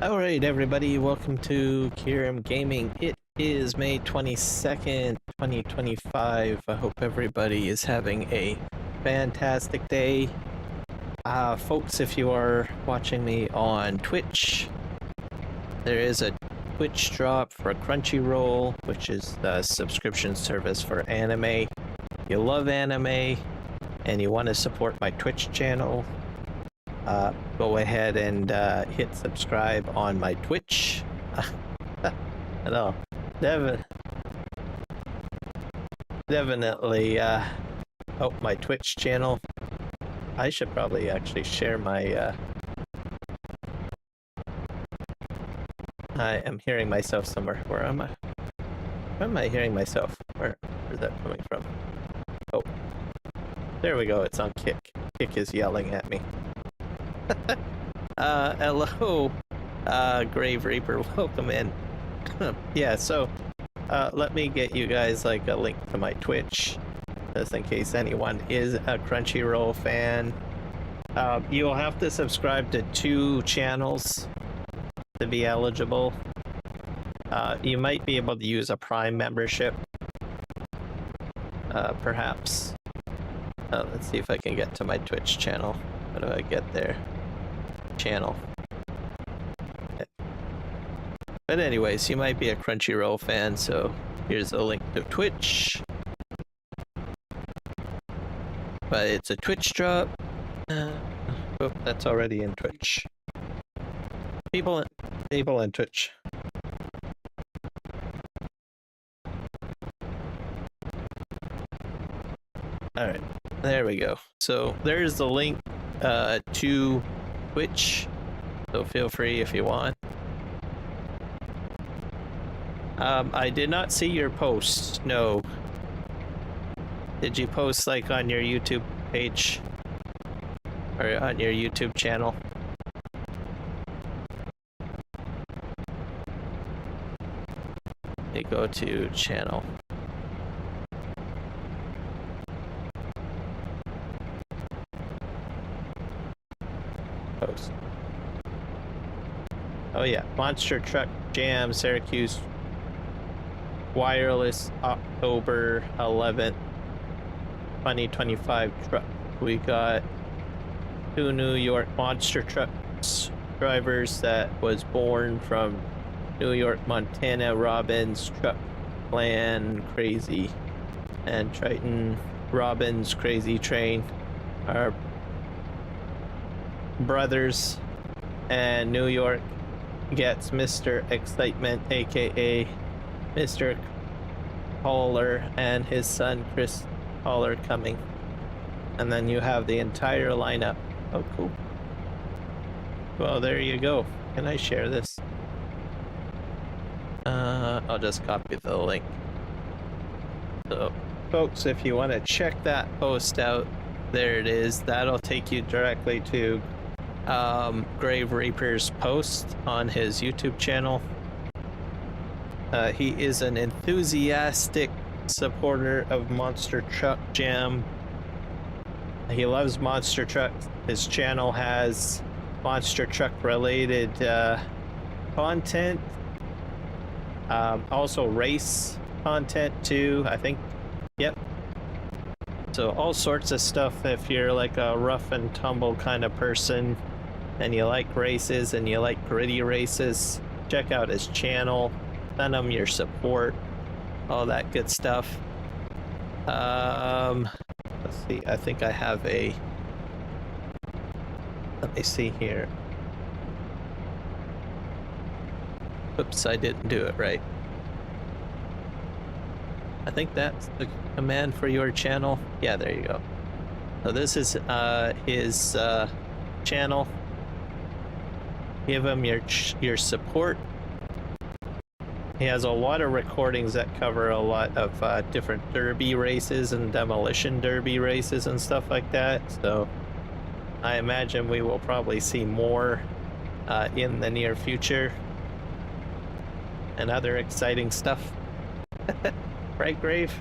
Alright everybody, welcome to Kiram Gaming. It is May 22nd, 2025. I hope everybody is having a fantastic day. Folks, if you are watching me on Twitch, there is a Twitch drop for Crunchyroll, which is the subscription service for anime. If you love anime and you want to support my Twitch channel, go ahead and hit subscribe on my Twitch. No, definitely help my Twitch channel. I should probably actually share my I am hearing myself somewhere. Where am I? Where am I hearing myself? Where's that coming from? Oh, there we go. It's on Kick. Kick is yelling at me. Hello, Grave Reaper, welcome in. Yeah, so, let me get you guys, like, a link to my Twitch, just in case anyone is a Crunchyroll fan. You'll have to subscribe to 2 channels to be eligible. You might be able to use a Prime membership, perhaps. Let's see if I can get to my Twitch channel. How do I get there? Channel. But anyways, you might be a Crunchyroll fan, so here's a link to Twitch. But it's a Twitch drop. Oh, that's already in Twitch. People in Twitch. Alright, there we go. So there's the link to Twitch, so feel free if you want. I did not see your post, no. Did you post like on your YouTube page? Or on your YouTube channel? You go to channel. Post. Oh yeah, Monster Truck Jam Syracuse Wireless October 11th 2025 truck. We got 2 New York monster trucks drivers that was born from New York, Montana, Robbins Truck Plan Crazy and Triton Robbins Crazy Train are brothers, and New York gets Mr. Excitement, aka Mr. Caller, and his son Chris Caller coming. And then you have the entire lineup. Oh, cool. Well, there you go. Can I share this? I'll just copy the link. So, folks, if you want to check that post out, there it is. That'll take you directly to Grave Reaper's post on his YouTube channel. He is an enthusiastic supporter of Monster Truck Jam. He loves monster trucks. His channel has monster truck related content, also race content too, I think. Yep. So all sorts of stuff. If you're like a rough and tumble kind of person and you like races and you like gritty races, check out his channel. Send him your support, all that good stuff. Let's see, I think I have a, let me see here. Oops, I didn't do it right. I think that's the command for your channel. Yeah, there you go. So this is his channel. Give him your support. He has a lot of recordings that cover a lot of different derby races and demolition derby races and stuff like that. So I imagine we will probably see more in the near future and other exciting stuff. Right, Grave?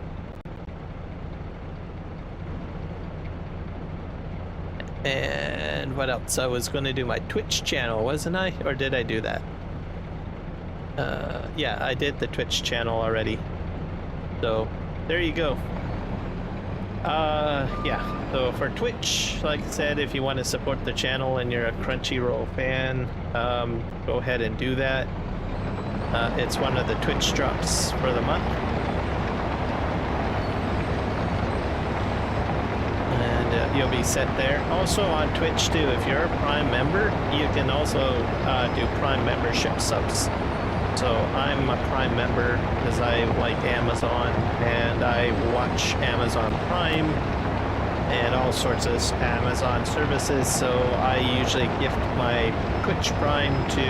And And what else? I was going to do my Twitch channel, wasn't I? Or did I do that? Yeah, I did the Twitch channel already. So, there you go. Yeah, so for Twitch, like I said, if you want to support the channel and you're a Crunchyroll fan, go ahead and do that. It's one of the Twitch drops for the month. And you'll be set there. Also on Twitch too, if you're a Prime member, you can also do Prime membership subs. So I'm a Prime member because I like Amazon and I watch Amazon Prime and all sorts of Amazon services. So I usually gift my Twitch Prime to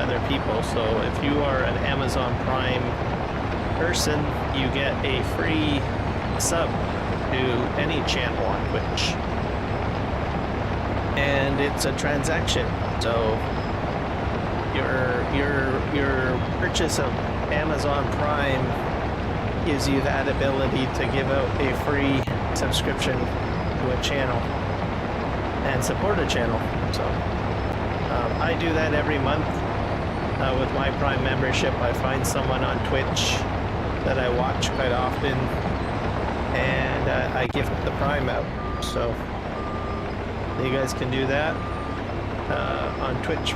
other people. So if you are an Amazon Prime person, you get a free sub to any channel on Twitch. And it's a transaction. So your purchase of Amazon Prime gives you that ability to give out a free subscription to a channel and support a channel. So I do that every month with my Prime membership. I find someone on Twitch that I watch quite often, and I gift the Prime out. So you guys can do that on Twitch.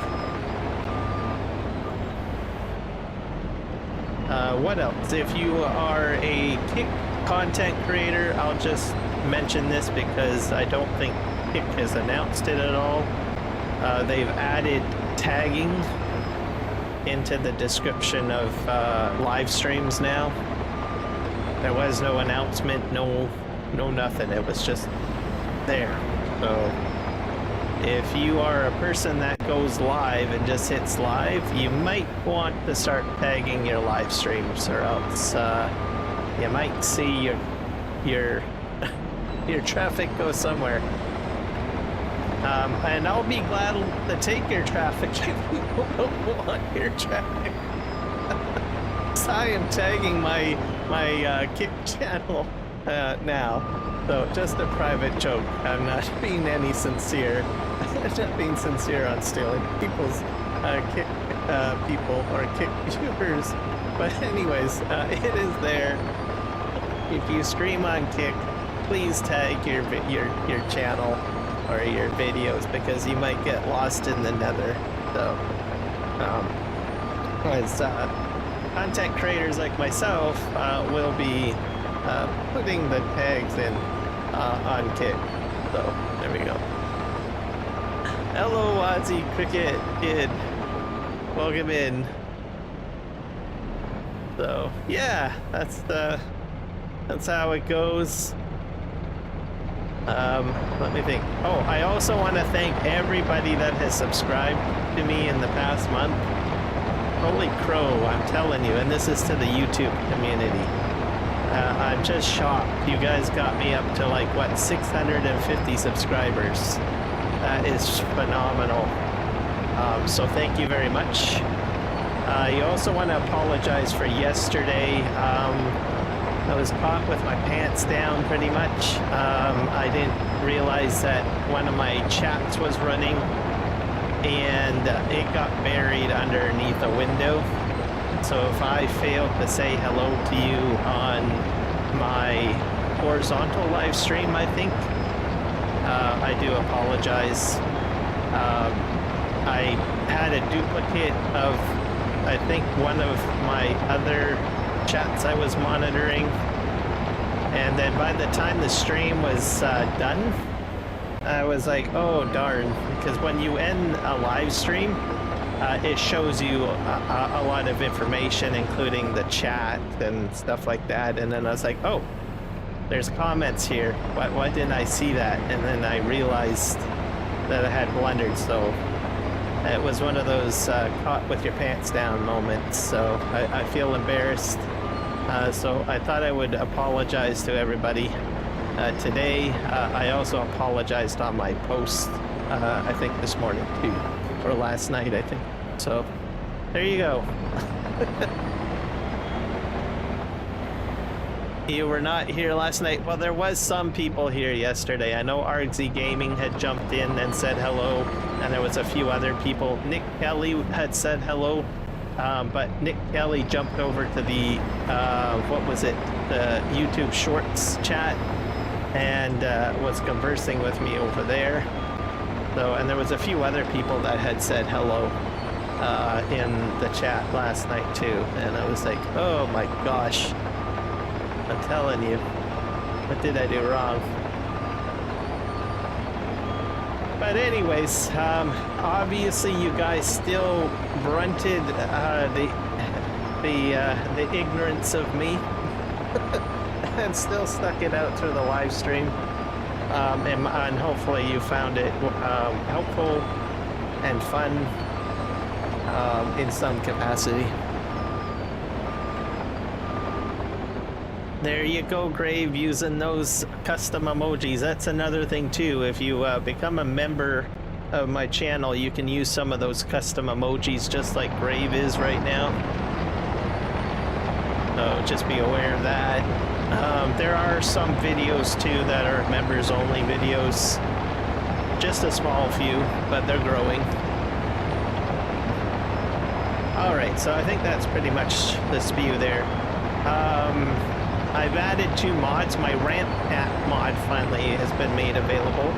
What else? If you are a Kick content creator, I'll just mention this because I don't think Kick has announced it at all. They've added tagging into the description of live streams now. There was no announcement, no nothing. It was just there. So if you are a person that goes live and just hits live, you might want to start tagging your live streams, or else you might see your traffic go somewhere. And I'll be glad to take your traffic if you don't want your traffic. So I am tagging my Kick channel now. So just a private joke. I'm not being any sincere. I'm not being sincere on stealing people's Kick people or Kick viewers. But anyways, it is there. If you stream on Kick, please tag your channel or your videos, because you might get lost in the nether. So, as content creators like myself will be putting the tags in on Kick. So there we go. Hello, Ozzy Cricket Kid. Welcome in. So yeah, that's how it goes. Let me think. Oh, I also want to thank everybody that has subscribed to me in the past month. Holy crow, I'm telling you, and this is to the YouTube community. I'm just shocked. You guys got me up to like, what, 650 subscribers. That is phenomenal. So thank you very much. I also want to apologize for yesterday. I was caught with my pants down pretty much. I didn't realize that one of my chats was running, and it got buried underneath a window. So if I failed to say hello to you on my horizontal live stream, I think, I do apologize. I had a duplicate of, I think, one of my other chats I was monitoring, and then by the time the stream was done, I was like, oh darn, because when you end a live stream, it shows you a lot of information, including the chat and stuff like that, and then I was like, oh, there's comments here, why didn't I see that? And then I realized that I had blundered. So it was one of those caught with your pants down moments, so I feel embarrassed. So I thought I would apologize to everybody today. I also apologized on my post, I think this morning too, or last night, I think. So there you go. You were not here last night. Well, there was some people here yesterday. I know RZ Gaming had jumped in and said hello, and there was a few other people. Nick Kelly had said hello, but Nick Kelly jumped over to the, what was it, the YouTube Shorts chat, and was conversing with me over there. So, and there was a few other people that had said hello in the chat last night too, and I was like, oh my gosh. I'm telling you, what did I do wrong? But anyways, obviously you guys still brunted the ignorance of me and still stuck it out through the live stream. And hopefully you found it helpful and fun in some capacity. There you go, Grave, using those custom emojis. That's another thing too. If you become a member of my channel, you can use some of those custom emojis just like Grave is right now. So just be aware of that. There are some videos too that are members only videos. Just a small few, but they're growing. Alright, so I think that's pretty much the spew there. I've added 2 mods. My ramp pack mod finally has been made available,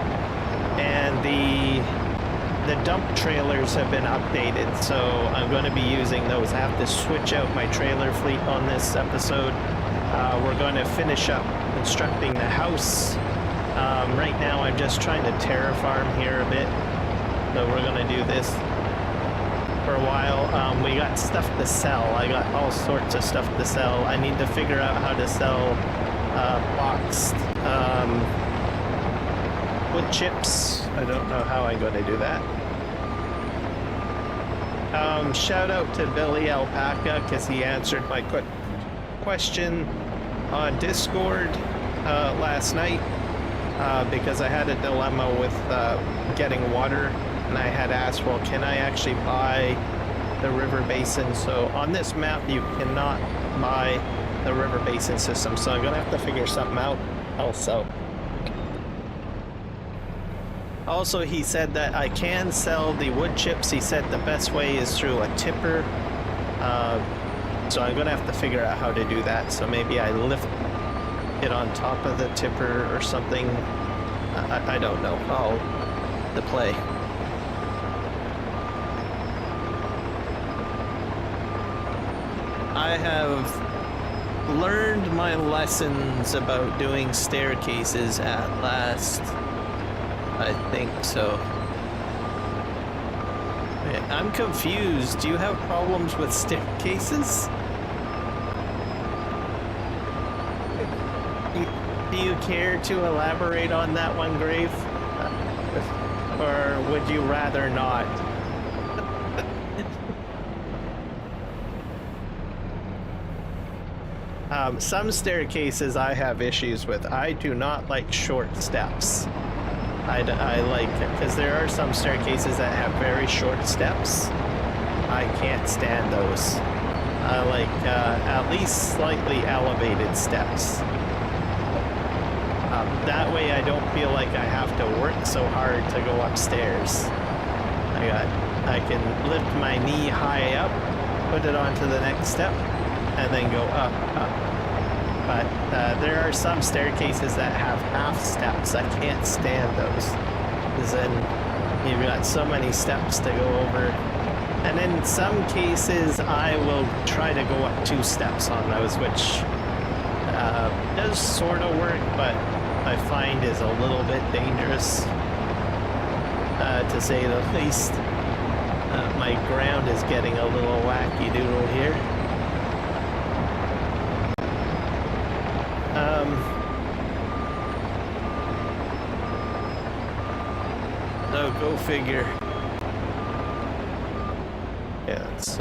and the dump trailers have been updated, so I'm going to be using those. I have to switch out my trailer fleet on this episode. We're going to finish up constructing the house. Right now I'm just trying to terraform here a bit, so we're going to do this for a while. We got stuff to sell. I got all sorts of stuff to sell. I need to figure out how to sell boxed wood chips. I don't know how I'm going to do that. Shout out to Billy Alpaca because he answered my question on Discord last night because I had a dilemma with getting water. And I had asked, well, can I actually buy the river basin? So on this map, you cannot buy the river basin system. So I'm going to have to figure something out also. Also, he said that I can sell the wood chips. He said the best way is through a tipper. So I'm going to have to figure out how to do that. So maybe I lift it on top of the tipper or something. I don't know. The play. I have learned my lessons about doing staircases at last. I think so. I'm confused. Do you have problems with staircases? Do you care to elaborate on that one, Grave? Or would you rather not? Some staircases I have issues with. I do not like short steps. I like it because there are some staircases that have very short steps. I can't stand those. I like at least slightly elevated steps. That way I don't feel like I have to work so hard to go upstairs. I can lift my knee high up, put it onto the next step, and then go up. But there are some staircases that have half steps. I can't stand those. Because then you've got so many steps to go over. And in some cases, I will try to go up 2 steps on those, which does sort of work, but I find is a little bit dangerous, to say the least. My ground is getting a little wacky doodle here. So go figure. Yeah, let's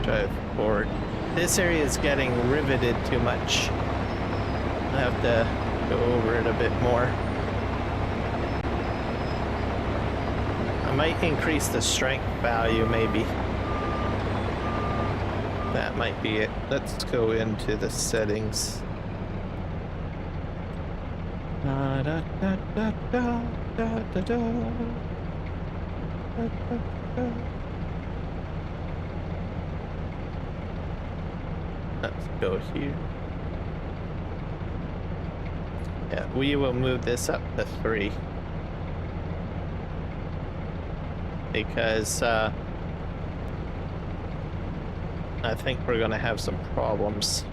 drive forward. This area is getting riveted too much. I have to go over it a bit more. I might increase the strength value, maybe. That might be it. Let's go into the settings. Da, da, da, da, da, da, da, da. Da, da, da. Let's go here. Yeah, we will move this up to 3. Because I think we're gonna have some problems.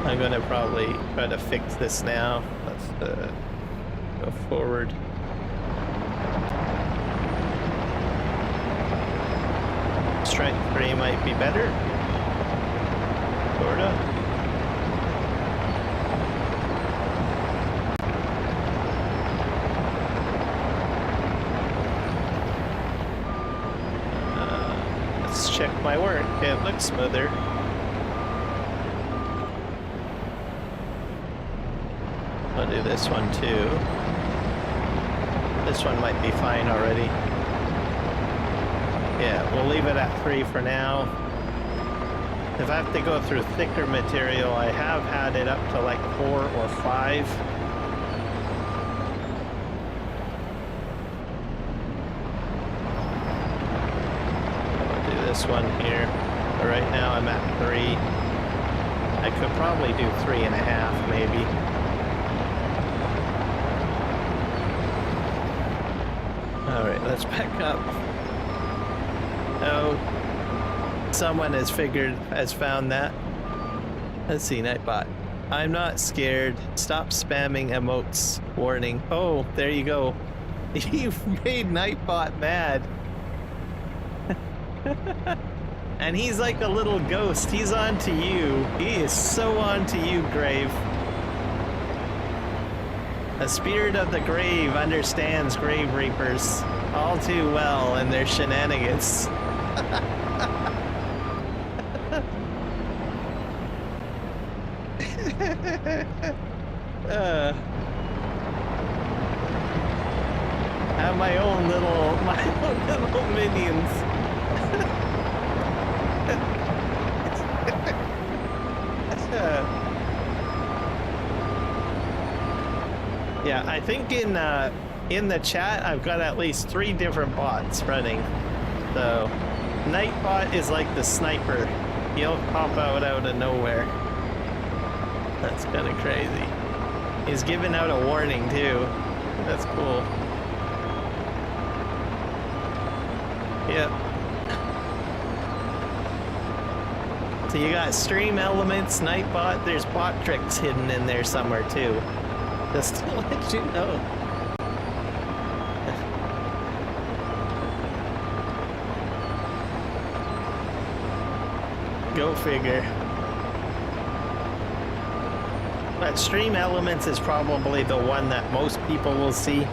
I'm gonna probably try to fix this now. Let's go forward. Strength 3 might be better. Sorta. Let's check my work. It looks smoother. I'll do this one too. This one might be fine already. Yeah, we'll leave it at 3 for now. If I have to go through thicker material, I have had it up to like 4 or 5. I'll do this one here. But right now I'm at 3. I could probably do 3.5 maybe. Alright, let's back up. Oh, someone has found that. Let's see, Nightbot. I'm not scared. Stop spamming emotes. Warning. Oh, there you go. You've made Nightbot mad. And he's like a little ghost. He's on to you. He is so on to you, Grave. The spirit of the grave understands grave reapers all too well and their shenanigans. Have my own little minions. Yeah, I think in the chat I've got at least 3 different bots running. So Nightbot is like the sniper. He'll pop out of nowhere. That's kind of crazy. He's giving out a warning too. That's cool. Yep. So you got stream elements, Nightbot. There's bot tricks hidden in there somewhere too. Just to let you know. Go figure. But Stream Elements is probably the one that most people will see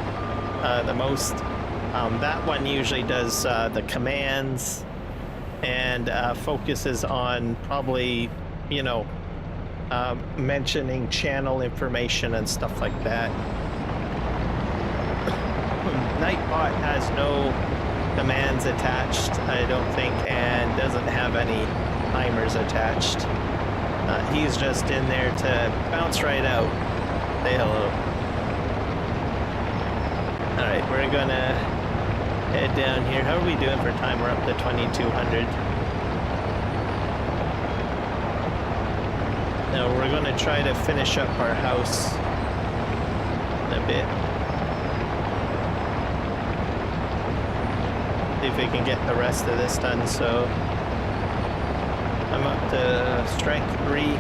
the most. That one usually does the commands and focuses on probably, you know, mentioning channel information and stuff like that. Nightbot has no commands attached, I don't think, and doesn't have any timers attached. He's just in there to bounce right out. Say hello. Alright, we're gonna head down here. How are we doing for time? We're up to 2200. Now we're gonna try to finish up our house in a bit. See if we can get the rest of this done. So I'm up to strength 3.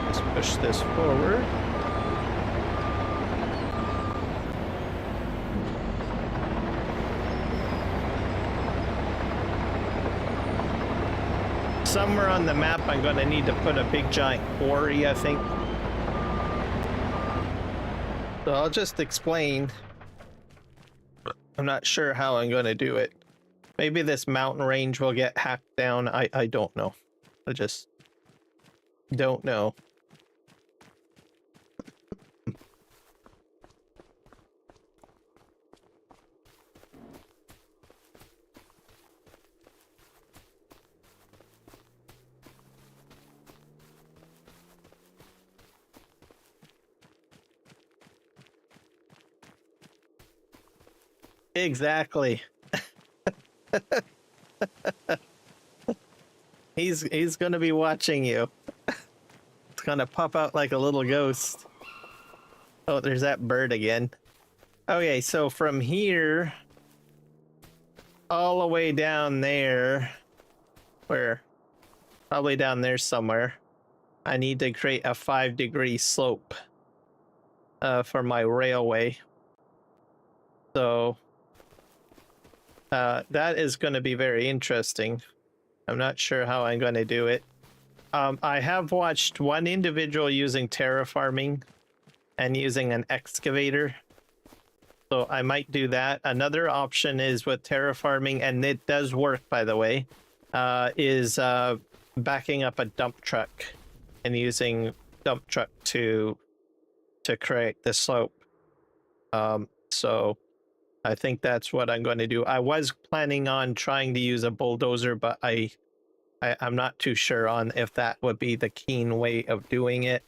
Let's push this forward. Somewhere on the map I'm going to need to put a big giant quarry, I think. So I'll just explain. I'm not sure how I'm going to do it. Maybe this mountain range will get hacked down. I don't know. I just don't know. Exactly. He's gonna be watching you. It's gonna pop out like a little ghost. Oh, there's that bird again. Okay, so from here all the way down there, where probably down there somewhere, I need to create a 5-degree slope for my railway. So that is going to be very interesting. I'm not sure how I'm going to do it. I have watched one individual using terraforming and using an excavator. So I might do that. Another option is with terraforming, and it does work, by the way, is backing up a dump truck and using dump truck to create the slope. So I think that's what I'm going to do. I was planning on trying to use a bulldozer, but I'm not too sure on if that would be the keen way of doing it.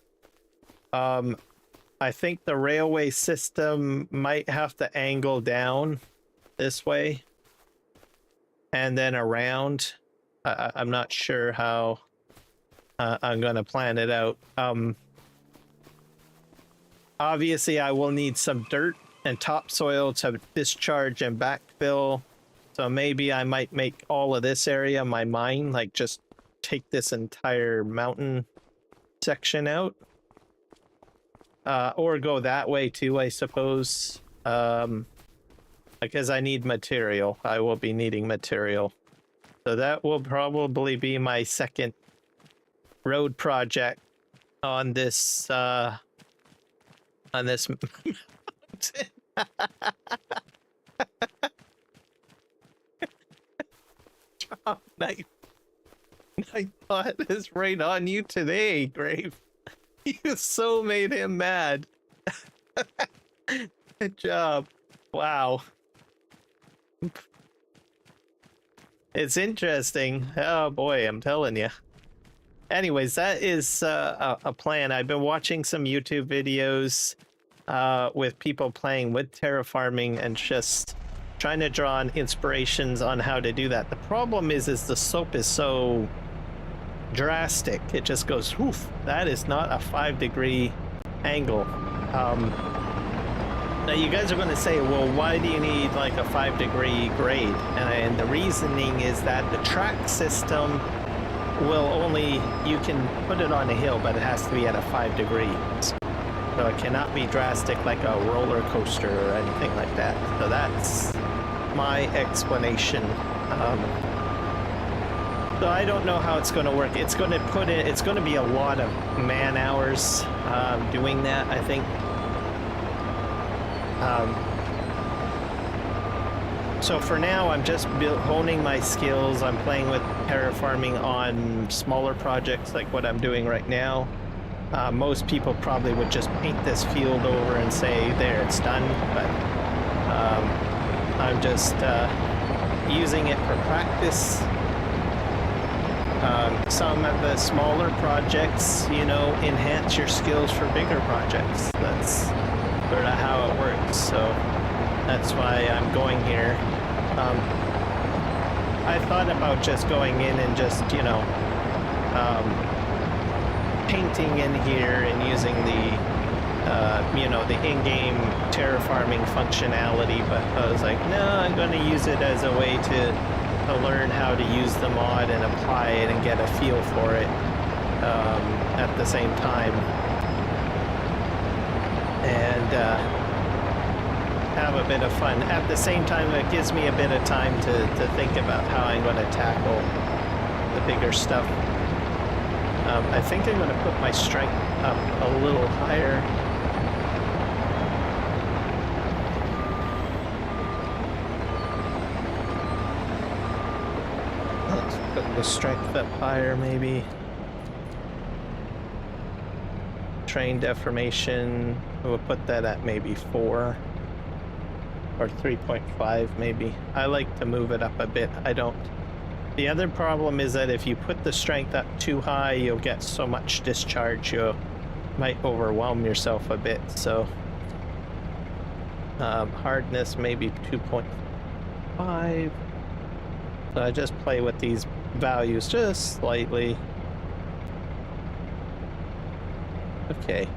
I think the railway system might have to angle down this way and then around. I'm not sure how I'm going to plan it out. Obviously, I will need some dirt and topsoil to discharge and backfill. So maybe I might make all of this area my mine, like just take this entire mountain section out. Or go that way too, I suppose. Because I need material. I will be needing material. So that will probably be my second road project on this mountain. Oh, night thought is right on you today, Grave. You so made him mad. Good job. Wow. It's interesting. Oh boy, I'm telling you. Anyways, that is a plan. I've been watching some YouTube videos with people playing with terraforming and just trying to draw on inspirations on how to do that. The problem is the slope is so drastic. It just goes whoof. That is not a 5-degree angle. Now you guys are going to say, well, why do you need like a 5-degree grade? And the reasoning is that the track system will only, you can put it on a hill, but it has to be at a 5 degrees. So it cannot be drastic like a roller coaster or anything like that. So that's my explanation. So I don't know how it's going to work. It's going to put in, it's going to be a lot of man hours doing that, I think. So for now, I'm just honing my skills. I'm playing with terraforming on smaller projects like what I'm doing right now. Most people probably would just paint this field over and say, there, it's done. But I'm just using it for practice. Some of the smaller projects, you know, enhance your skills for bigger projects. That's sort of how it works. So that's why I'm going here. I thought about just going in and just, you know, painting in here and using the, you know, the in-game terraforming functionality, but I was like, no, I'm going to use it as a way to learn how to use the mod and apply it and get a feel for it at the same time. And have a bit of fun. At the same time, it gives me a bit of time to think about how I'm going to tackle the bigger stuff. I think I'm going to put my strength up a little higher. Let's put the strength up higher, maybe. Train deformation, we'll put that at maybe 4 or 3.5 maybe. I like to move it up a bit. I don't. The other problem is that if you put the strength up too high, you'll get so much discharge you might overwhelm yourself a bit. So Hardness maybe 2.5. So I just play with these values just slightly. Okay.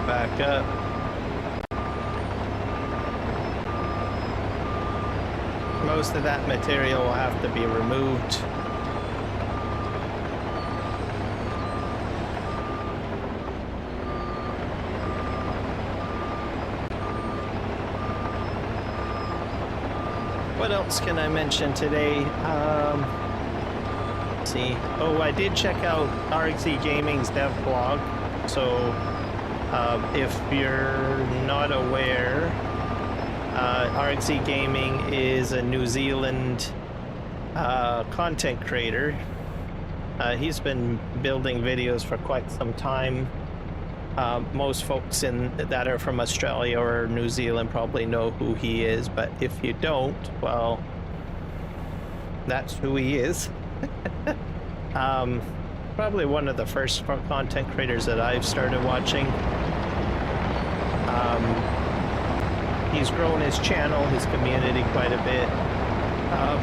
Back up. Most of that material will have to be removed. What else can I mention today? Let's see. Oh, I did check out RXC Gaming's dev blog. So if you're not aware, RXC Gaming is a New Zealand content creator. He's been building videos for quite some time. Most folks that are from Australia or New Zealand probably know who he is, but if you don't, well, that's who he is. Probably one of the first content creators that I've started watching. He's grown his channel, his community quite a bit,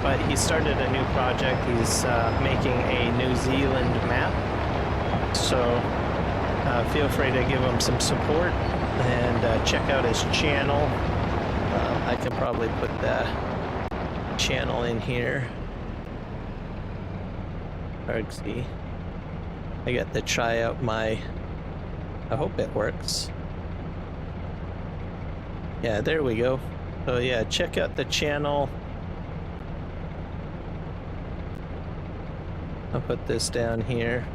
but he started a new project. He's making a New Zealand map, so feel free to give him some support and check out his channel. I can probably put the channel in here. Let's see. I got to try out my... I hope it works. Yeah, there we go. So yeah, check out the channel. I'll put this down here.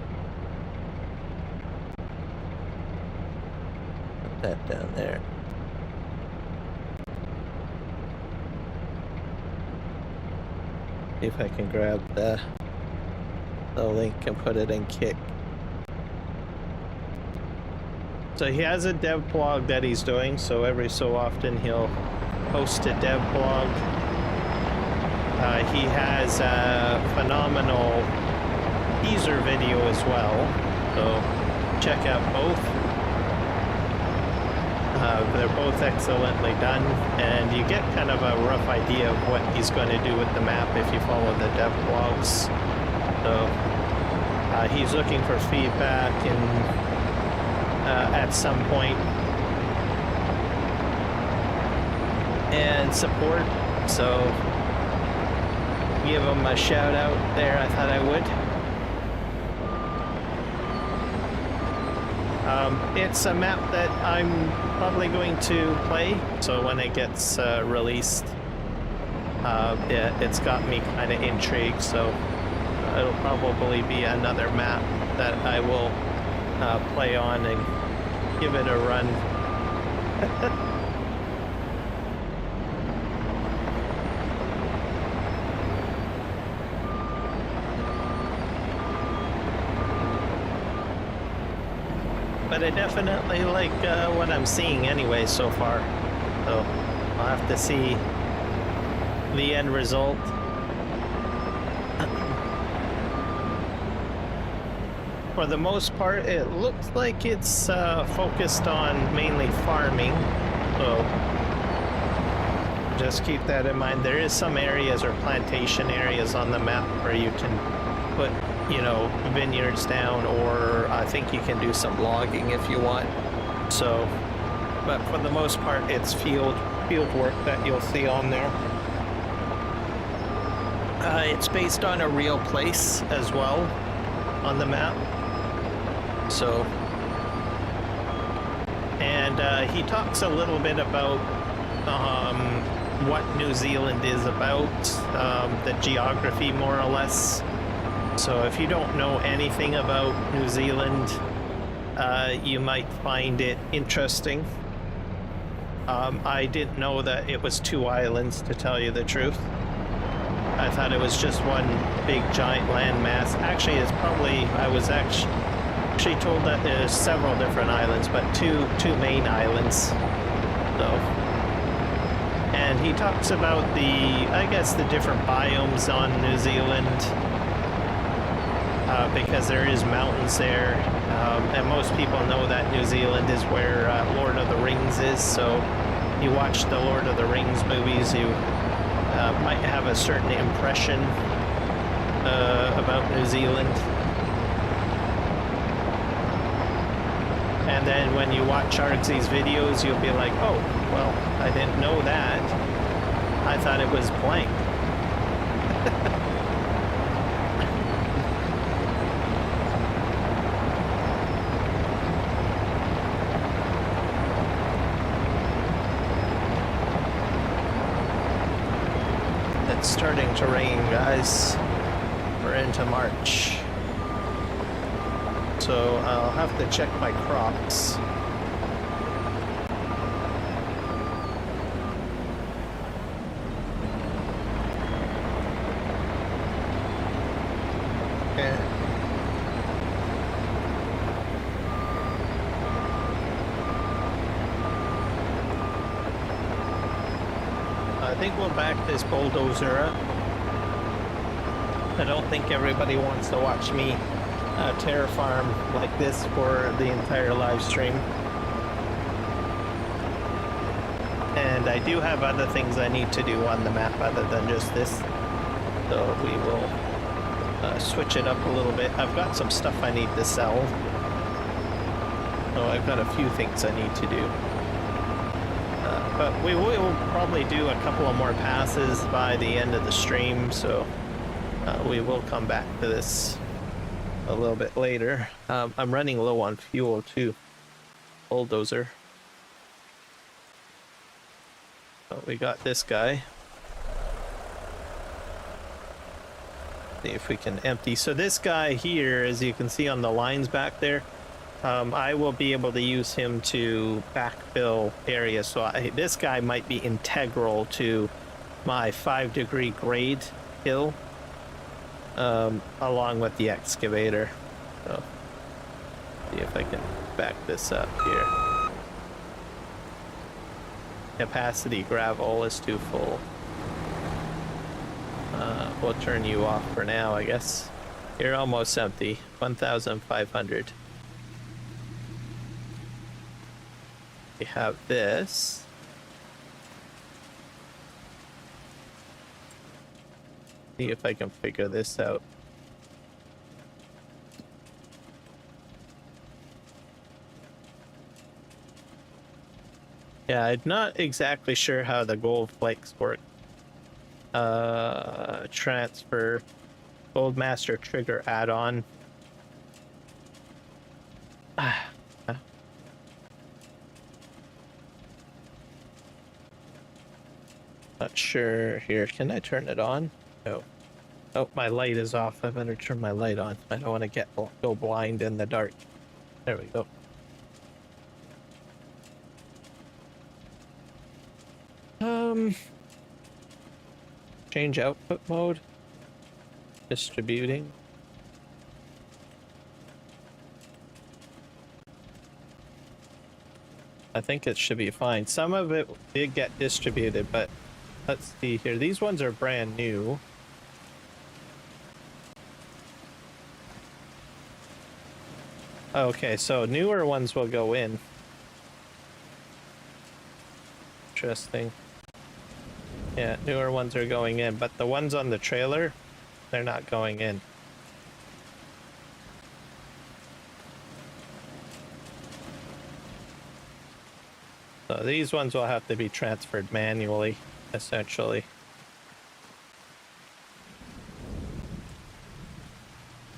Put that down there. See if I can grab the link and put it in Kick. So he has a dev blog that he's doing, so every so often he'll post a dev blog. He has a phenomenal teaser video as well, so check out both. They're both excellently done, and you get kind of a rough idea of what he's going to do with the map if you follow the dev blogs. So he's looking for feedback and at some point and support, so give him a shout out there. I thought I would. It's a map that I'm probably going to play, so when it gets released, it's got me kind of intrigued, so it'll probably be another map that I will play on and give it a run. But I definitely like what I'm seeing anyway so far, so I'll have to see the end result. For the most part, it looks like it's focused on mainly farming, so just keep that in mind. There is some areas or plantation areas on the map where you can put, you know, vineyards down, or I think you can do some logging if you want. So, but for the most part, it's field work that you'll see on there. It's based on a real place as well on the map. So, and he talks a little bit about what New Zealand is about, the geography more or less. So if you don't know anything about New Zealand, you might find it interesting. I didn't know that it was 2 islands, to tell you the truth. I thought it was just one big giant landmass. Actually, it's probably, I was actually actually told that there's several different islands, but two main islands. So, and he talks about I guess the different biomes on New Zealand, because there is mountains there, and most people know that New Zealand is where Lord of the Rings is. So, you watch the Lord of the Rings movies, you might have a certain impression about New Zealand. And then when you watch Argsy's videos, you'll be like, oh, well, I didn't know that. I thought it was blank. It's starting to rain, guys. We're into March. So I'll have to check my crops. Yeah. I think we'll back this bulldozer up. I don't think everybody wants to watch me terraform like this for the entire live stream. And I do have other things I need to do on the map other than just this. So we will switch it up a little bit. I've got some stuff I need to sell. So I've got a few things I need to do. But we will probably do a couple of more passes by the end of the stream, so we will come back to this a little bit later. I'm running low on fuel too. Bulldozer. So we got this guy. See if we can empty. So this guy here, as you can see on the lines back there, I will be able to use him to backfill areas. So this guy might be integral to my 5-degree grade hill. Along with the excavator. So, see if I can back this up here. Capacity gravel is too full. We'll turn you off for now, I guess. You're almost empty. 1,500. We have this. See if I can figure this out. Yeah, I'm not exactly sure how the gold flakes work. Transfer Gold Master trigger add-on. Not sure. Here, can I turn it on? No. Oh, my light is off. I better turn my light on. I don't want to go blind in the dark. There we go. Change output mode. Distributing. I think it should be fine. Some of it did get distributed, but let's see here. These ones are brand new. Okay, so newer ones will go in. Interesting. Yeah, newer ones are going in, but the ones on the trailer, they're not going in. So these ones will have to be transferred manually, essentially.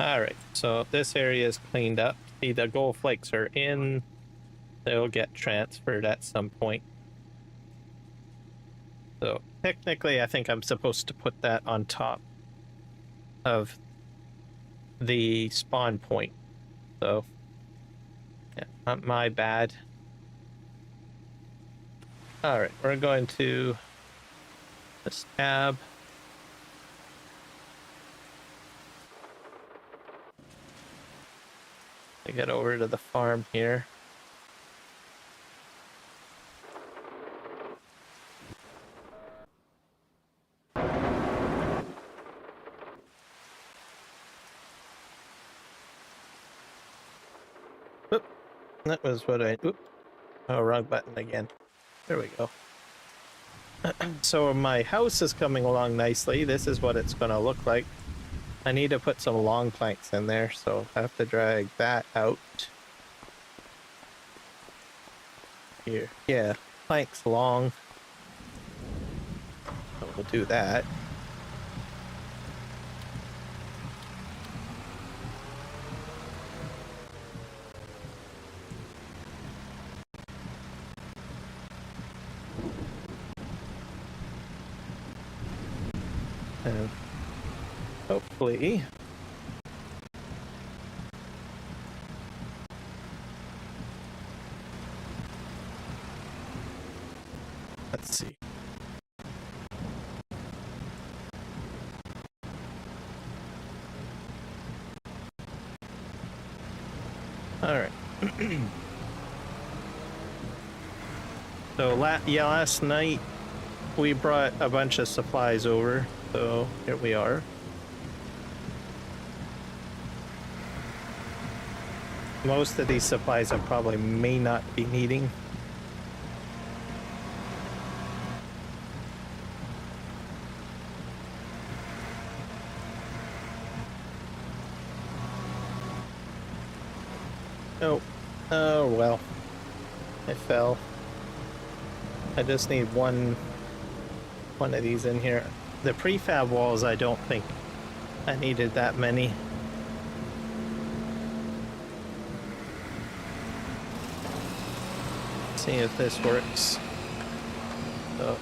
Alright, so this area is cleaned up. See, the gold flakes are in. They'll get transferred at some point. So technically, I think I'm supposed to put that on top of the spawn point. So, yeah, not my bad. Alright, we're going to this tab. to get over to the farm here. Oop, that was what I... Oop. Oh, wrong button again. There we go. So my house is coming along nicely. This is what it's going to look like. I need to put some long planks in there, so I have to drag that out. Here. Yeah, planks long. So we'll do that. And hopefully let's see. All right. So last night we brought a bunch of supplies over. So here we are. Most of these supplies I probably may not be needing. Oh well. I fell. I just need one of these in here. The prefab walls, I don't think I needed that many. See if this works. So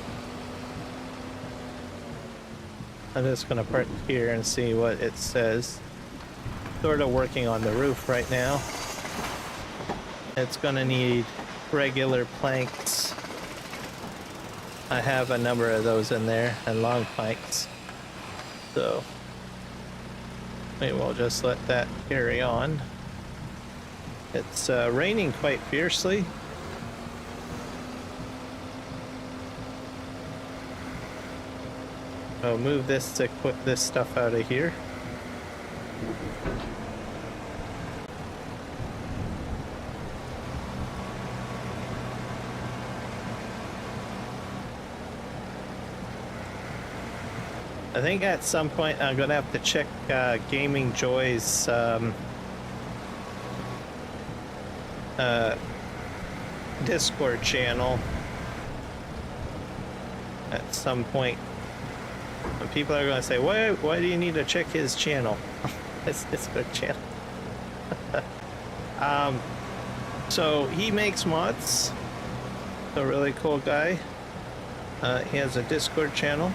I'm just gonna park here and see what it says. Sort of working on the roof right now. It's gonna need regular planks. I have a number of those in there, and long planks. So we will just let that carry on. It's raining quite fiercely. I'll move this to put this stuff out of here. I think at some point I'm gonna have to check Gaming Joy's Discord channel at some point. And people are gonna say, why do you need to check his channel? His Discord channel. So he makes mods. A really cool guy. He has a Discord channel.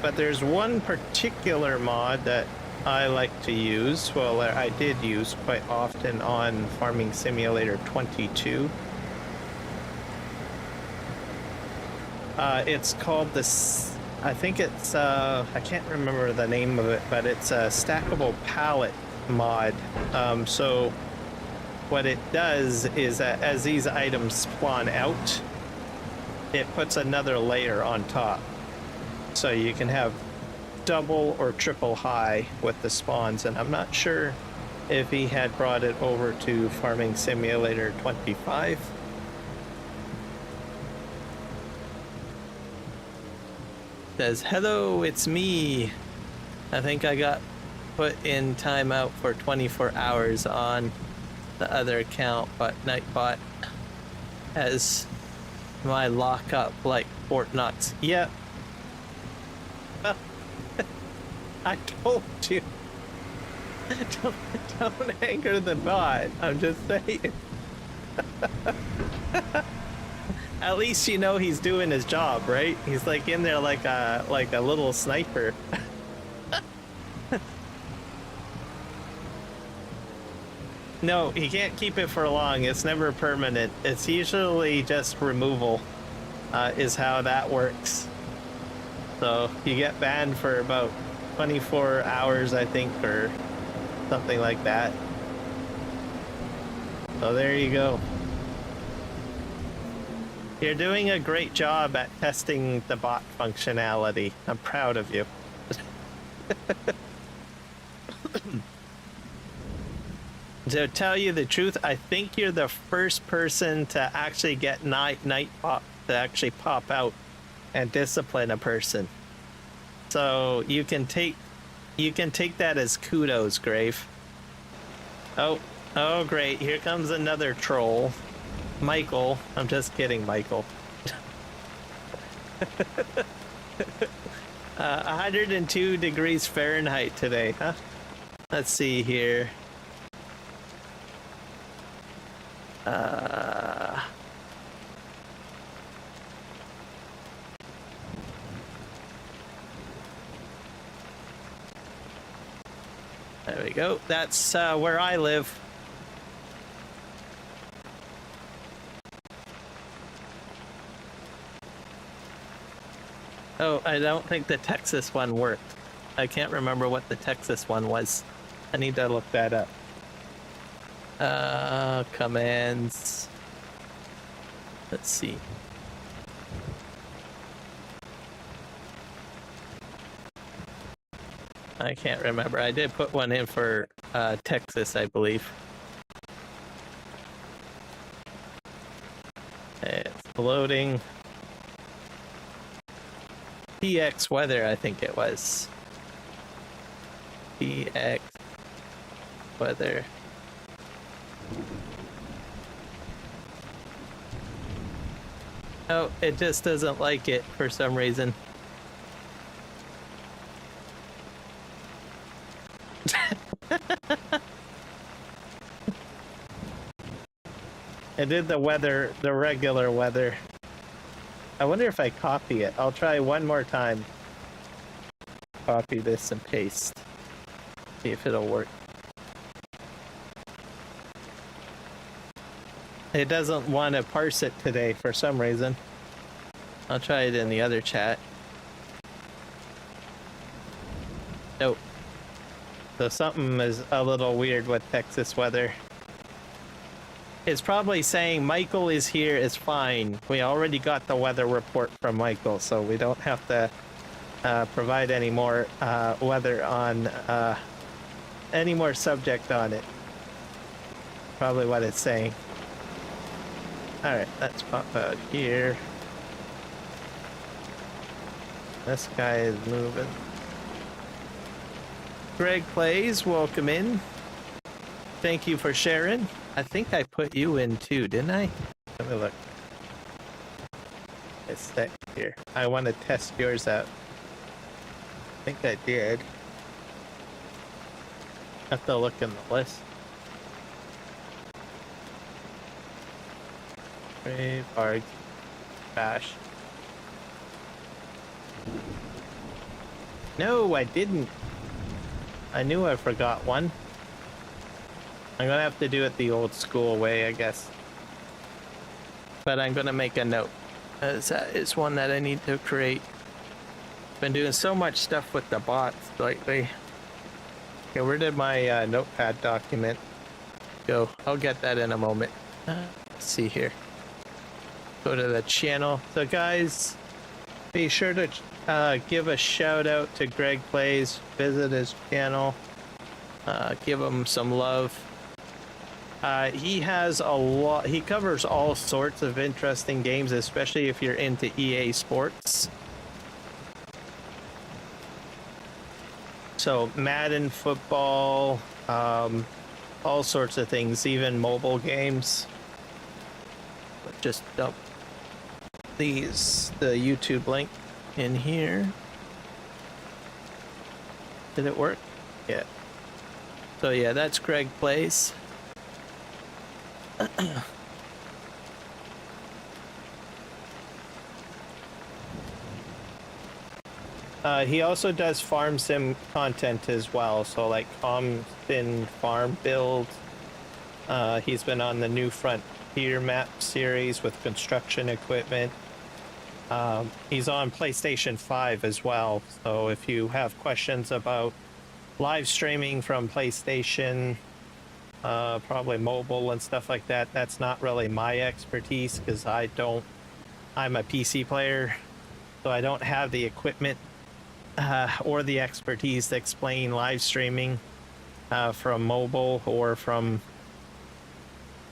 But there's one particular mod that I like to use, well, I did use quite often on Farming Simulator 22. It's called this, I think it's, I can't remember the name of it, but it's a stackable pallet mod. So what it does is that as these items spawn out, it puts another layer on top. So you can have double or triple high with the spawns, and I'm not sure if he had brought it over to Farming Simulator 25. Says, hello, it's me. I think I got put in timeout for 24 hours on the other account, but Nightbot has my lockup like Fort Knox. Yep. I told you. Don't anger the bot. I'm just saying. At least you know he's doing his job, right? He's like in there like a little sniper. No, he can't keep it for long. It's never permanent. It's usually just removal, is how that works. So you get banned for about 24 hours, I think, or something like that. So there you go. You're doing a great job at testing the bot functionality. I'm proud of you. To tell you the truth, I think you're the first person to actually get night pop to actually pop out and discipline a person. So you can take that as kudos, Grave. Oh, great! Here comes another troll, Michael. I'm just kidding, Michael. 102 degrees Fahrenheit today, huh? Let's see here. There we go. That's where I live. Oh, I don't think the Texas one worked. I can't remember what the Texas one was. I need to look that up. Commands. Let's see. I can't remember. I did put one in for Texas, I believe. It's loading. PX weather, I think it was. PX weather. Oh, it just doesn't like it for some reason. I did the weather, the regular weather. I wonder if I copy it. I'll try one more time. Copy this and paste. See if it'll work. It doesn't want to parse it today for some reason. I'll try it in the other chat. Nope. So something is a little weird with Texas weather. It's probably saying Michael is here, is fine. We already got the weather report from Michael, so we don't have to provide any more weather on any more subject on it. Probably what it's saying. Alright, let's pop out here. This guy is moving. Greg Plays, welcome in. Thank you for sharing. I think I put you in too, didn't I? Let me look. It's that here. I want to test yours out. I think I did. Have to look in the list. Brave, Arg, Bash. No, I didn't. I knew I forgot one. I'm gonna have to do it the old school way, I guess. But I'm gonna make a note, as that is one that I need to create. Been doing so much stuff with the bots lately. Okay, where did my notepad document go? I'll get that in a moment. Let's see here. Go to the channel. So guys, be sure to give a shout out to Greg Plays. Visit his channel. Give him some love. He has a lot. He covers all sorts of interesting games, especially if you're into EA Sports. So Madden, football, all sorts of things, even mobile games. Just dump the YouTube link in here. Did it work? Yeah. So yeah, that's Greg Plays. He also does farm sim content as well, so like Sim farm build. He's been on the New Frontier map series with construction equipment. He's on PlayStation 5 as well, so if you have questions about live streaming from PlayStation, probably mobile and stuff like that. That's not really my expertise because I'm a PC player, so I don't have the equipment or the expertise to explain live streaming from mobile or from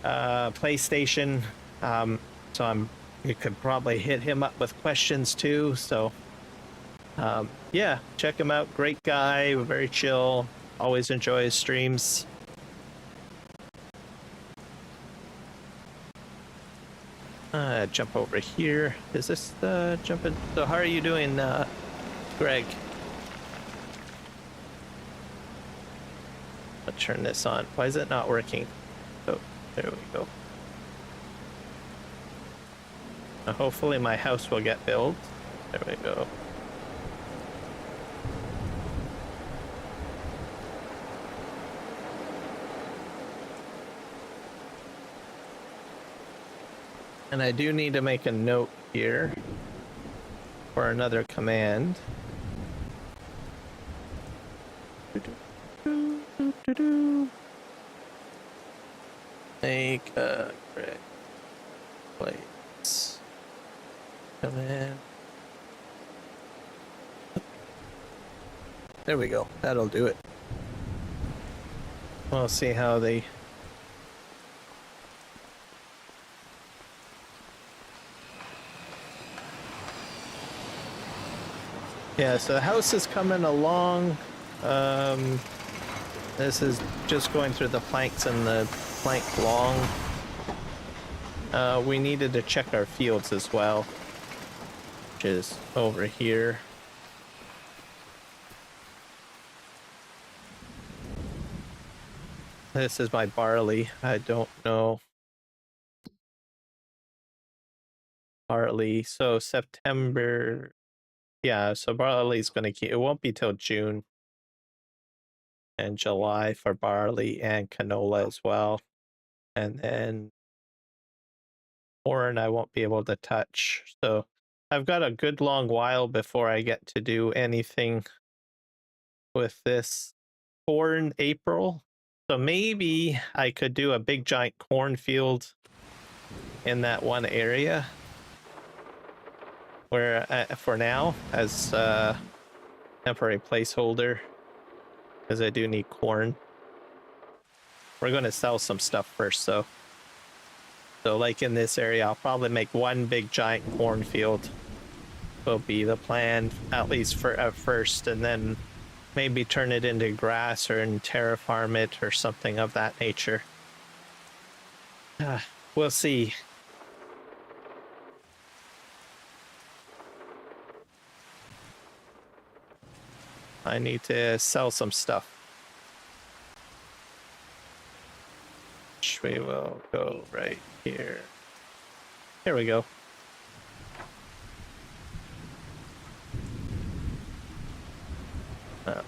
PlayStation. So you could probably hit him up with questions too. So yeah, check him out. Great guy, very chill. Always enjoy his streams. Jump over here. Is this jumping? So how are you doing, Greg? I'll turn this on. Why is it not working? Oh, there we go. Hopefully my house will get built. There we go. And I do need to make a note here for another command. Make a correct place. Command. There we go. That'll do it. We'll see how they... Yeah, so the house is coming along. This is just going through the planks and the plank long. We needed to check our fields as well, which is over here. This is my barley. I don't know. Barley. So September. Yeah, so barley's going to keep, it won't be till June and July for barley and canola as well. And then corn I won't be able to touch. So I've got a good long while before I get to do anything with this. Corn April. So maybe I could do a big giant cornfield in that one area. Where for now, as a temporary placeholder, because I do need corn. We're going to sell some stuff first, though. So like in this area, I'll probably make one big giant cornfield. Will be the plan, at least for at first, and then maybe turn it into grass or terraform it or something of that nature. We'll see. I need to sell some stuff. Which we will go right here. Here we go.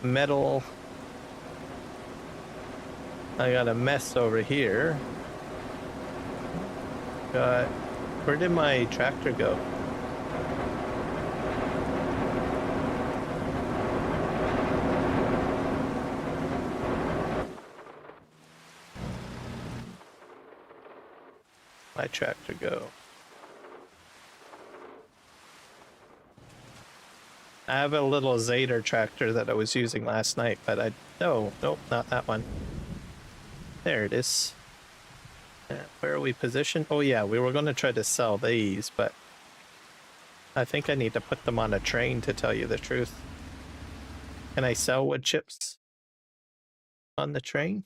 Metal. I got a mess over here. Where did my tractor go? My tractor go? I have a little Zader tractor that I was using last night, but nope, not that one. There it is. Where are we positioned? Oh yeah, we were going to try to sell these, but I think I need to put them on a train, to tell you the truth. Can I sell wood chips on the train?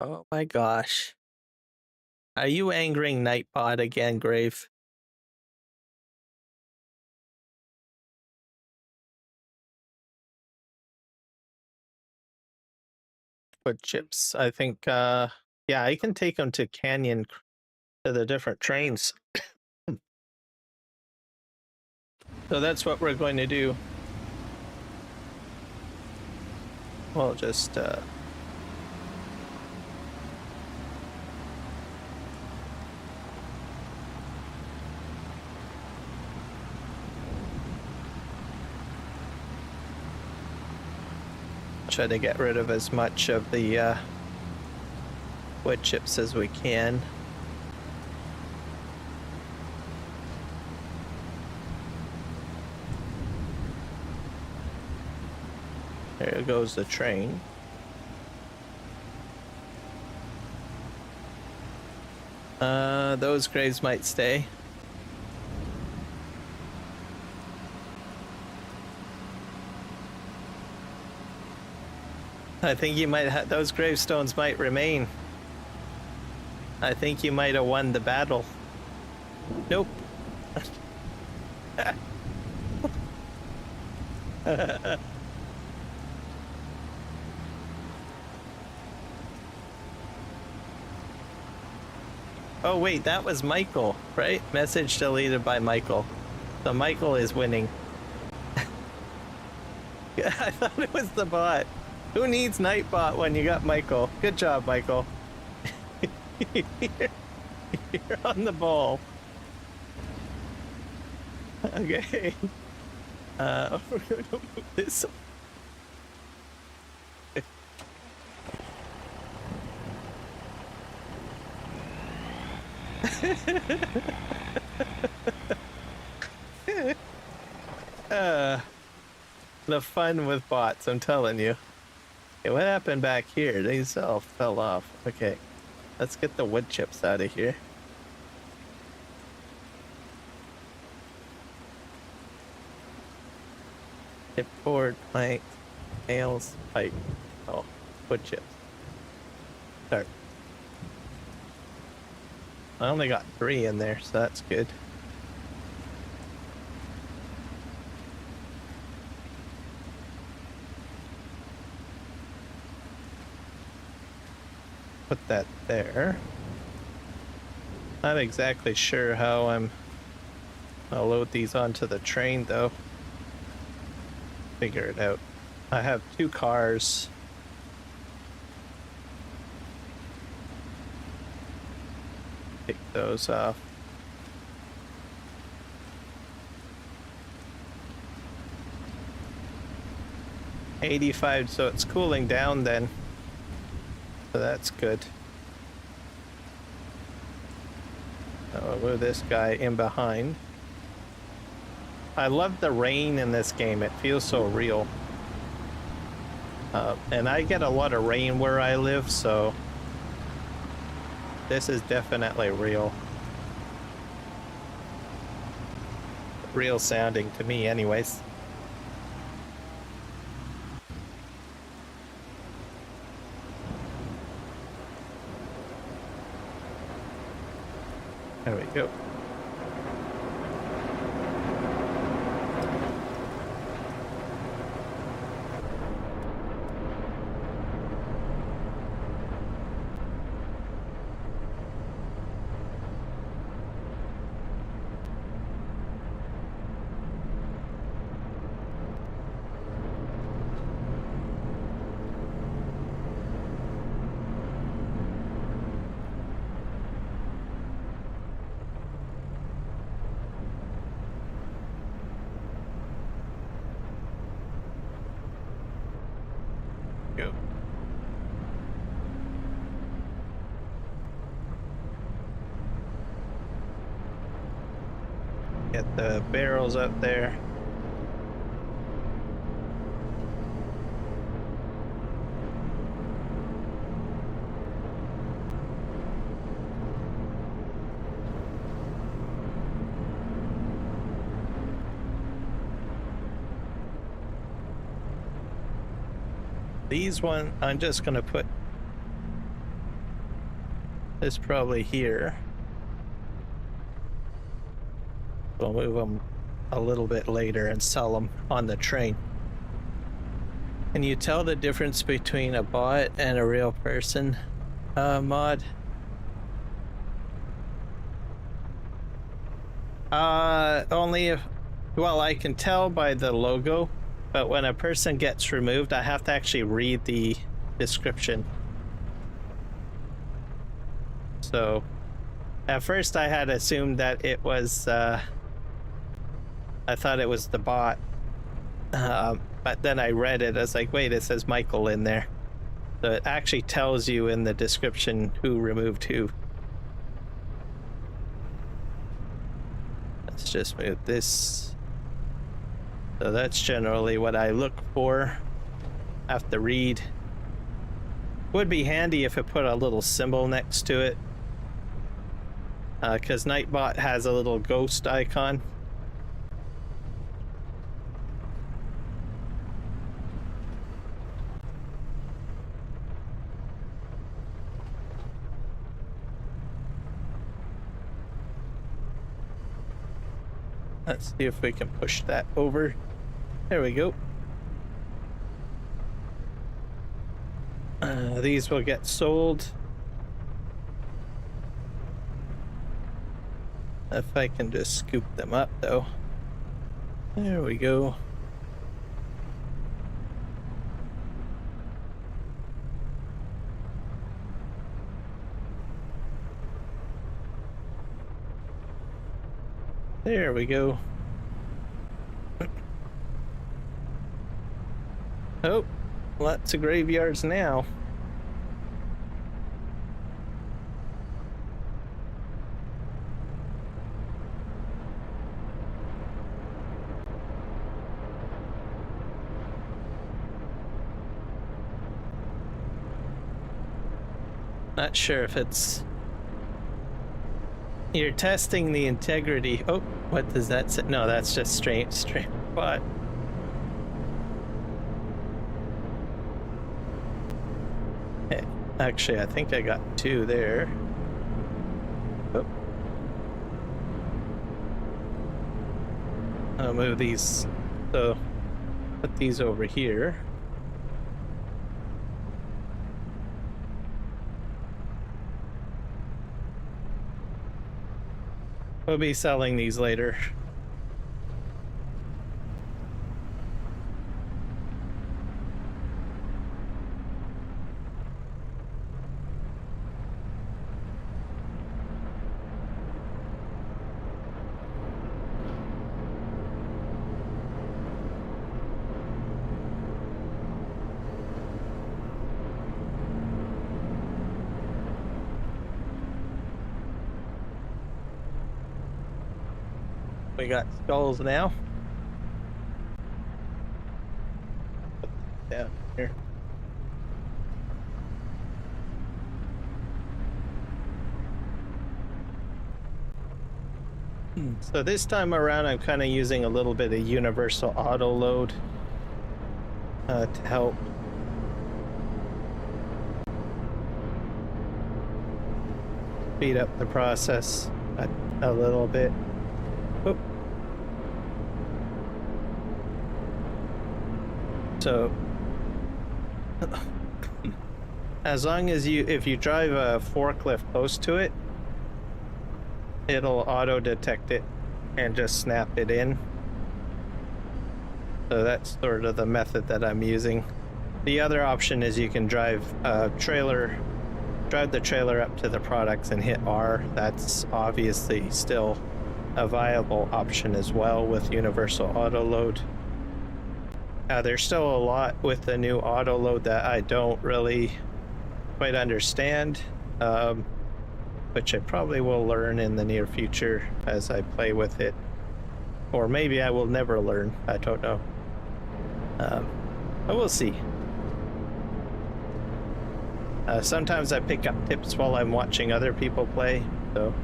Oh my gosh. Are you angering Nightbot again, Grave? Wood chips. I think, yeah, I can take them to Canyon, to the different trains. So that's what we're going to do. we'll just try to get rid of as much of the wood chips as we can. There goes the train. Those graves might stay. I think you might those gravestones might remain. I think you might have won the battle. Nope. Oh wait, that was Michael, right? Message deleted by Michael. So Michael is winning. Yeah, I thought it was the bot. Who needs Nightbot when you got Michael? Good job, Michael. You're on the ball. Okay. We're gonna move this. The fun with bots, I'm telling you. Okay, what happened back here? These all fell off. Okay, let's get the wood chips out of here. Chipboard, plank, nails, pipe. Oh, wood chips. Start. I only got 3 in there, so that's good. Put that there. Not exactly sure how I'll load these onto the train though. Figure it out. I have 2 cars. Take those off. $85, so it's cooling down then. So that's good. I'll move this guy in behind. I love the rain in this game. It feels so real. And I get a lot of rain where I live, so this is definitely real. Real sounding to me anyways. There we go. Go. Get the barrels up there. These one, I'm just gonna put this probably here. We'll move them a little bit later and sell them on the train. Can you tell the difference between a bot and a real person, mod? Only if, well, I can tell by the logo. but when a person gets removed, I have to actually read the description. So at first I had assumed that it was, I thought it was the bot. But then I read it, I was like, wait, it says Michael in there. So it actually tells you in the description who removed who. Let's just move this. So that's generally what I look for. Have to read. Would be handy if it put a little symbol next to it. Because Nightbot has a little ghost icon. Let's see if we can push that over. There we go. These will get sold. If I can just scoop them up though. There we go. There we go. Oh, lots of graveyards now. Not sure if it's... You're testing the integrity. Oh, what does that say? No, that's just straight bot. Okay. Actually, I think I got two there. Oh. I'll move these. So, put these over here. We'll be selling these later. We got skulls now. Down here. So this time around, I'm kind of using a little bit of universal auto load to help. Speed up the process a little bit. Oh. So, as long as if you drive a forklift close to it, it'll auto detect it and just snap it in. So that's sort of the method that I'm using. The other option is you can drive the trailer up to the products and hit R. That's obviously still a viable option as well with universal auto load. There's still a lot with the new auto load that I don't really quite understand, which I probably will learn in the near future as I play with it, or maybe I will never learn. I don't know, but we'll see. Sometimes I pick up tips while I'm watching other people play, so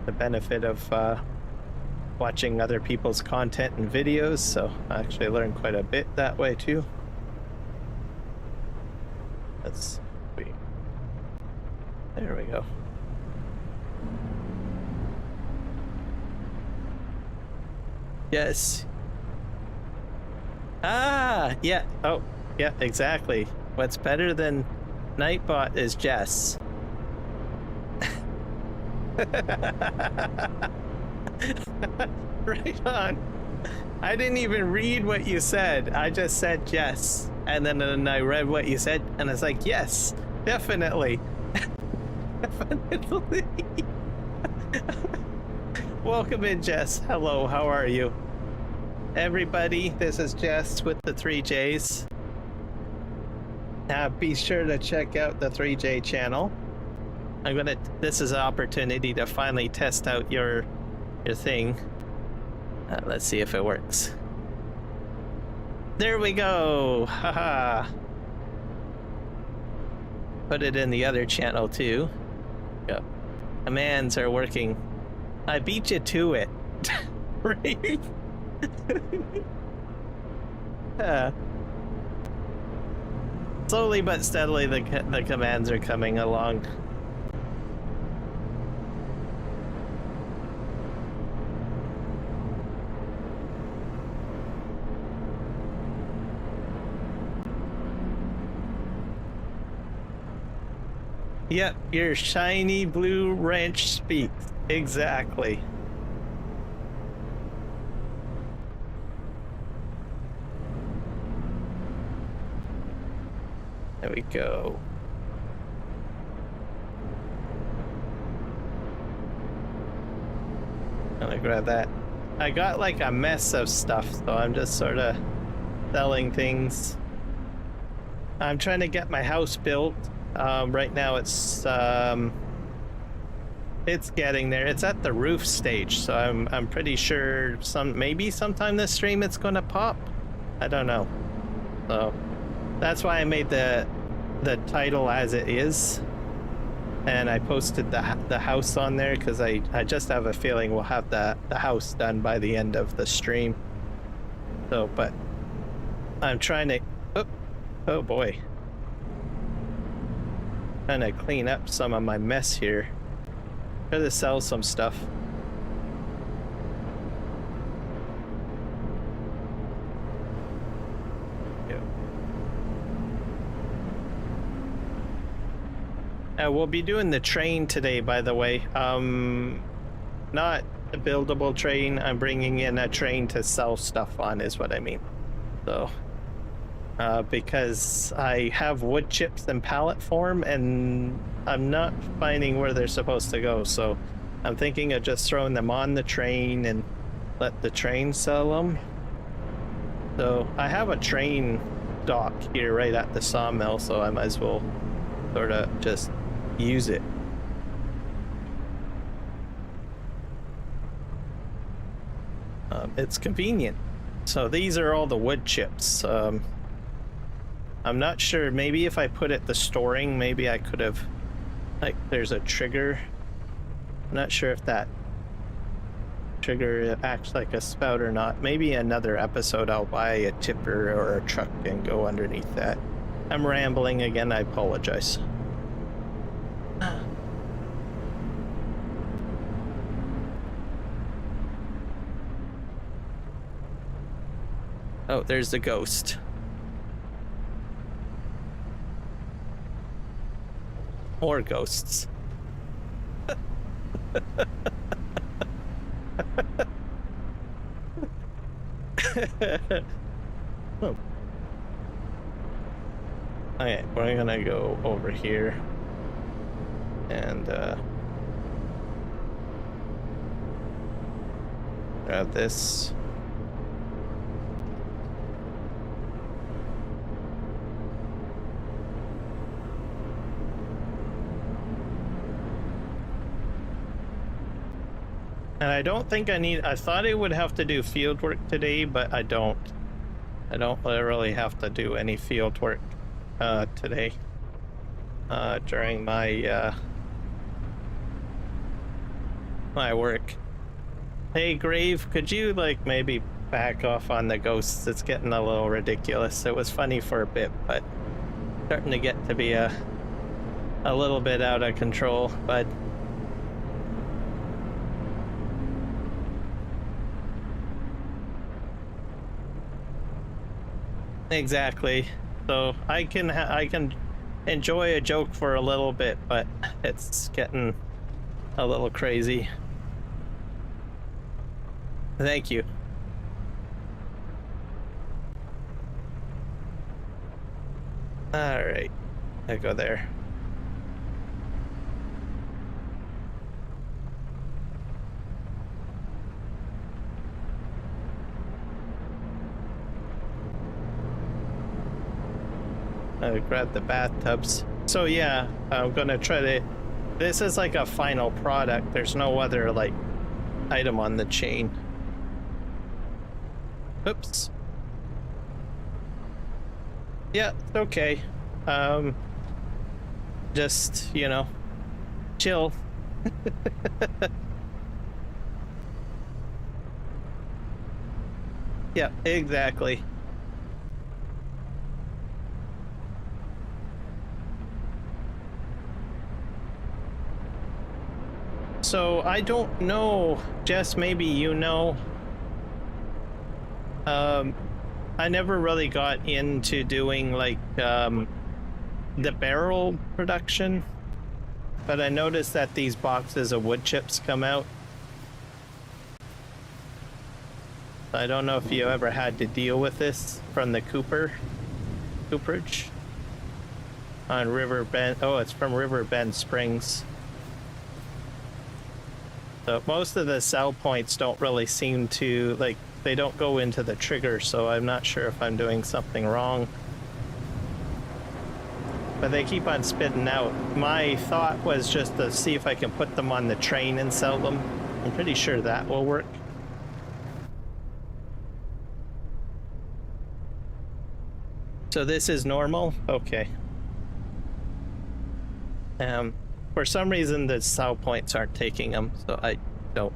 the benefit of watching other people's content and videos, so I actually learn quite a bit that way too. Let's see. There we go. Yes. Ah, yeah. Oh, yeah, exactly. What's better than Nightbot is Jess. Right on. I didn't even read what you said. I just said yes. And then I read what you said, and it's like, yes, definitely. Definitely. Welcome in, Jess. Hello, how are you? Everybody, this is Jess with the 3Js. Be sure to check out the 3J channel. This is an opportunity to finally test out your thing. Let's see if it works. There we go! Haha! Put it in the other channel too. Yep. Commands are working. I beat you to it. Right? Slowly but steadily the commands are coming along. Yep, your shiny blue wrench speaks. Exactly. There we go. I'm gonna grab that. I got like a mess of stuff, so I'm just sort of selling things. I'm trying to get my house built. Right now it's getting there. It's at the roof stage, so I'm pretty sure maybe sometime this stream it's gonna pop. I don't know. So that's why I made the title as it is, and I posted the house on there because I just have a feeling we'll have the house done by the end of the stream. So, but I'm trying to oh boy. Trying to clean up some of my mess here. Try to sell some stuff. We'll be doing the train today, by the way. Not a buildable train. I'm bringing in a train to sell stuff on, is what I mean. So, because I have wood chips in pallet form, and I'm not finding where they're supposed to go. So, I'm thinking of just throwing them on the train and let the train sell them. So, I have a train dock here right at the sawmill, so I might as well sort of just use it. It's convenient. So these are all the wood chips. I'm not sure, maybe if I put it the storing, maybe I could have, like, there's a trigger. I'm not sure if that trigger acts like a spout or not. Maybe another episode I'll buy a tipper or a truck and go underneath that. I'm rambling again, I apologize. Oh, there's the ghost. More ghosts. Oh. Okay, we're gonna go over here and grab this. And I don't think I thought I would have to do field work today, but I don't. I don't really have to do any field work today during my my work. Hey Grave, could you like maybe back off on the ghosts? It's getting a little ridiculous. It was funny for a bit, but starting to get to be a little bit out of control, but exactly. So I can enjoy a joke for a little bit, but it's getting a little crazy. Thank you. All right, I go there. I grab the bathtubs. So yeah, I'm gonna try to. This is like a final product. There's no other like item on the chain. Oops. Yeah, it's okay. Just, you know, chill. Yeah, exactly. So I don't know, Jess, maybe you know. I never really got into doing like the barrel production, but I noticed that these boxes of wood chips come out. I don't know if you ever had to deal with this from the cooperage on River Bend. Oh, it's from River Bend Springs. So most of the sell points don't really seem to, like, they don't go into the trigger, so I'm not sure if I'm doing something wrong. But they keep on spitting out. My thought was just to see if I can put them on the train and sell them. I'm pretty sure that will work. So this is normal? Okay. For some reason the sell points aren't taking them, so I don't.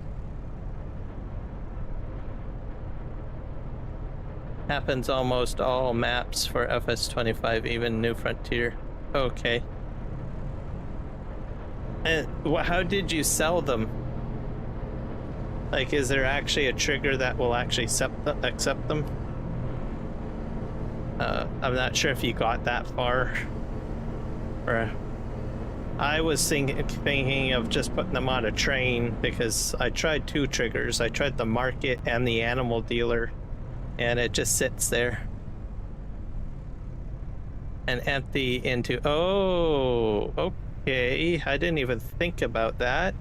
Happens almost all maps for FS25, even New Frontier. Okay. And how did you sell them? Like, is there actually a trigger that will actually accept them? I'm not sure if you got that far. Or I was thinking of just putting them on a train because I tried two triggers. I tried the market and the animal dealer, and it just sits there. And empty into, oh, okay. I didn't even think about that.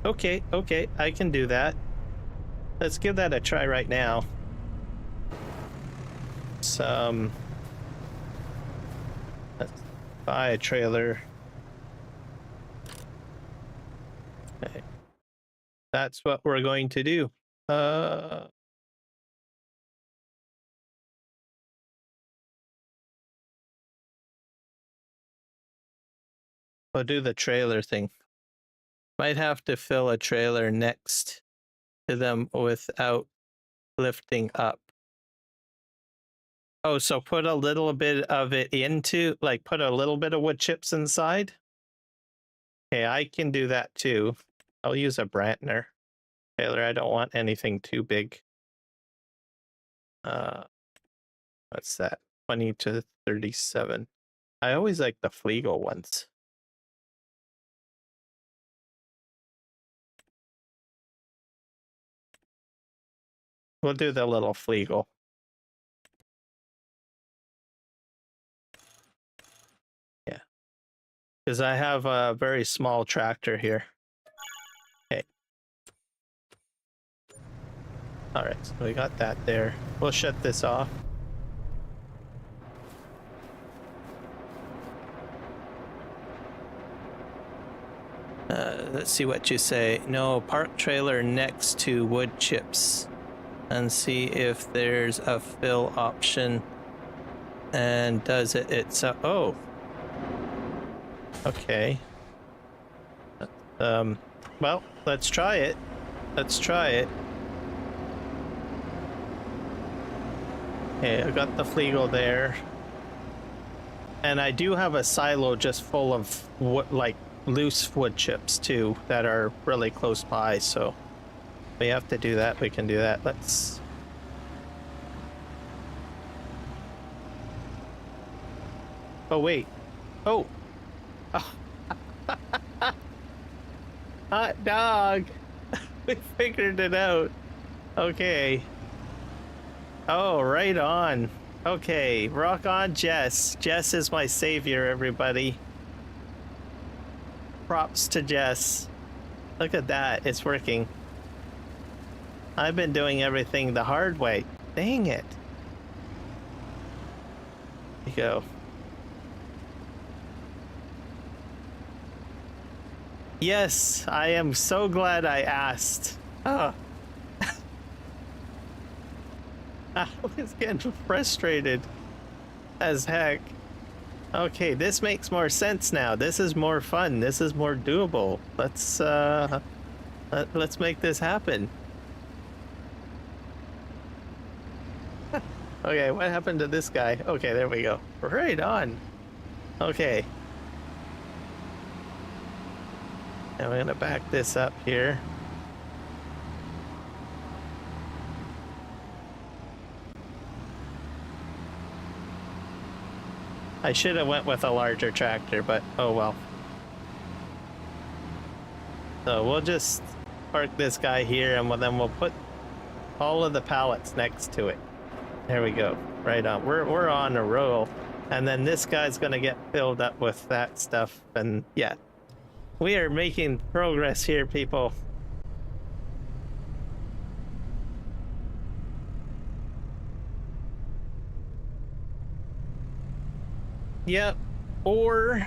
Okay, I can do that. Let's give that a try right now. Let's buy a trailer. Okay. That's what we're going to do. We'll do the trailer thing. Might have to fill a trailer next to them without lifting up. Oh, so put a little bit of it into, like, put a little bit of wood chips inside? Okay, I can do that too. I'll use a Brantner trailer. I don't want anything too big. What's that? 20 to 37. I always like the Fliegel ones. We'll do the little Fliegel. Yeah. Because I have a very small tractor here. Okay. All right, so we got that there. We'll shut this off. Let's see what you say. No, park trailer next to wood chips. And see if there's a fill option. And does it itself? Oh. Okay. Well, let's try it. Let's try it. Okay, I got the Fliegel there. And I do have a silo just full of wood, like loose wood chips too, that are really close by, so we have to do that. We can do that. Let's... Oh, wait. Oh. Hot dog. We figured it out. Okay. Oh, right on. Okay, rock on, Jess. Jess is my savior, everybody. Props to Jess. Look at that, it's working. I've been doing everything the hard way. Dang it. There you go. Yes, I am so glad I asked. Oh. I was getting frustrated as heck. Okay, this makes more sense now. This is more fun. This is more doable. Let's make this happen. Okay, what happened to this guy? Okay, there we go. Right on. Okay. Now we're gonna back this up here. I should have went with a larger tractor, but oh well. So we'll just park this guy here, and then we'll put all of the pallets next to it. There we go. Right on. We're on a roll, and then this guy's gonna get filled up with that stuff, and yeah, we are making progress here, people. Yep. Or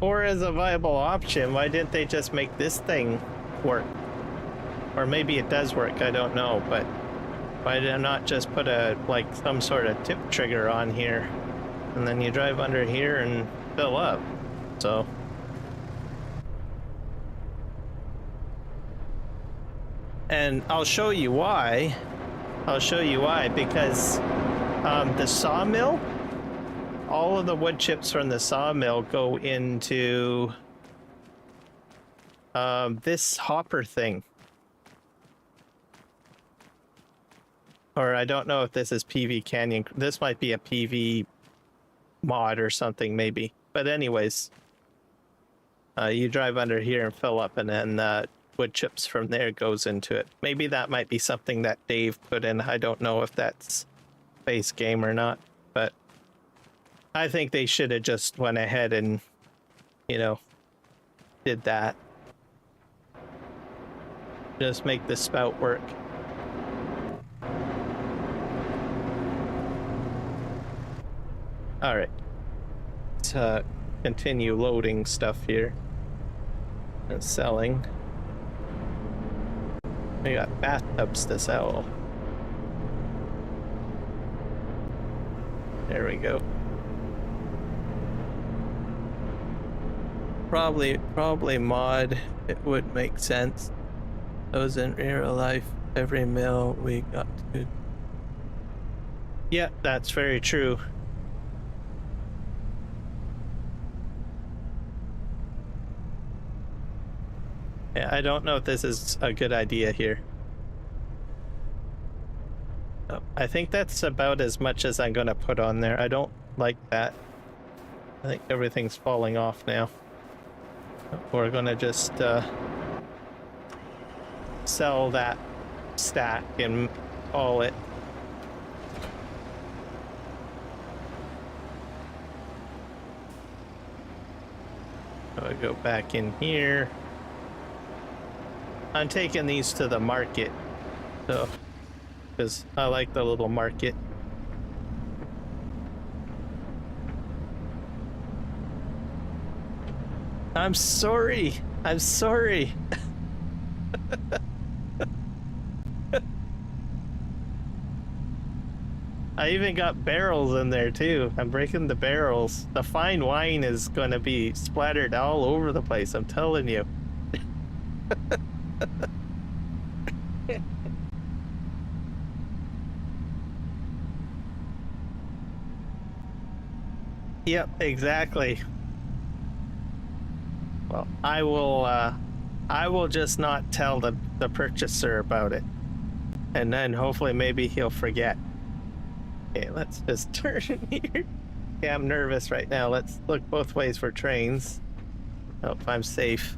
as a viable option, why didn't they just make this thing work? Or maybe it does work, I don't know, but why did I not just put like some sort of tip trigger on here, and then you drive under here and fill up? So and I'll show you why. Because the sawmill, all of the wood chips from the sawmill go into this hopper thing. Or I don't know if this is PV Canyon. This might be a PV mod or something, maybe. But anyways, you drive under here and fill up, and then wood chips from there goes into it. Maybe that might be something that Dave put in. I don't know if that's base game or not, but I think they should have just went ahead and, you know, did that. Just make the spout work. All right, let's continue loading stuff here and selling. We got bathtubs to sell. There we go. Probably mod. It would make sense. Those in real life, every mill we got to. Yeah, that's very true. Yeah, I don't know if this is a good idea here. Oh, I think that's about as much as I'm gonna put on there. I don't like that. I think everything's falling off now. We're gonna just sell that stack and haul it. I'll go back in here. I'm taking these to the market, so because I like the little market. I'm sorry. I'm sorry. I even got barrels in there too. I'm breaking the barrels. The fine wine is gonna be splattered all over the place, I'm telling you. Yep, exactly. Well, I will just not tell the purchaser about it, and then hopefully maybe he'll forget. Okay, let's just turn here. Okay, I'm nervous right now. Let's look both ways for trains. Hope I'm safe.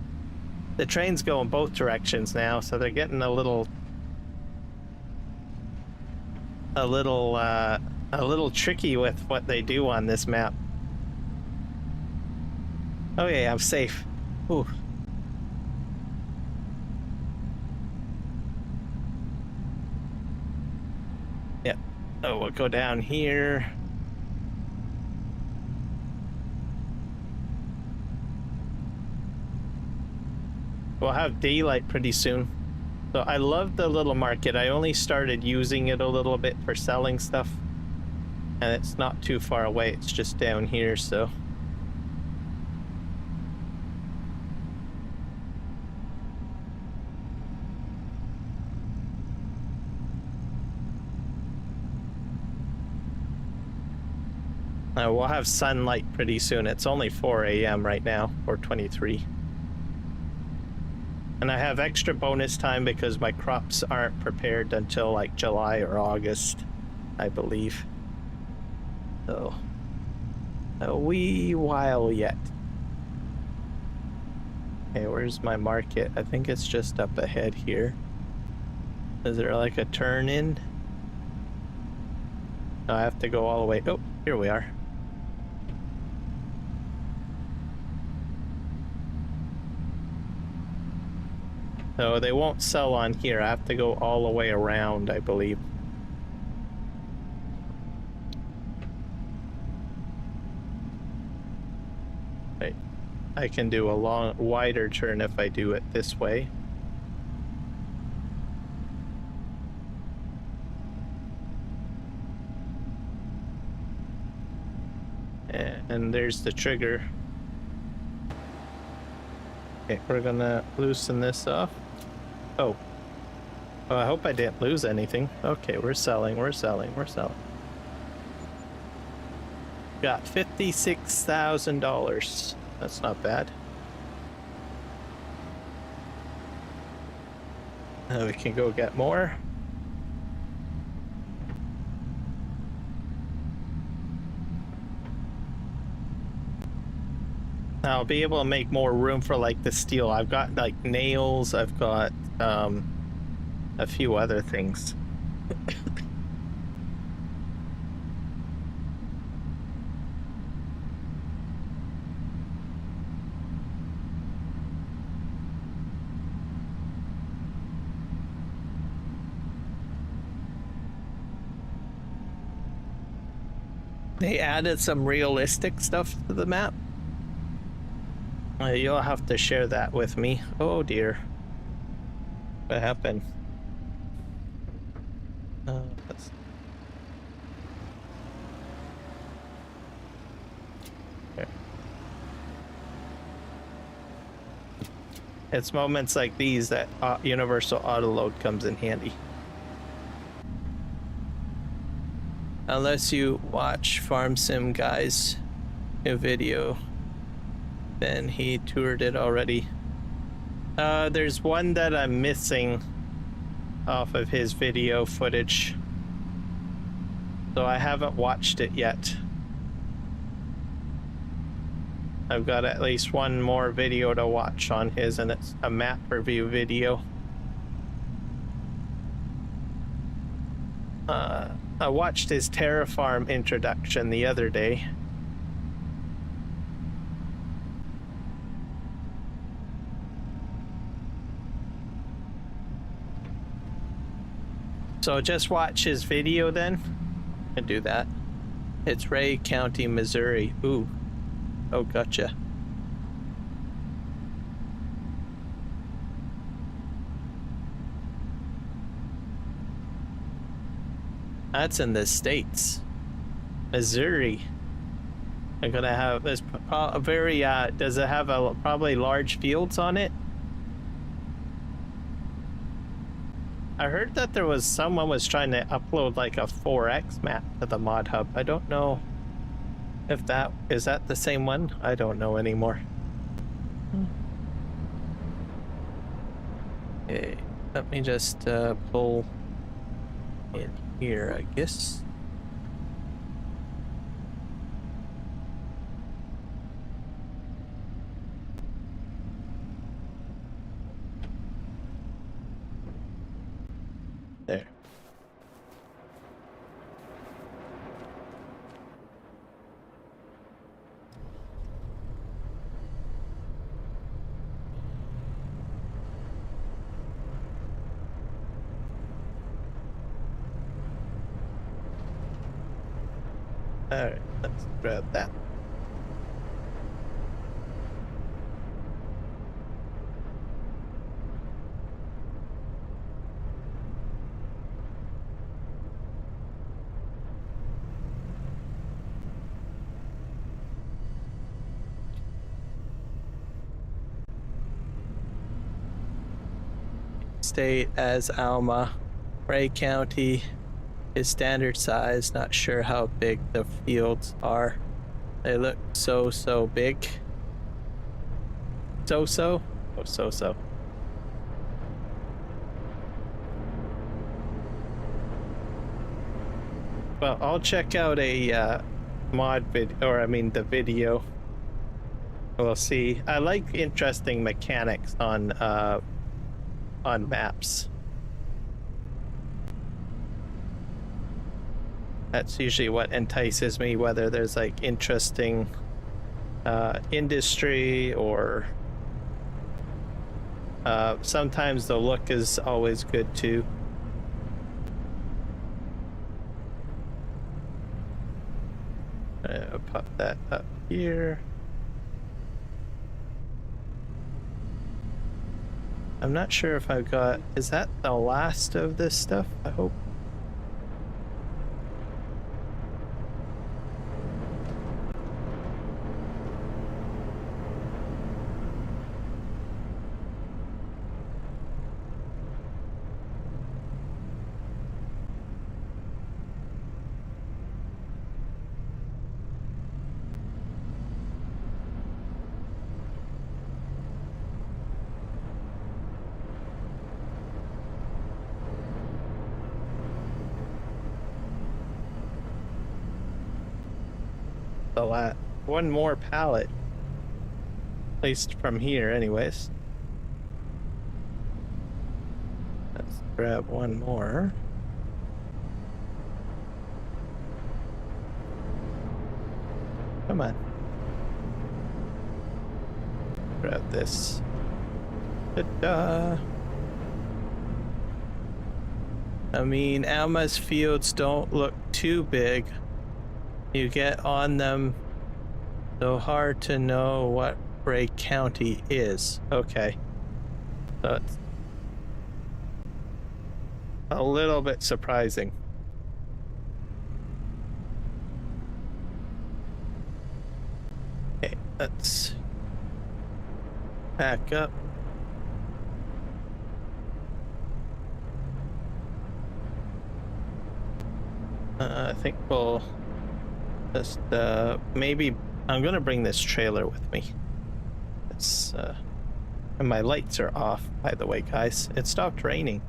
The trains go in both directions now, so they're getting a little a little tricky with what they do on this map. Oh yeah, I'm safe. Ooh. Yep. Oh, we'll go down here. We'll have daylight pretty soon. So I love the little market. I only started using it a little bit for selling stuff. And it's not too far away. It's just down here, so. We'll have sunlight pretty soon. It's only 4 a.m. right now, 4:23. And I have extra bonus time because my crops aren't prepared until like July or August, I believe. So, a wee while yet. Okay, where's my market? I think it's just up ahead here. Is there like a turn in? No, I have to go all the way. Oh, here we are. No, they won't sell on here. I have to go all the way around, I believe. Right. I can do a wider turn if I do it this way. And there's the trigger. Okay, we're gonna loosen this off. Oh. Oh, I hope I didn't lose anything. Okay, we're selling, we're selling, we're selling. Got $56,000. That's not bad. Now we can go get more. I'll be able to make more room for like the steel. I've got like nails, I've got a few other things. They added some realistic stuff to the map. You'll have to share that with me. Oh dear. What happened? Let's... Here. It's moments like these that universal autoload comes in handy. Unless you watch Farm Sim Guy's new video, then he toured it already. There's one that I'm missing off of his video footage, so I haven't watched it yet. I've got at least one more video to watch on his, and it's a map review video. I watched his terraform introduction the other day. So just watch his video then, and do that. It's Ray County, Missouri. Ooh. Oh, gotcha. That's in the States. Missouri. I'm gonna have this very, does it have probably large fields on it? I heard that there was someone was trying to upload like a 4X map to the mod hub. I don't know if that is that the same one. I don't know anymore. Okay, let me just pull in here, I guess. There. Alright, let's grab that. State as Alma. Ray County is standard size. Not sure how big the fields are. They look so big. So-so? Oh, so-so. Well, I'll check out a mod vid, or I mean the video. We'll see. I like interesting mechanics on maps. That's usually what entices me, whether there's like interesting industry or sometimes the look is always good too. I'll pop that up here. I'm not sure if I've got... Is that the last of this stuff? I hope. One more pallet placed from here anyways. Let's grab one more. Come on. Grab this. Ta-da! I mean, Alma's fields don't look too big. You get on them, so hard to know what Ray County is. Okay. So it's a little bit surprising. Okay, let's back up. I think we'll just maybe I'm gonna bring this trailer with me. It's and my lights are off, by the way, guys. It stopped raining.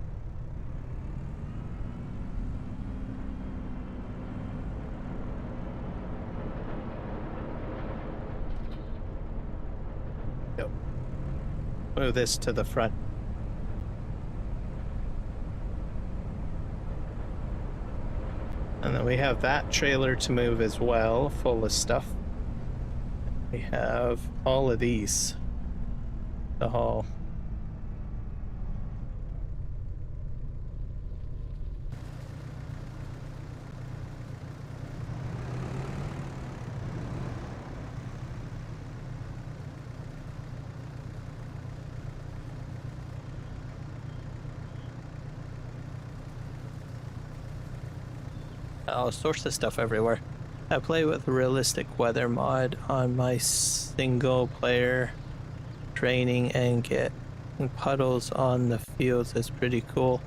Go. Move this to the front. And then we have that trailer to move as well, full of stuff. We have all of these to haul. All sorts of stuff everywhere. I play with realistic weather mod on my single player training and get puddles on the fields is pretty cool.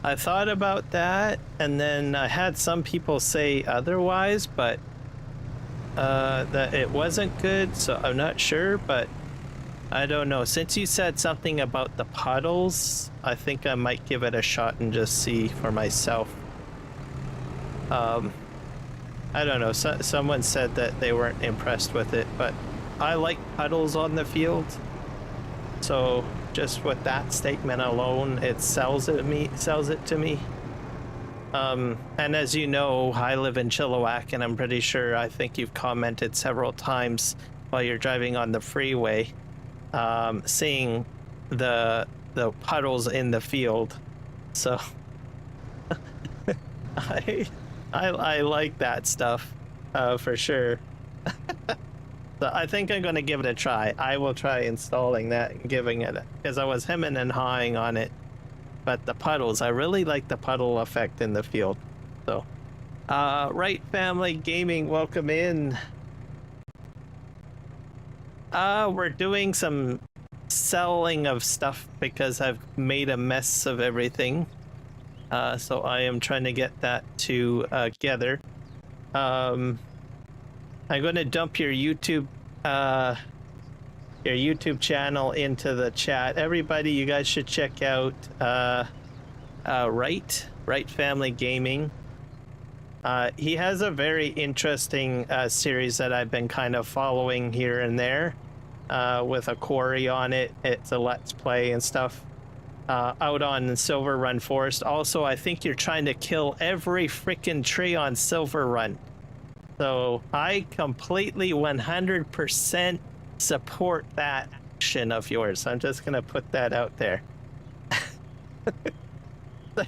I thought about that and then I had some people say otherwise, but that it wasn't good, so I'm not sure, but I don't know. Since you said something about the puddles, I think I might give it a shot and just see for myself. I don't know. Someone said that they weren't impressed with it, but I like puddles on the field. So just with that statement alone, it sells it to me. And as you know, I live in Chilliwack, and I'm pretty sure I think you've commented several times while you're driving on the freeway, seeing the puddles in the field. So I like that stuff, for sure. So I think I'm going to give it a try. I will try installing that and giving it, because I was hemming and hawing on it. But the puddles, I really like the puddle effect in the field. So, right, family gaming, welcome in. We're doing some selling of stuff because I've made a mess of everything. So I am trying to get that together. I'm going to dump your YouTube channel into the chat. Everybody, you guys should check out Right Family Gaming. He has a very interesting series that I've been kind of following here and there, with a quarry on it. It's a let's play and stuff. Out on Silver Run Forest. Also, I think you're trying to kill every freaking tree on Silver Run. So I completely 100% support that action of yours. I'm just gonna put that out there. So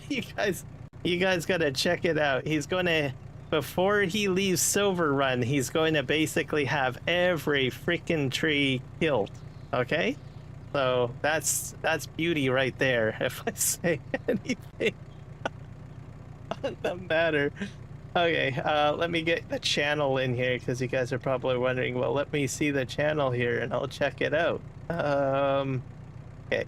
you guys gotta check it out. He's gonna, before he leaves Silver Run, he's going to basically have every freaking tree killed. Okay? So that's beauty right there, if I say anything on the matter. Okay, let me get the channel in here, because you guys are probably wondering, well, let me see the channel here and I'll check it out. Okay.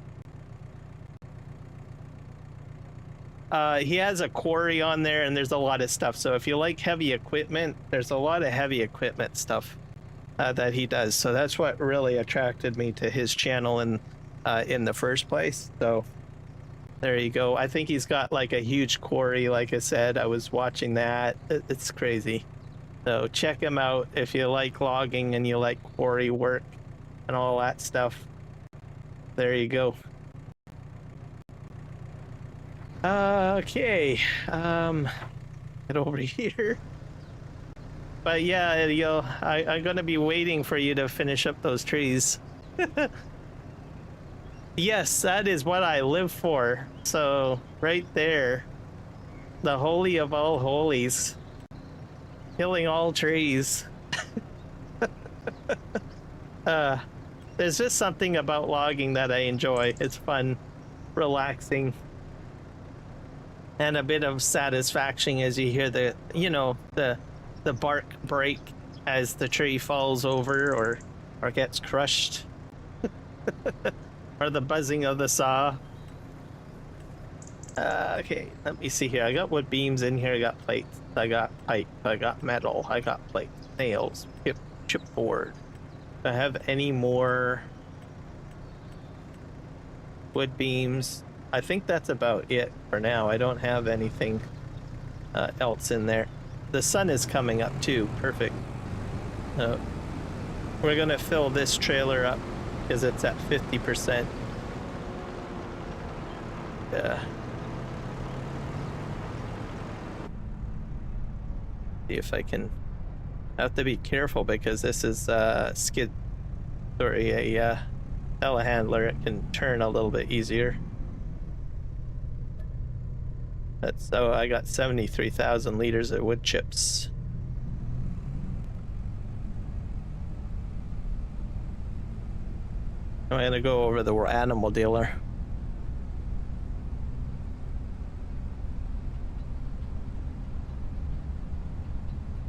He has a quarry on there and there's a lot of stuff. So if you like heavy equipment, there's a lot of heavy equipment stuff that he does. So that's what really attracted me to his channel in the first place. So there you go. I think he's got like a huge quarry. Like I said, I was watching that. It's crazy. So check him out if you like logging and you like quarry work and all that stuff. There you go. Okay. Get over here. But yeah, I'm gonna be waiting for you to finish up those trees. Yes, that is what I live for. So right there, the holy of all holies, killing all trees. There's just something about logging that I enjoy. It's fun, relaxing, and a bit of satisfaction as you hear the bark break as the tree falls over or gets crushed. Or the buzzing of the saw. Okay, let me see here. I got wood beams in here. I got plates. I got pipe. I got metal. I got plates, nails, chipboard. Do I have any more wood beams? I think that's about it for now. I don't have anything else in there. The sun is coming up too. Perfect. We're gonna fill this trailer up because it's at 50%. See if I can. I have to be careful because this is a telehandler. It can turn a little bit easier. So I got 73,000 liters of wood chips. I'm gonna go over the animal dealer.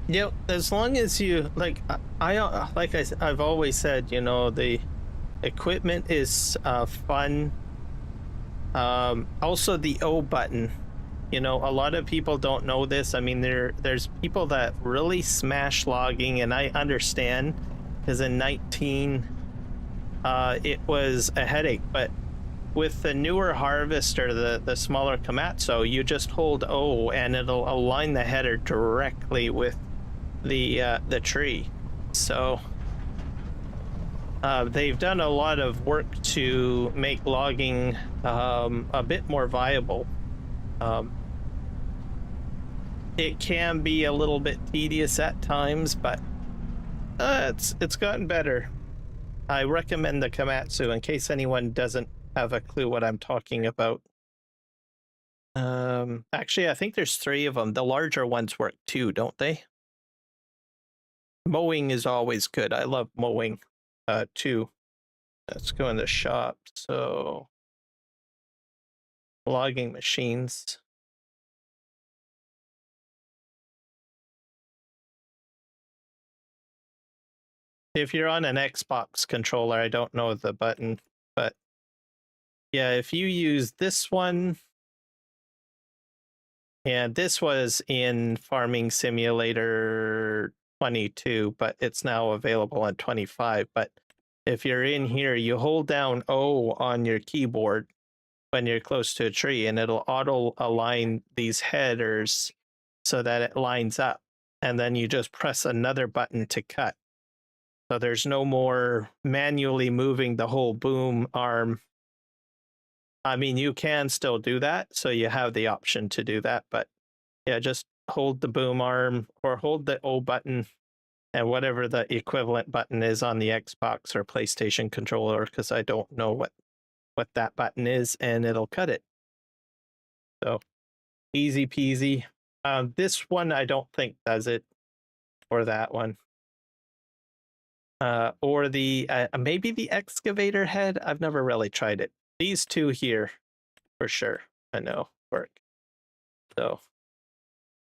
Yep, as long as you like I've always said, the equipment is fun. Also the O button. A lot of people don't know this. I mean, there's people that really smash logging, and I understand, because in 19 it was a headache, but with the newer harvester, the smaller Komatsu, you just hold O and it'll align the header directly with the tree. So they've done a lot of work to make logging a bit more viable. It can be a little bit tedious at times, but it's gotten better. I recommend the Komatsu in case anyone doesn't have a clue what I'm talking about. Actually, I think there's 3 of them. The larger ones work too, don't they? Mowing is always good. I love mowing too. Let's go in the shop. So logging machines. If you're on an Xbox controller, I don't know the button, but yeah, if you use this one, and this was in Farming Simulator 22, but it's now available on 25. But if you're in here, you hold down O on your keyboard when you're close to a tree, and it'll auto align these headers so that it lines up. And then you just press another button to cut. So there's no more manually moving the whole boom arm. I mean, you can still do that, so you have the option to do that, but yeah, just hold the boom arm or hold the O button and whatever the equivalent button is on the Xbox or PlayStation controller, because I don't know what that button is, and it'll cut it. So easy peasy. This one I don't think does it, or that one. Or the maybe the excavator head. I've never really tried it. These 2 here, for sure, I know work. So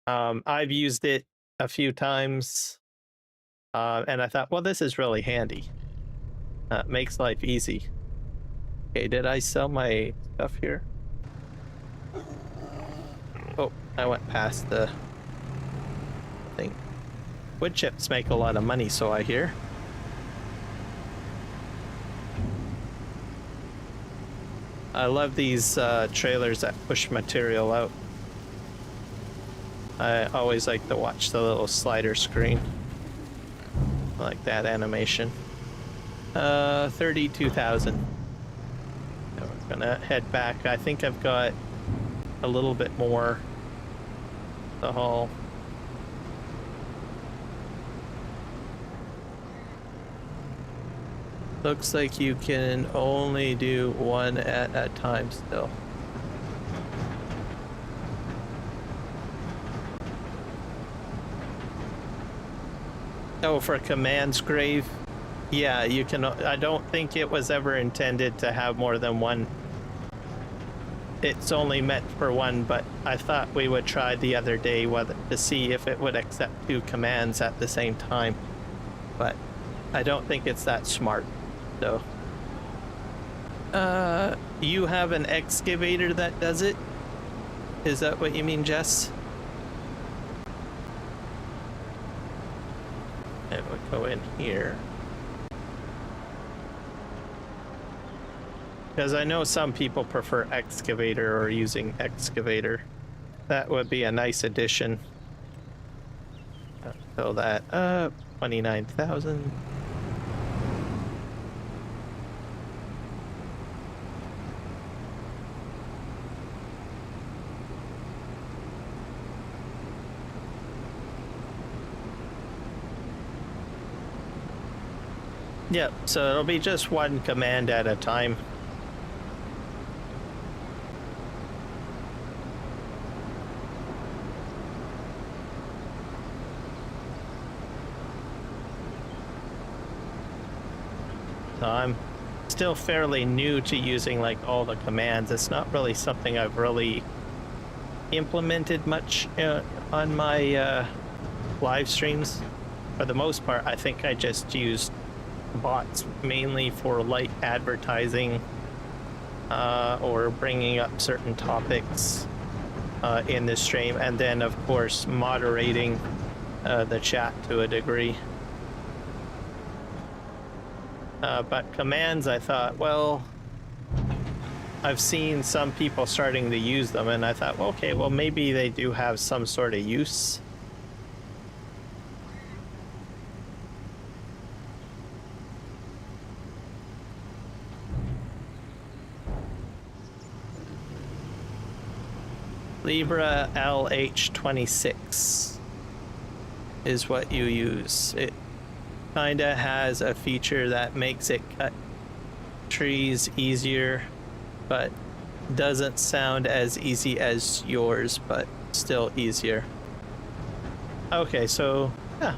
I've used it a few times, and I thought, well, this is really handy. Makes life easy. Okay, did I sell my stuff here? Oh, I went past the thing. Wood chips make a lot of money, so I hear. I love these trailers that push material out. I always like to watch the little slider screen. I like that animation. 32,000. We're gonna head back. I think I've got a little bit more to haul. Looks like you can only do 1 at a time still. Oh, for Command's Grave? Yeah, you can. I don't think it was ever intended to have more than 1. It's only meant for 1, but I thought we would try the other day to see if it would accept 2 commands at the same time. But I don't think it's that smart. So, you have an excavator that does it? Is that what you mean, Jess? And we'll go in here. Because I know some people prefer excavator or using excavator. That would be a nice addition. So that, 29,000. Yep, so it'll be just 1 command at a time. So I'm still fairly new to using like all the commands. It's not really something I've really implemented much on my live streams. For the most part, I think I just used bots mainly for light advertising or bringing up certain topics in the stream, and then of course moderating the chat to a degree. But commands, I thought, well, I've seen some people starting to use them, and I thought, well, okay, well, maybe they do have some sort of use. Libra LH26 is what you use. It kinda has a feature that makes it cut trees easier, but Doesn't sound as easy as yours, but still easier. Okay, so yeah.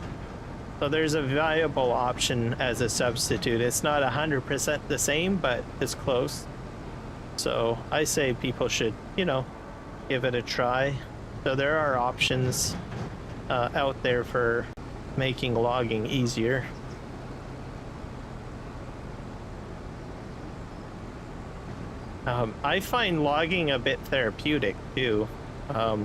So there's a viable option as a substitute. It's not 100% the same, but it's close. So I say people should, you know, give it a try. So there are options out there for making logging easier. I find logging a bit therapeutic too. I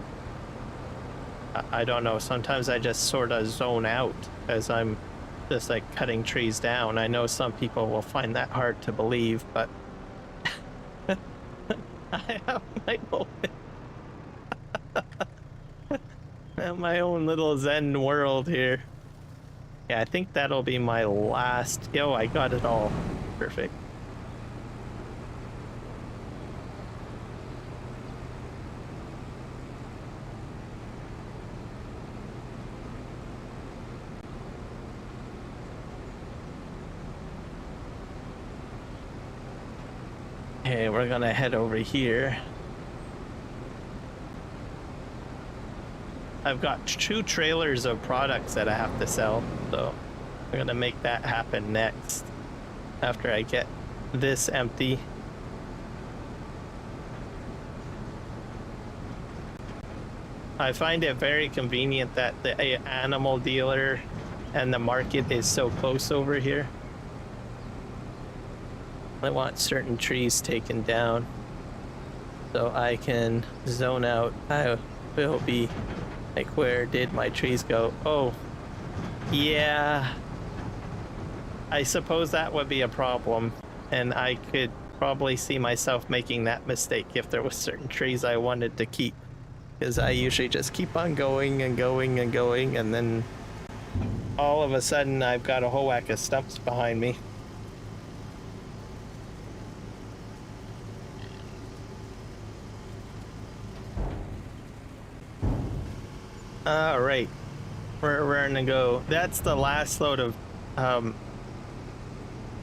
don't know, sometimes I just sort of zone out as I'm just like cutting trees down. I know some people will find that hard to believe, but I have my own, my own little zen world here. Yeah, I think that'll be my last. Oh, I got it all. Perfect. Okay, we're gonna head over here. I've got 2 trailers of products that I have to sell, so I'm gonna make that happen next after I get this empty. I find it very convenient that the animal dealer and the market is so close over here. I want certain trees taken down so I can zone out. I will be like, where did my trees go? Oh, yeah. I suppose that would be a problem, and I could probably see myself making that mistake if there was certain trees I wanted to keep, because I usually just keep on going and going and going, and then all of a sudden I've got a whole whack of stumps behind me. All right, we're gonna go. That's the last load of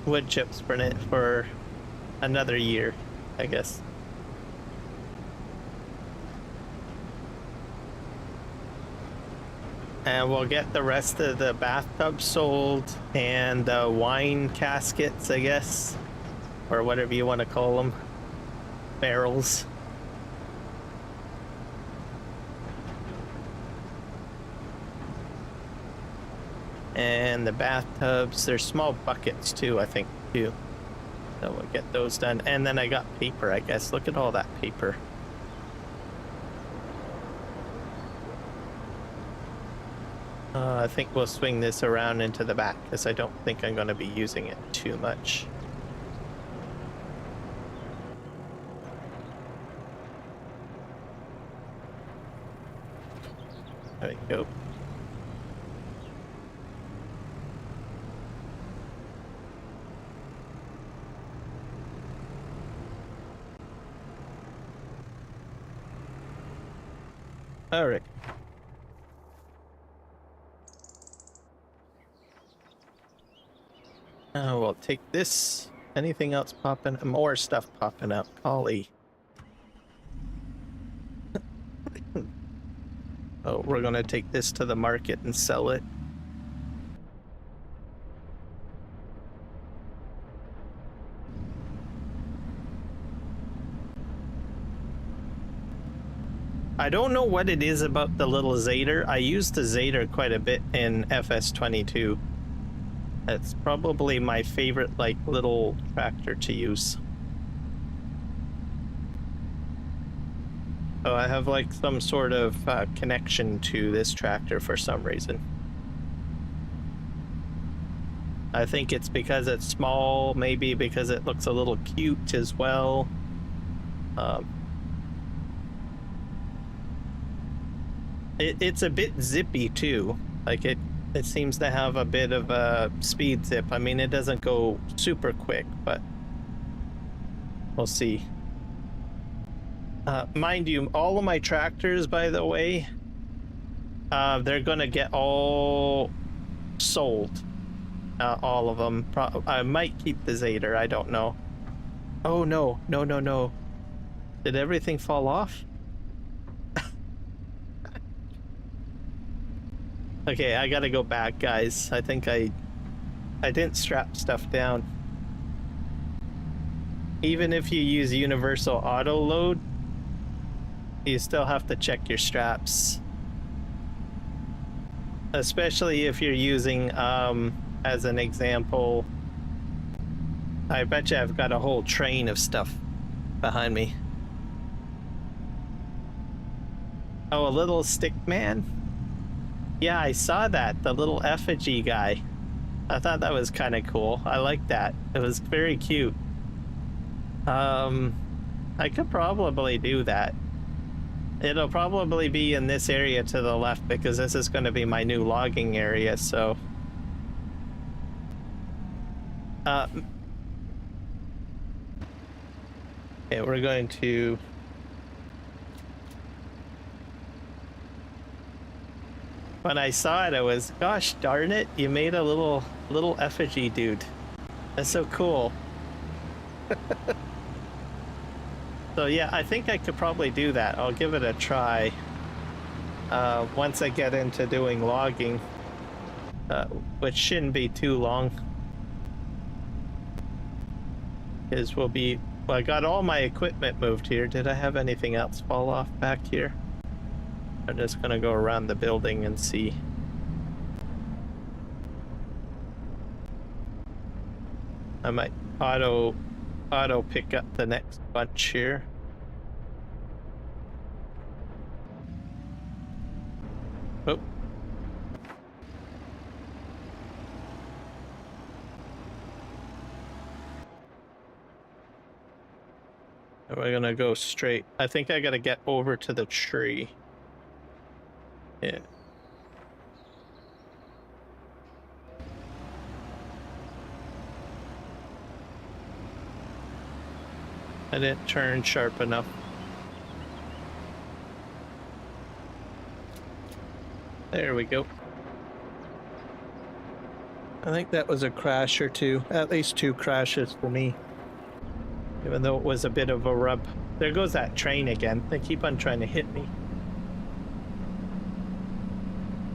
wood chips for another year, I guess. And we'll get the rest of the bathtub sold and the wine caskets, I guess, or whatever you want to call them, barrels. And the bathtubs, they're small buckets too, I think, too. So we'll get those done. And then I got paper, I guess. Look at all that paper. I think we'll swing this around into the back because I don't think I'm going to be using it too much. There we go. All right. We'll take this. Anything else popping? More stuff popping up. Golly. Oh, we're gonna take this to the market and sell it. I don't know what it is about the little Zader. I used the Zader quite a bit in FS22. It's probably my favorite, like, little tractor to use. So I have, like, some sort of connection to this tractor for some reason. I think it's because it's small, maybe because it looks a little cute as well. It's a bit zippy too. Like it seems to have a bit of a speed zip. I mean, it doesn't go super quick, but we'll see. Mind you, all of my tractors, by the way, they're gonna get all sold. All of them. I might keep the Zader, I don't know. Oh no, no, no, no. Did everything fall off? Okay, I gotta go back, guys. I think I didn't strap stuff down. Even if you use universal auto load, you still have to check your straps. Especially if you're using, as an example, I bet you I've got a whole train of stuff behind me. Oh, a little stick man? Yeah, I saw that, the little effigy guy. I thought that was kind of cool. I like that. It was very cute. I could probably do that. It'll probably be in this area to the left because this is going to be my new logging area, so... Okay, we're going to... When I saw it, I was, gosh darn it, you made a little effigy dude. That's so cool. So yeah, I think I could probably do that. I'll give it a try once I get into doing logging, which shouldn't be too long. Because well, I got all my equipment moved here. Did I have anything else fall off back here? I'm just gonna go around the building and see. I might auto pick up the next bunch here. Oh. We're gonna go straight. I think I gotta get over to the tree. Yeah. I didn't turn sharp enough. There we go. I think that was a crash or two. At least 2 crashes for me. Even though it was a bit of a rub. There goes that train again. They keep on trying to hit me.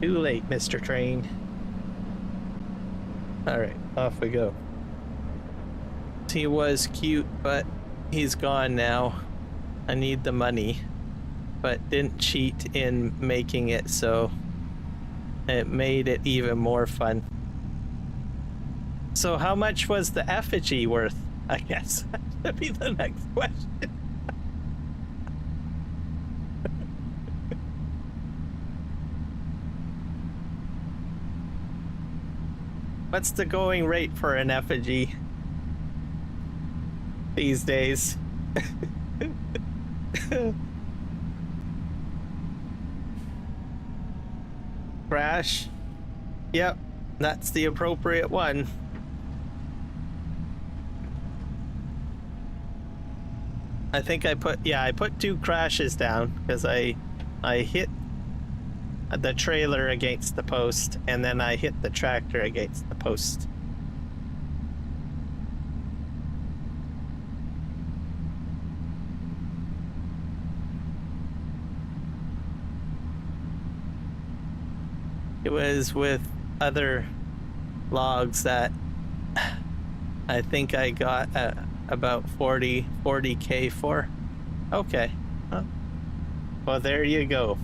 Too late, Mr. Train. Alright, off we go. He was cute, but he's gone now. I need the money. But didn't cheat in making it, so it made it even more fun. So how much was the effigy worth? I guess that should be the next question. What's the going rate for an effigy these days? Crash? Yep, that's the appropriate one. I think I put 2 crashes down because I hit the trailer against the post and then I hit the tractor against the post. It was with other logs that I think I got about 40K for. Okay. Well, there you go.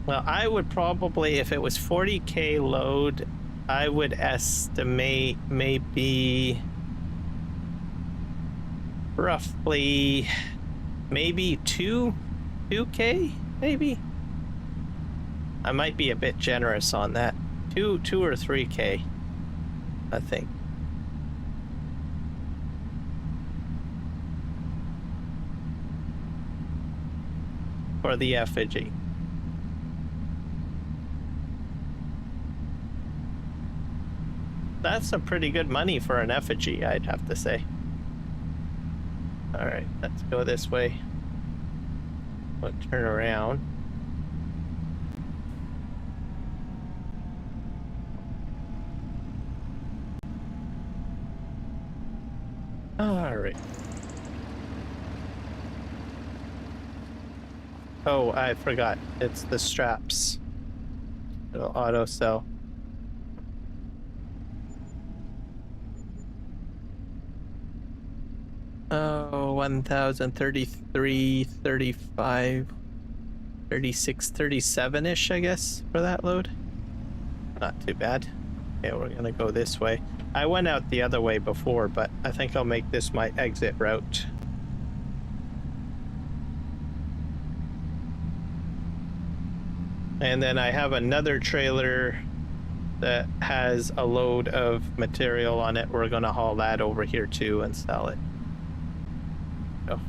Well, I would probably, if it was 40K load, I would estimate maybe roughly maybe 2K, maybe. I might be a bit generous on that. 2 or 3K, I think. For the effigy. That's a pretty good money for an effigy, I'd have to say. All right, let's go this way. We'll turn around. right. Oh, I forgot. It's the straps. It'll auto sell. Oh, 1,033, 35, 36, 37-ish, I guess, for that load. Not too bad. Okay, we're gonna go this way. I went out the other way before, but I think I'll make this my exit route. And then I have another trailer that has a load of material on it. We're gonna haul that over here too and sell it. Oh.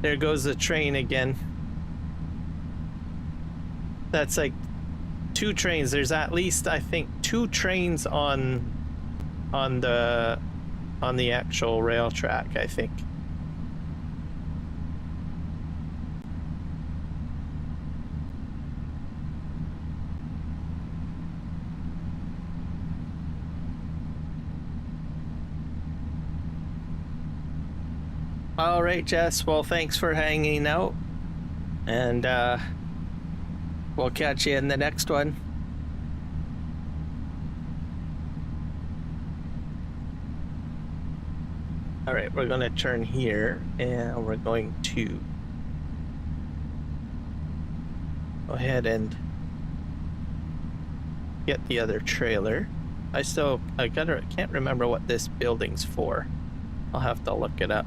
There goes the train again. That's like 2 trains. There's at least, I think, 2 trains on the actual rail track, I think. All right, Jess. Well, thanks for hanging out, and we'll catch you in the next one. All right, we're gonna turn here, and we're going to go ahead and get the other trailer. I can't remember what this building's for. I'll have to look it up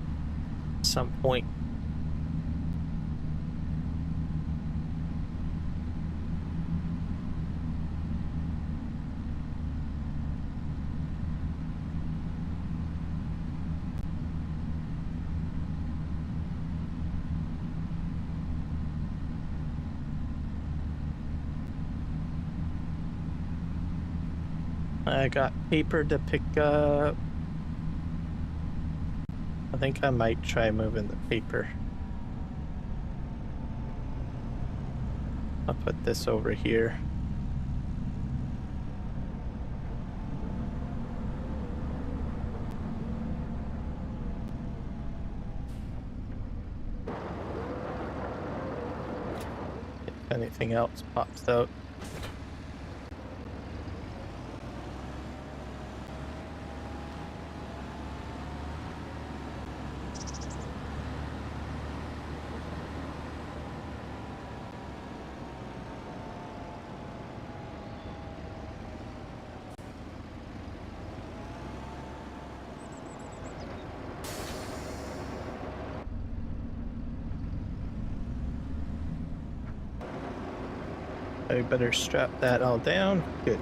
at some point. I got paper to pick up. I think I might try moving the paper. I'll put this over here. If anything else pops out. I better strap that all down. Good.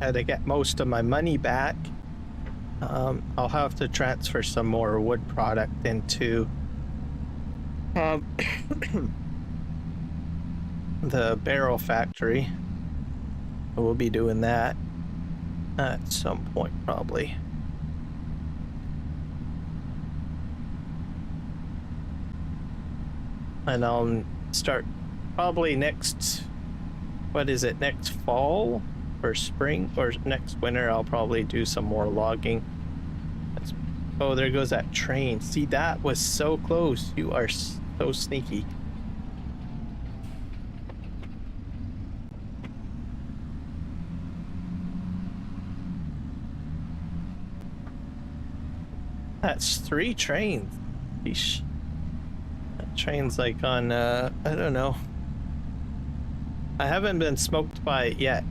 Had to get most of my money back. I'll have to transfer some more wood product into the barrel factory. We'll be doing that at some point, probably. And I'll start probably next fall or spring or next winter. I'll probably do some more logging. Oh, there goes that train. See, that was so close. You are so sneaky. That's 3 trains. Yeesh. That train's like on, I don't know. I haven't been smoked by it yet.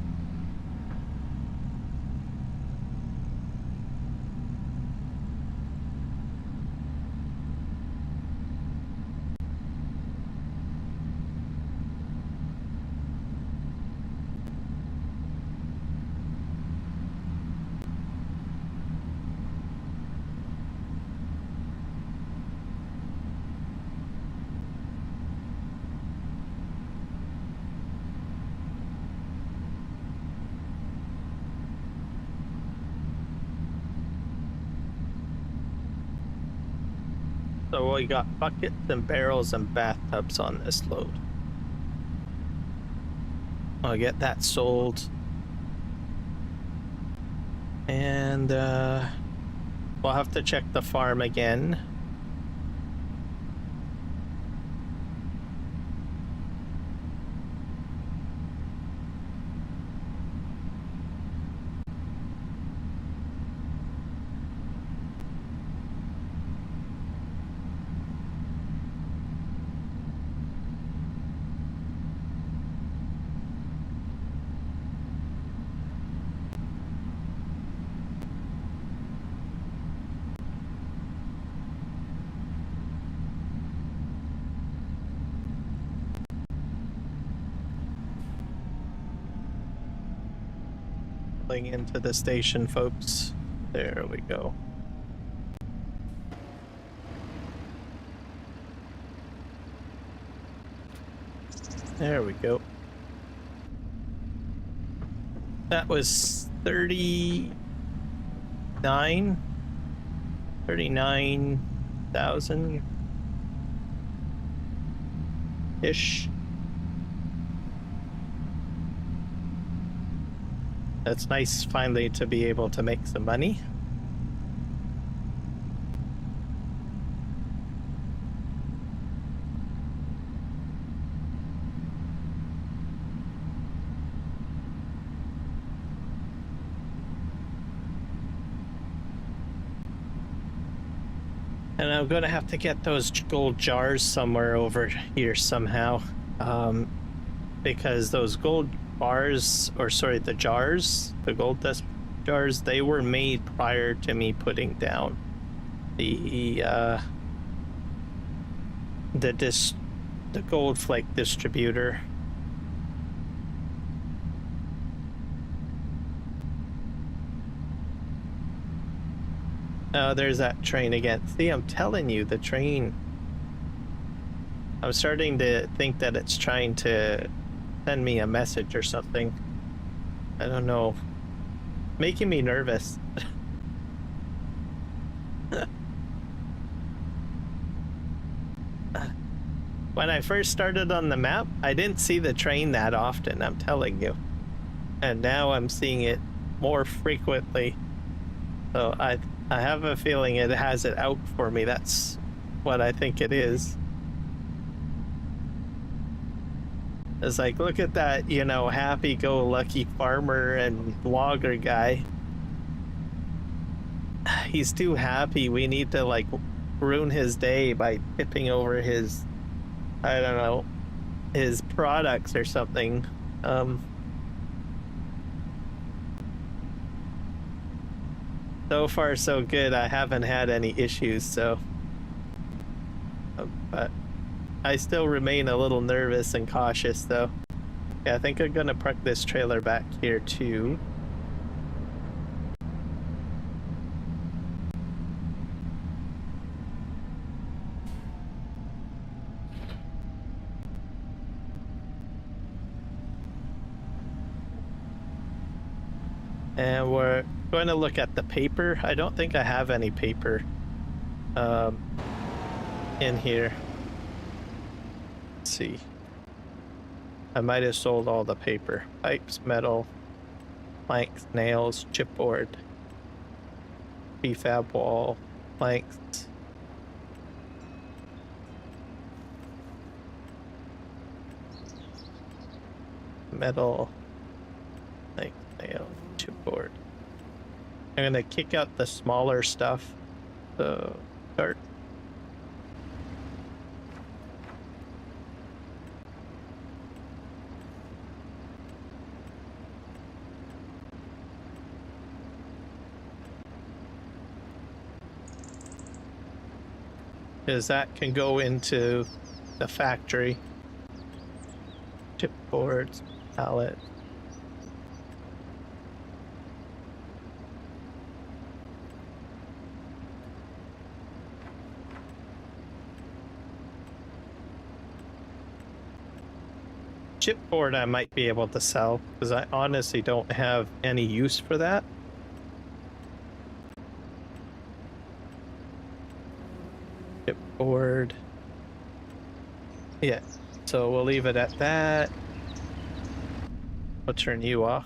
So we got buckets and barrels and bathtubs on this load. I'll get that sold. And we'll have to check the farm again. Into the station, folks. There we go. There we go. That was 39,000 ish. That's nice finally to be able to make some money. And I'm gonna have to get those gold jars somewhere over here somehow, because those gold bars, or sorry, the jars, the gold dust jars, they were made prior to me putting down the gold flake distributor. Oh, there's that train again. See, I'm telling you, the train. I'm starting to think that it's trying to send me a message or something. I don't know. Making me nervous. When I first started on the map, I didn't see the train that often, I'm telling you. And now I'm seeing it more frequently. So I have a feeling it has it out for me. That's what I think it is. It's like, look at that, you know, happy-go-lucky farmer and vlogger guy. He's too happy. We need to, like, ruin his day by tipping over his, I don't know, his products or something. So far, so good. I haven't had any issues, so... but I still remain a little nervous and cautious, though. Yeah, I think I'm gonna park this trailer back here, too. And we're going to look at the paper. I don't think I have any paper in here. Let's see. I might have sold all the paper. Pipes, metal, planks, nails, chipboard, prefab wall, planks. Metal, plank, nail, chipboard. I'm gonna kick out the smaller stuff. So start. Because that can go into the factory. Chipboards, pallet. Chipboard I might be able to sell, because I honestly don't have any use for that. Chipboard. Board. Yeah. So we'll leave it at that. I'll turn you off.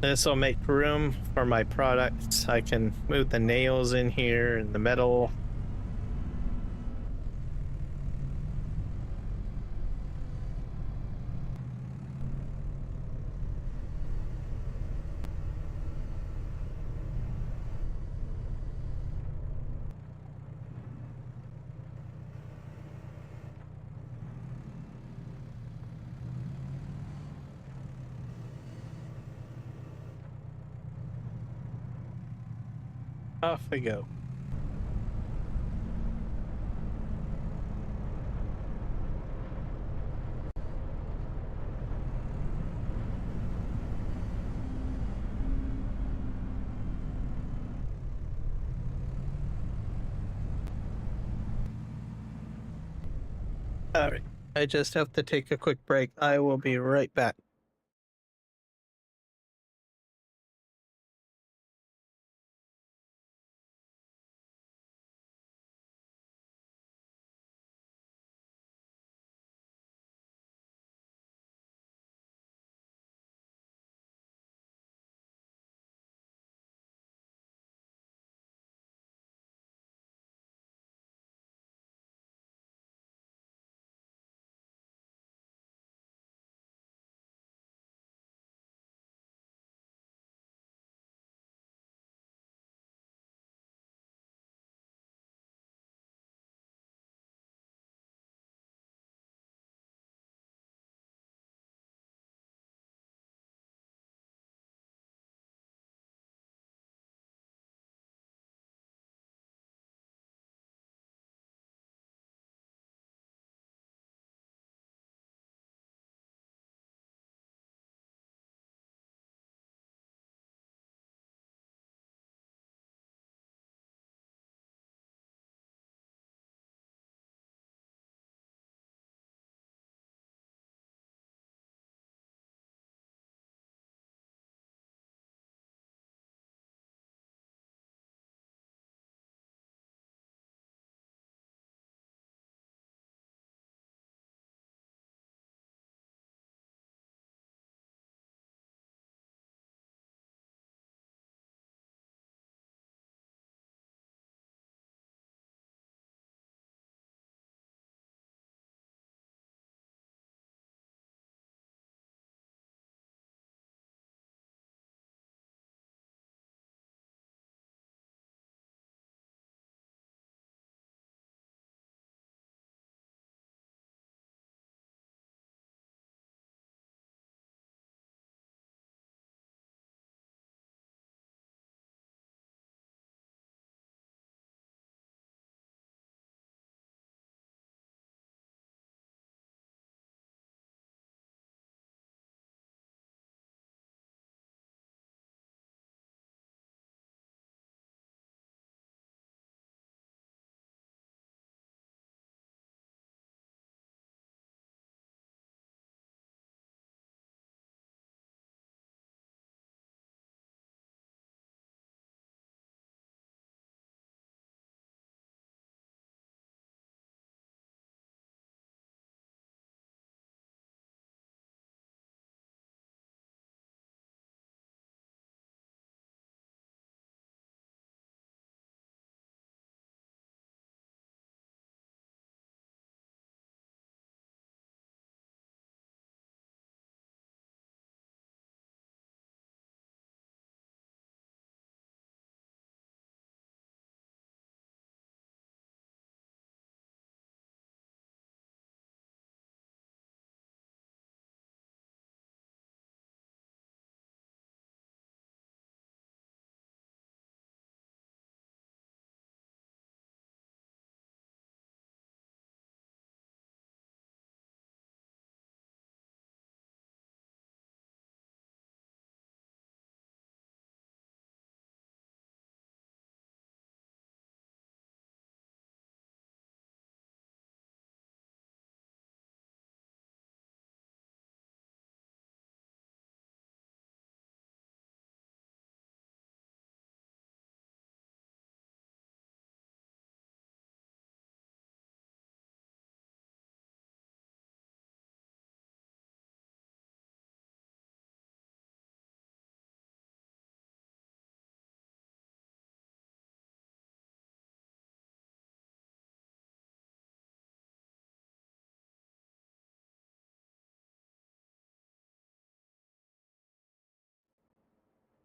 This will make room for my products. I can move the nails in here and the metal. Off we go. All right. I just have to take a quick break. I will be right back.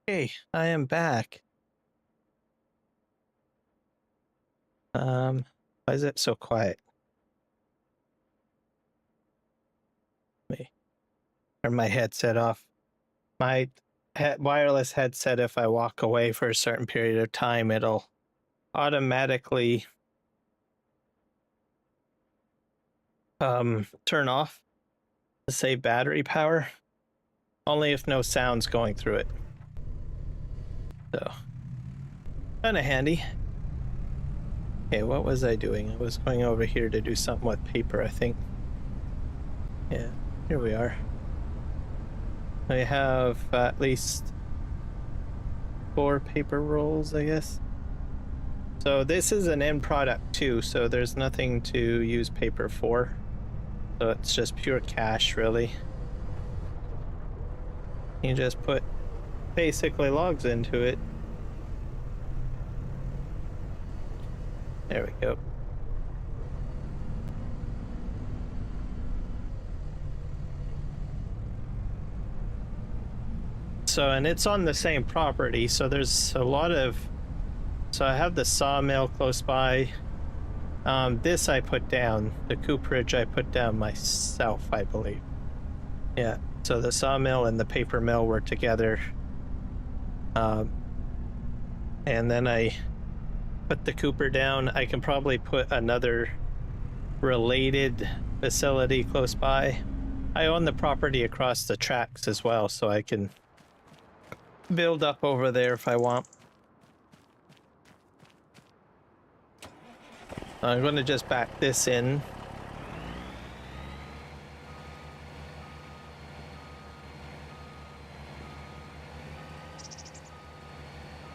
Okay, I am back. Why is it so quiet? Let me turn my headset off. My wireless headset, if I walk away for a certain period of time, it'll automatically turn off to save battery power, only if no sound's going through it. So, kind of handy. Okay, what was I doing? I was going over here to do something with paper, I think. Yeah, here we are. I have at least 4 paper rolls, I guess. So this is an end product too, so there's nothing to use paper for. So it's just pure cash, really. You just put basically logs into it. There we go. So, and it's on the same property, so there's a lot of... So I have the sawmill close by. This I put down. The cooperage I put down myself, I believe. Yeah, so the sawmill and the paper mill were together. And then I put the cooper down. I can probably put another related facility close by. I own the property across the tracks as well, so I can build up over there if I want. I'm going to just back this in.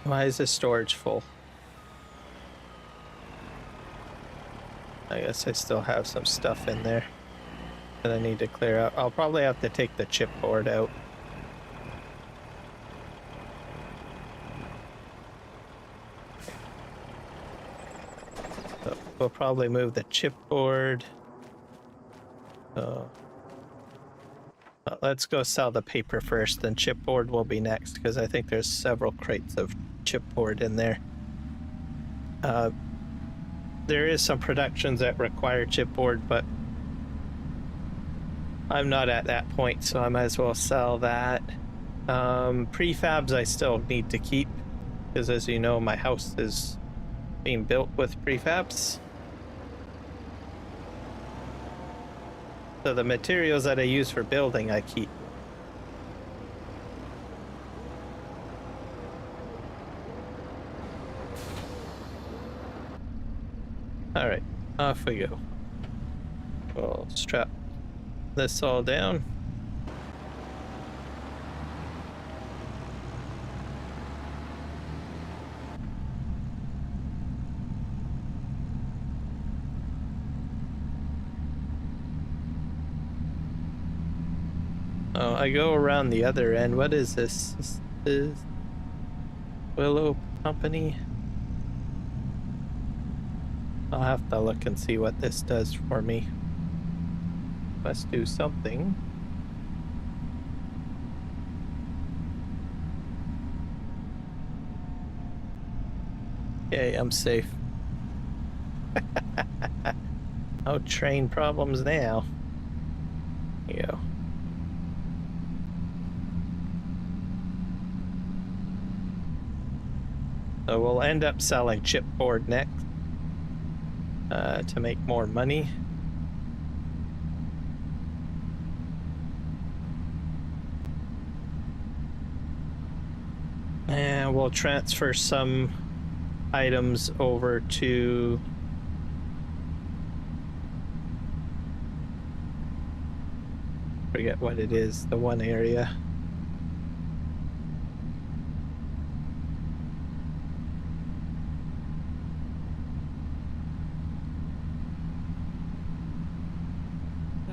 Why is the storage full? I guess I still have some stuff in there that I need to clear out. I'll probably have to take the chipboard out. So we'll probably move the chipboard. Let's go sell the paper first, then chipboard will be next, because I think there's several crates of chipboard in there. There is some productions that require chipboard, but I'm not at that point, so I might as well sell that. Prefabs I still need to keep, because as you know, my house is being built with prefabs. So the materials that I use for building, I keep. All right, off we go. We'll strap this all down. Oh, I go around the other end. What is this? This is Willow Company. I'll have to look and see what this does for me. Must do something. Okay, I'm safe. No train problems now. Here you go. So we'll end up selling chipboard next to make more money. And we'll transfer some items over to forget what it is, the one area.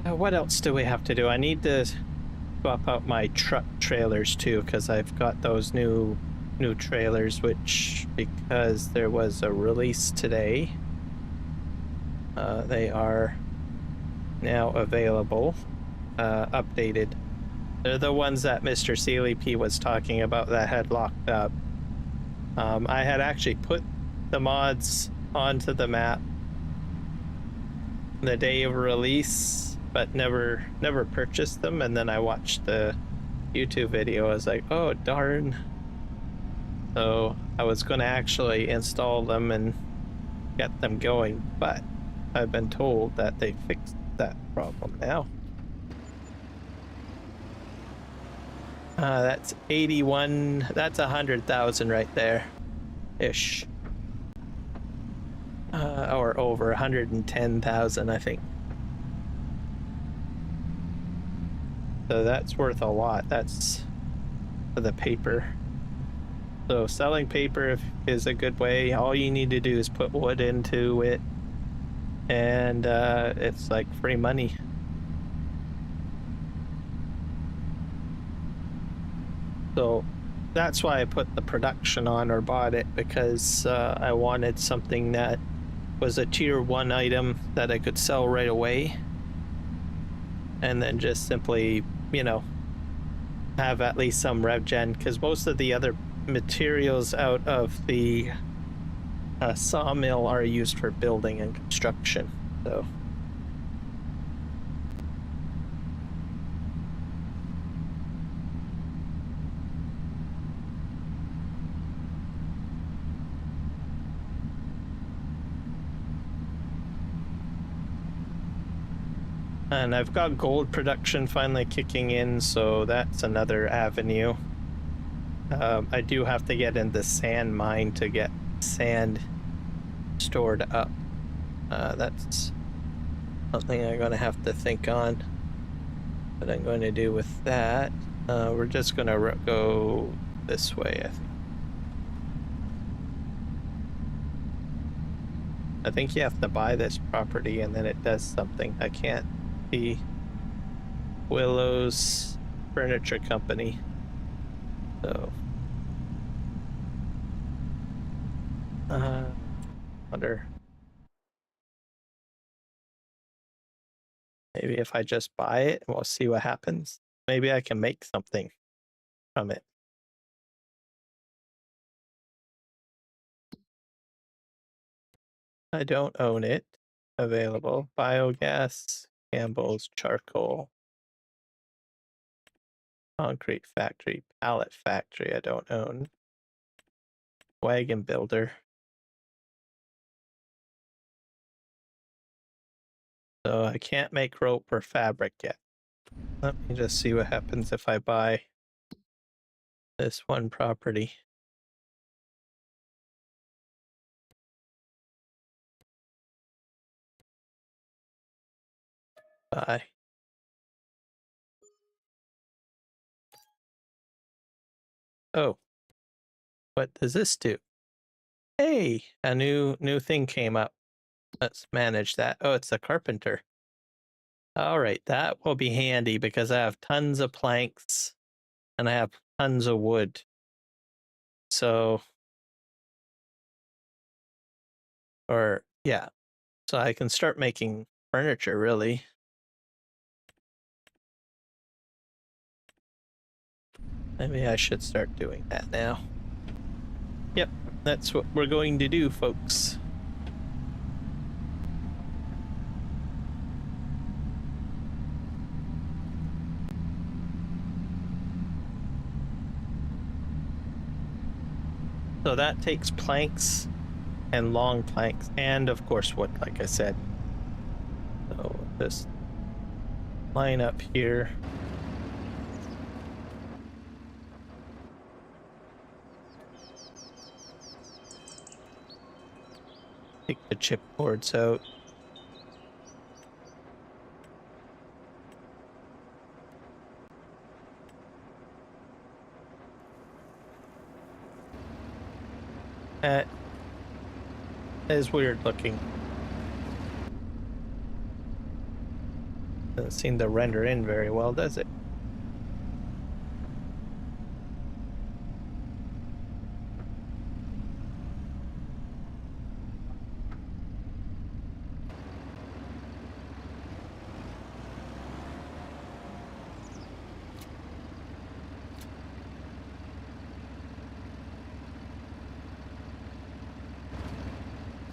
What else do we have to do? I need to swap out my truck trailers too, because I've got those new trailers, which, because there was a release today, they are now available, updated. They're the ones that Mr. Sealy P was talking about that had locked up. I had actually put the mods onto the map the day of release, but never purchased them. And then I watched the YouTube video. I was like, oh darn. So I was going to actually install them and get them going, but I've been told that they fixed that problem now. That's 81, that's 100,000 right there, ish. Or over 110,000, I think. So that's worth a lot. That's for the paper. So selling paper is a good way. All you need to do is put wood into it, and it's like free money. So that's why I put the production on or bought it, because I wanted something that was a tier 1 item that I could sell right away, and then just simply, you know, have at least some rev gen, because most of the other materials out of the sawmill are used for building and construction. So and I've got gold production finally kicking in, so that's another avenue. I do have to get in the sand mine to get sand stored up. That's something I'm going to have to think on what I'm going to do with that. We're just going to go this way, I think. I think you have to buy this property and then it does something. I can't see. Willow's Furniture Company. So wonder maybe if I just buy it, we'll see what happens. Maybe I can make something from it. I don't own it. Available. Biogas, Campbell's, charcoal, concrete factory, pallet factory, I don't own. Wagon builder. So I can't make rope or fabric yet. Let me just see what happens if I buy this one property. Buy. Oh, what does this do? Hey, a new thing came up. Let's manage that. Oh, it's a carpenter. All right, that will be handy because I have tons of planks and I have tons of wood. So, or yeah, so I can start making furniture really. Maybe I should start doing that now. Yep, that's what we're going to do, folks. So that takes planks and long planks and of course wood, like I said. So just line up here. Take the chipboards out. That is weird looking. Doesn't seem to render in very well, does it?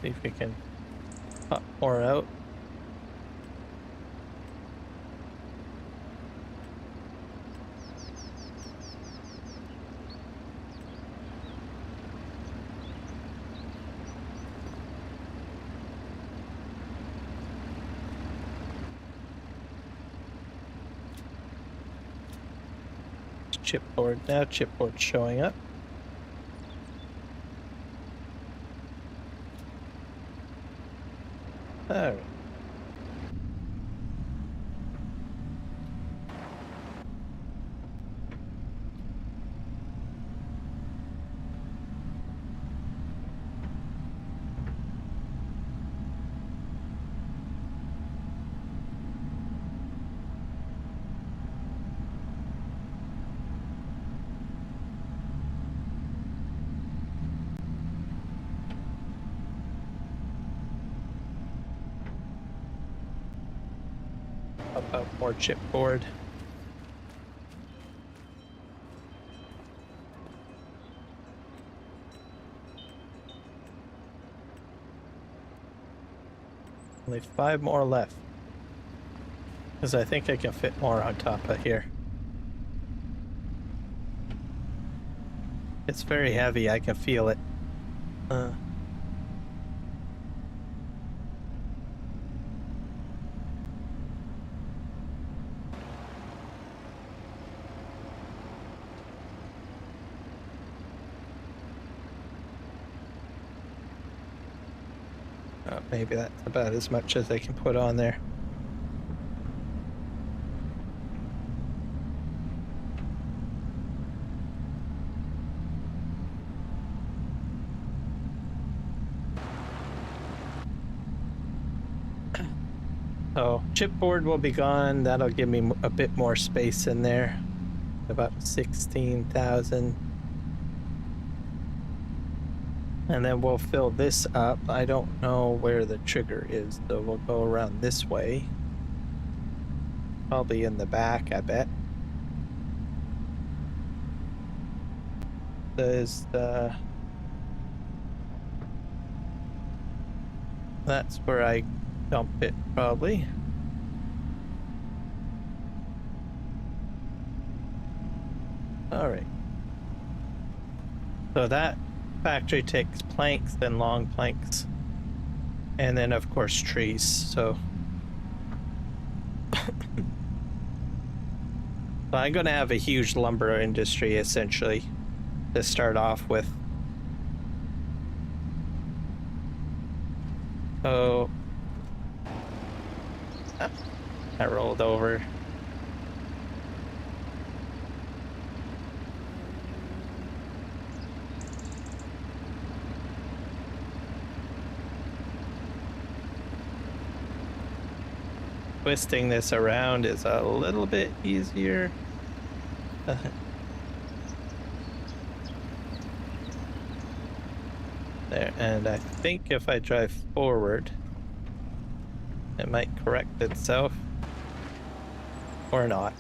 See if we can pop more out. Chipboard now. Chipboard showing up. All right. Up more chipboard. Only 5 more left. Because I think I can fit more on top of here. It's very heavy, I can feel it. Maybe that's about as much as they can put on there. So chipboard will be gone. That'll give me a bit more space in there. About 16,000. And then we'll fill this up. I don't know where the trigger is, so we'll go around this way. Probably in the back, I bet. There's the... That's where I dump it, probably. All right. So that factory takes planks, then long planks, and then of course trees. So I'm gonna have a huge lumber industry essentially to start off with. So I rolled over. Twisting this around is a little bit easier. There, and I think if I drive forward, it might correct itself. Or not.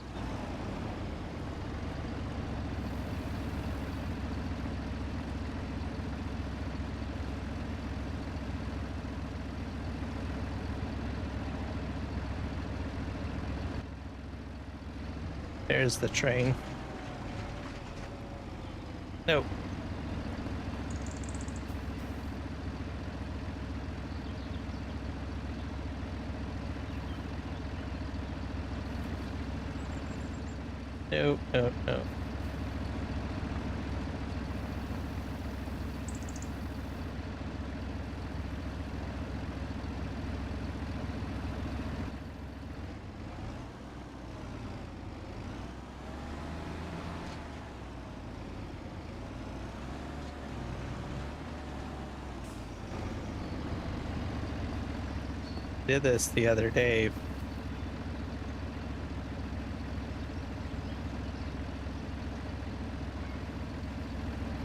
There's the train. Nope. Nope, nope, nope. Did this the other day.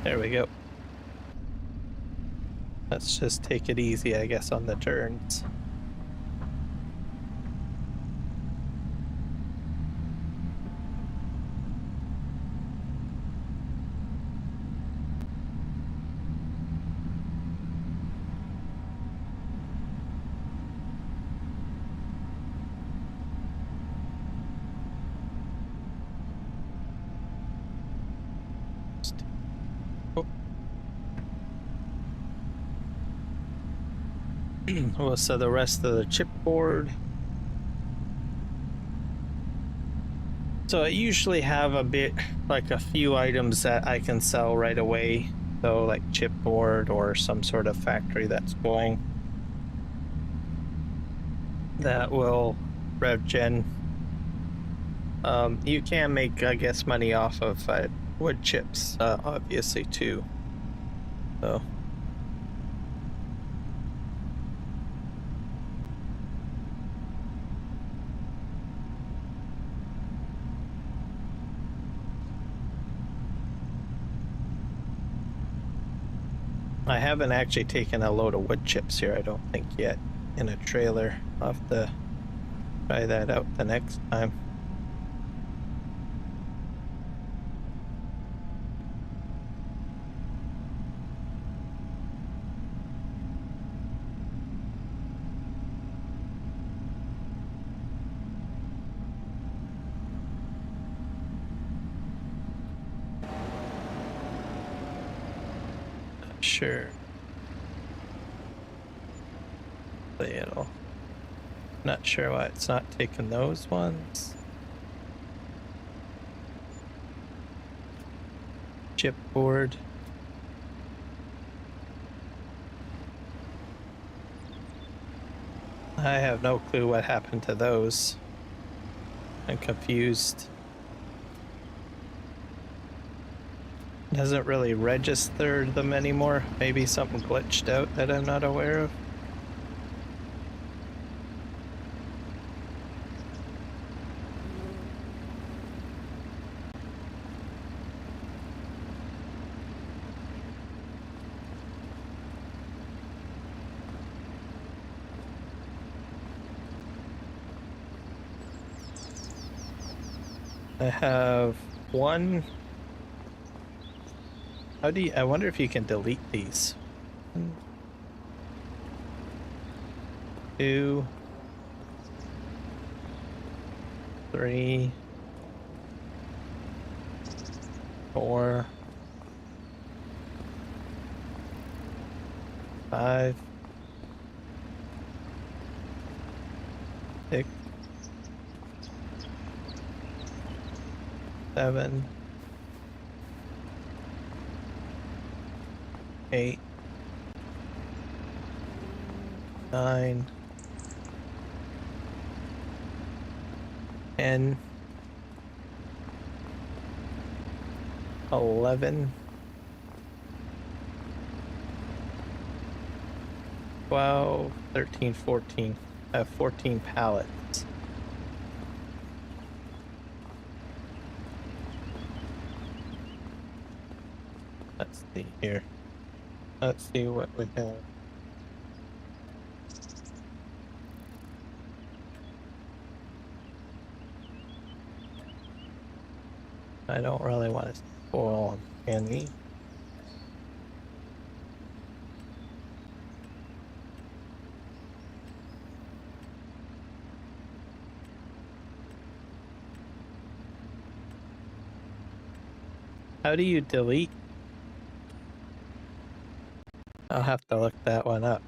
There we go. Let's just take it easy, I guess, on the turns. Well, so the rest of the chipboard. So I usually have like a few items that I can sell right away. So like chipboard or some sort of factory that's going that will rev gen. You can make, I guess, money off of wood chips, obviously too. So. I haven't actually taken a load of wood chips here, I don't think yet, in a trailer. I'll have to try that out the next time. Sure. Not sure why it's not taking those ones. Chipboard. I have no clue what happened to those. I'm confused. It doesn't really register them anymore. Maybe something glitched out that I'm not aware of. I have one. I wonder if you can delete these. 1, 2, 3, 4, 5, 6, 7, 8, 9, 10, 11, 12, 13, 14. I have 14 pallets. Let's see here. Let's see what we have. I don't really want to spoil them, can we? How do you delete? I'll have to look that one up.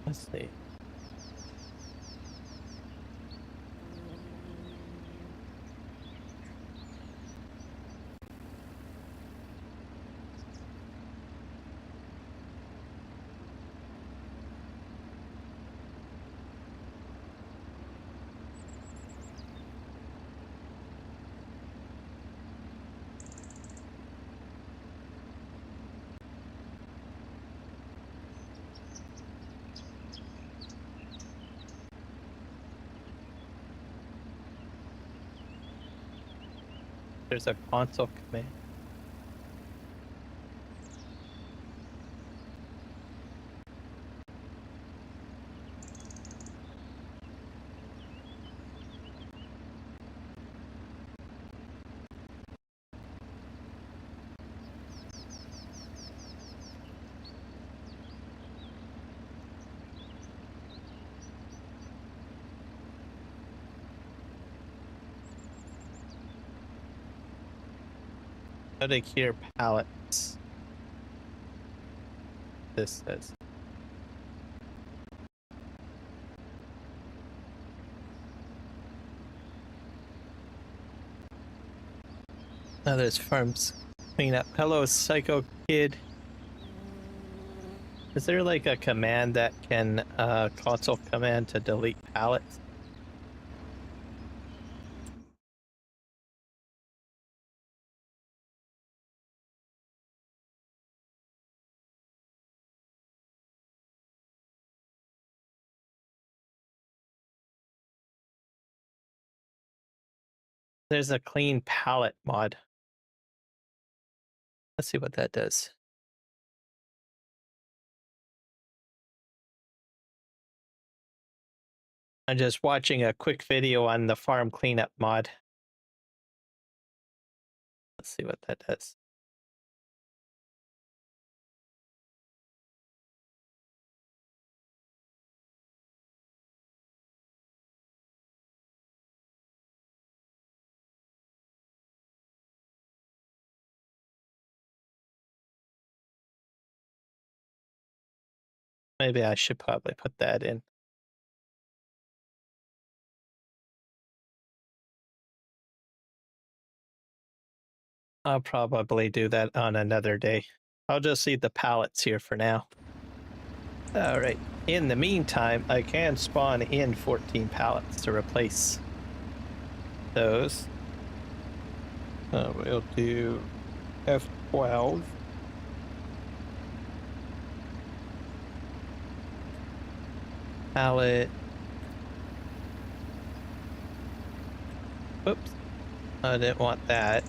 Let's see. There's a console command. How to cure pallets. This says. Oh, there's farms clean up. Hello, Psycho Kid. Is there like a command that can console command to delete pallets? There's a clean pallet mod. Let's see what that does. I'm just watching a quick video on the farm cleanup mod. Let's see what that does. Maybe I should probably put that in. I'll probably do that on another day. I'll just leave the pallets here for now. All right. In the meantime, I can spawn in 14 pallets to replace those. We'll do F12. Pallet. Whoops. I didn't want that.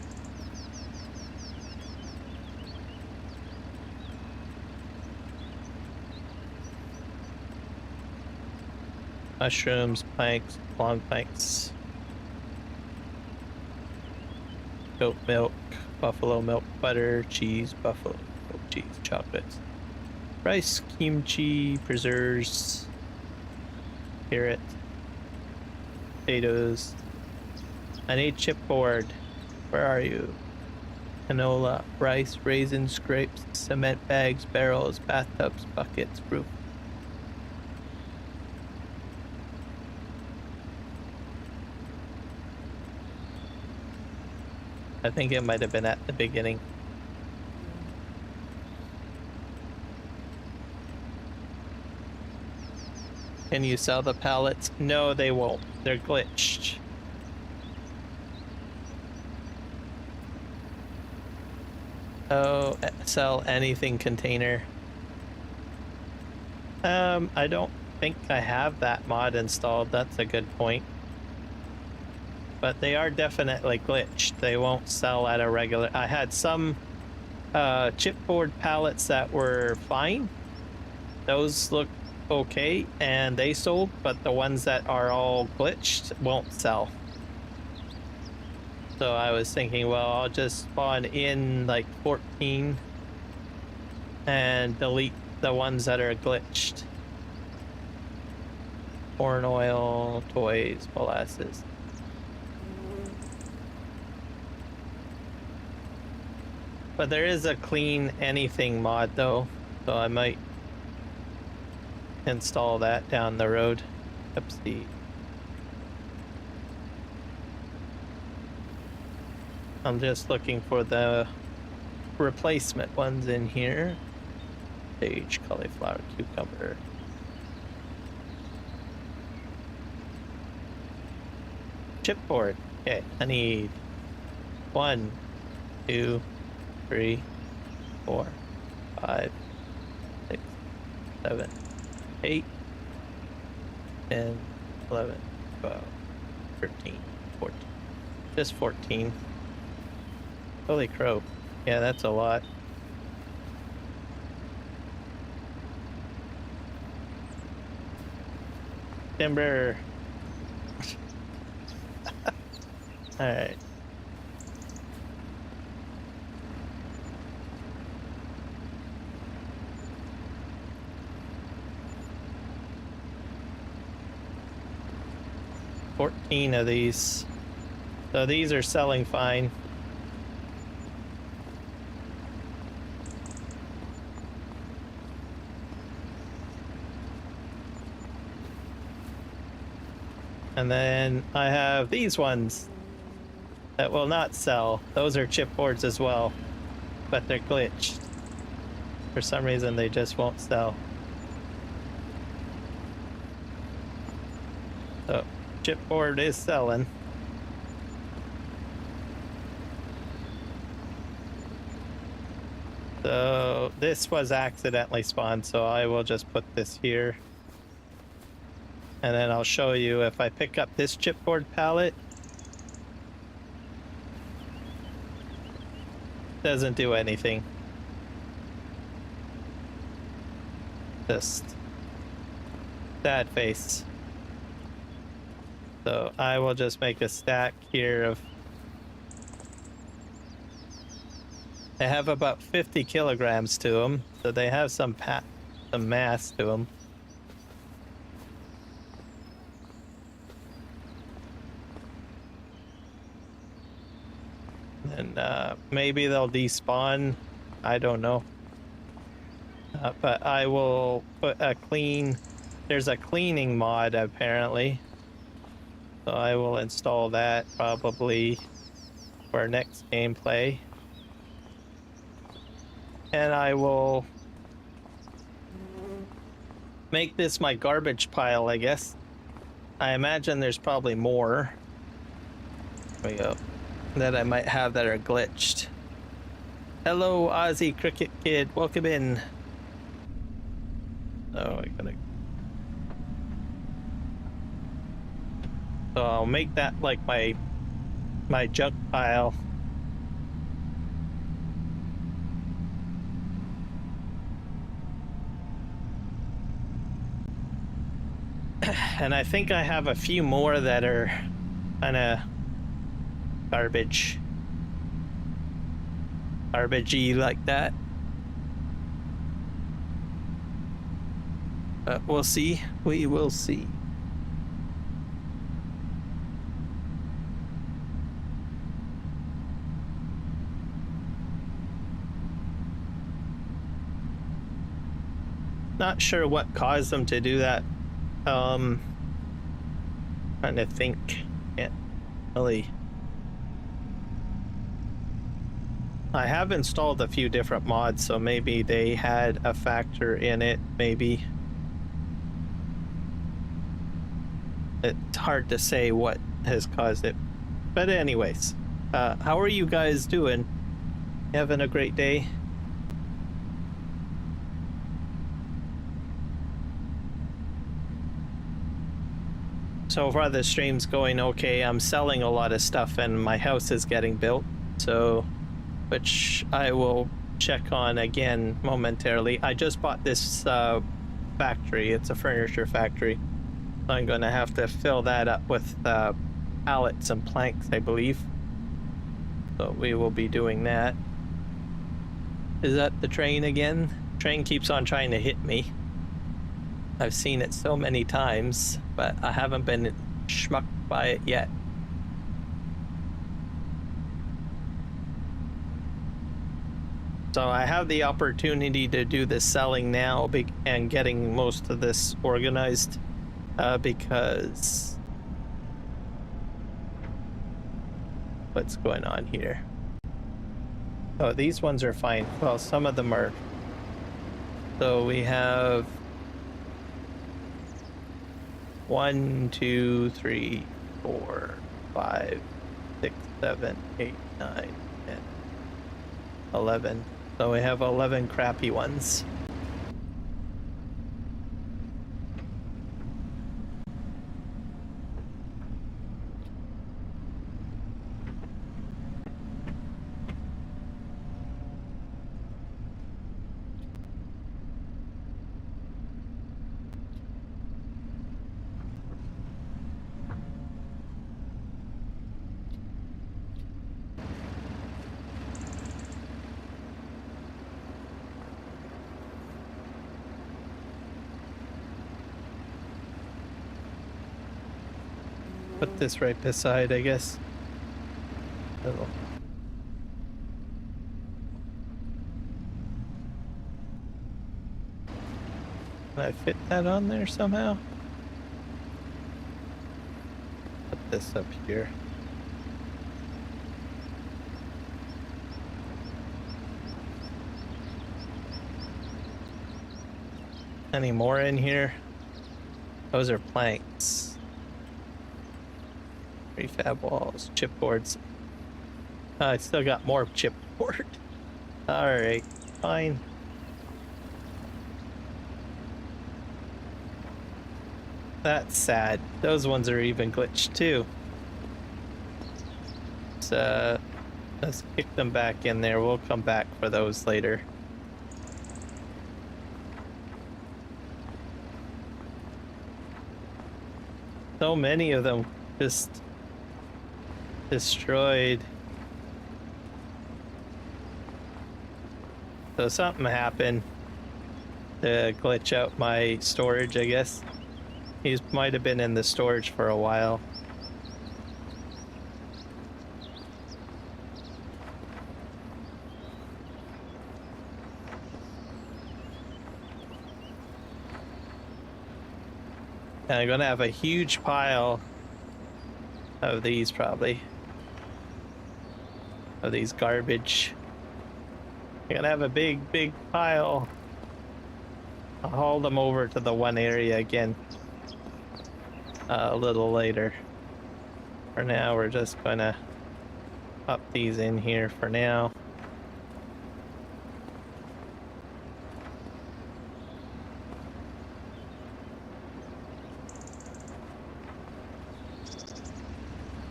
Mushrooms, planks, long planks. Goat milk, buffalo milk, butter, cheese, buffalo milk, cheese, chocolates. Rice, kimchi, preserves, carrot, potatoes. I need chipboard. Where are you? Canola, rice, raisins, grapes, cement bags, barrels, bathtubs, buckets, roof. I think it might have been at the beginning. Can you sell the pallets? No, they won't. They're glitched. Oh, sell anything container. I don't think I have that mod installed. That's a good point. But they are definitely glitched. They won't sell at a regular. I had some chipboard pallets that were fine. Those look okay and they sold, but the ones that are all glitched won't sell. So I was thinking, well, I'll just spawn in like 14 and delete the ones that are glitched. Corn oil, toys, molasses. But there is a clean anything mod though, so I might install that down the road. Oopsie. I'm just looking for the replacement ones in here. Sage, cauliflower, cucumber. Chipboard. Okay, I need 1, 2, 3, 4, 5, 6, 7, 8, 10, 11, 12, 13, 14. Just 14. Holy crow. Yeah, that's a lot. Timber. Alright. $14 of these. So these are selling fine. And then I have these ones that will not sell. Those are chipboards as well, but they're glitched. For some reason, they just won't sell. So, chipboard is selling. So, this was accidentally spawned, so I will just put this here. And then I'll show you if I pick up this chipboard pallet. Doesn't do anything. Just sad face. So I will just make a stack here of... They have about 50 kilograms to them, so they have some mass to them. And maybe they'll despawn. I don't know. But I will put a clean... There's a cleaning mod apparently. So I will install that probably for next gameplay. And I will make this my garbage pile, I guess. I imagine there's probably more. There we go. That I might have that are glitched. Hello, Aussie Cricket Kid. Welcome in. Oh, I gotta... So I'll make that like my junk pile. And I think I have a few more that are kind of garbagey like that. But we'll see. We will see. Not sure what caused them to do that. Trying to think. Can't really. I have installed a few different mods, so maybe they had a factor in it, maybe. It's hard to say what has caused it. But anyways, how are you guys doing? Having a great day? So far the stream's going okay. I'm selling a lot of stuff and my house is getting built, so which I will check on again momentarily. I just bought this factory. It's a furniture factory. So I'm gonna have to fill that up with pallets and planks, I believe. So we will be doing that. Is that the train again? Train keeps on trying to hit me. I've seen it so many times, but I haven't been schmucked by it yet. So I have the opportunity to do the selling now and getting most of this organized because... What's going on here? Oh, these ones are fine. Well, some of them are. So we have 1, 2, 3, 4, 5, 6, 7, 8, 9, 10, 11. So we have 11 crappy ones. Put this right beside, I guess. Oh. Can I fit that on there somehow? this up here. Any more in here? Those are planks. Prefab walls, chipboards. I still got more chipboard. Alright, fine. That's sad. Those ones are even glitched too. So let's kick them back in there. We'll come back for those later. So many of them just destroyed. So something happened to glitch out my storage, I guess. He might have been in the storage for a while. And I'm gonna have a huge pile of these probably. Of these garbage. I'm gonna have a big pile. I'll haul them over to the one area again a little later. For now, we're just gonna pop these in here for now.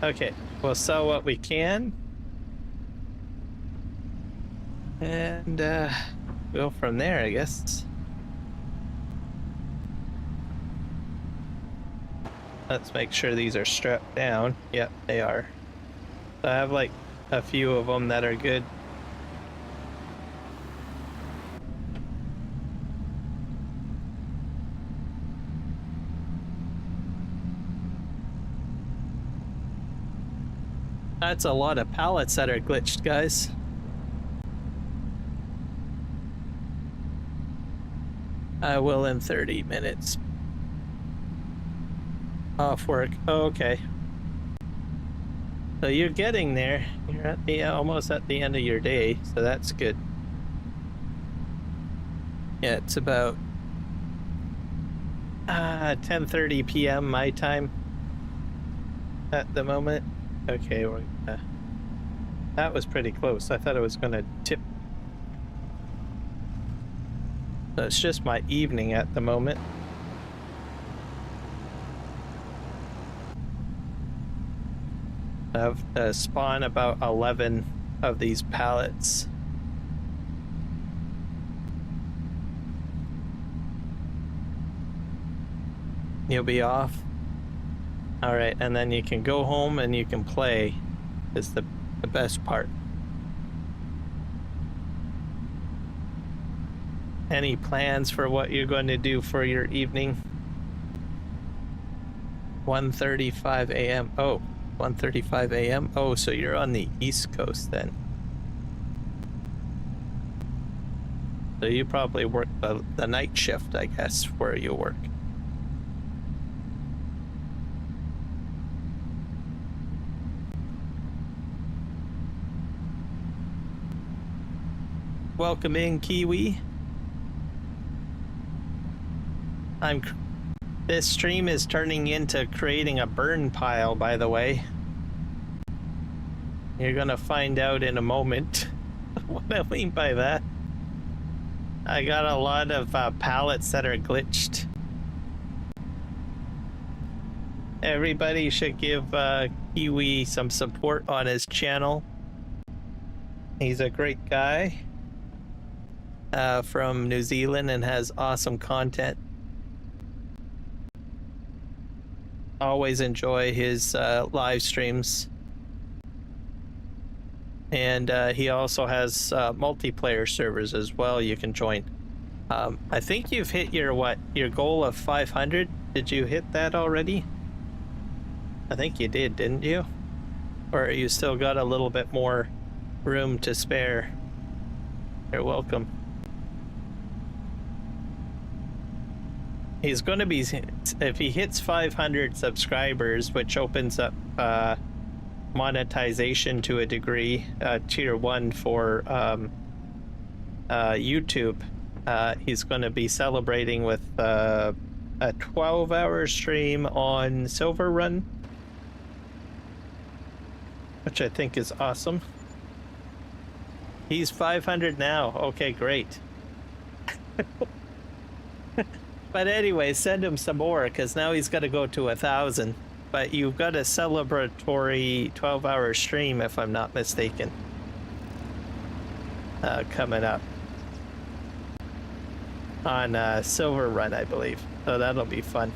Okay, we'll sell what we can. And go from there, I guess. Let's make sure these are strapped down. Yep, they are. So I have like a few of them that are good. That's a lot of pallets that are glitched, guys. I will in 30 minutes. Off work. Oh, okay. So you're getting there. You're at the almost at the end of your day, so that's good. Yeah, it's about 10:30 p.m. my time at the moment. Okay, we're that was pretty close. I thought it was gonna tip. So it's just my evening at the moment. I have spawn about 11 of these pallets. You'll be off. All right, and then you can go home and you can play. Is the best part. Any plans for what you're going to do for your evening? 1:35 a.m. Oh, 1:35 a.m. Oh, so you're on the East Coast then. So you probably work the night shift, I guess, where you work. Welcome in, Kiwi. This stream is turning into creating a burn pile, by the way. You're gonna find out in a moment what I mean by that. I got a lot of pallets that are glitched. Everybody should give Kiwi some support on his channel. He's a great guy from New Zealand and has awesome content. Always enjoy his live streams. And he also has multiplayer servers as well you can join. I think you've hit your goal of 500. Did you hit that already? I think you did, didn't you? Or you still got a little bit more room to spare? You're welcome. he's going to be, if he hits 500 subscribers, which opens up monetization to a degree, tier 1 for YouTube, he's going to be celebrating with a 12-hour stream on Silver Run, which I think is awesome. He's 500 now. Okay, great. But anyway, send him some more, because now he's got to go to 1,000. But you've got a celebratory 12-hour stream, if I'm not mistaken, coming up on Silver Run, I believe. So that'll be fun.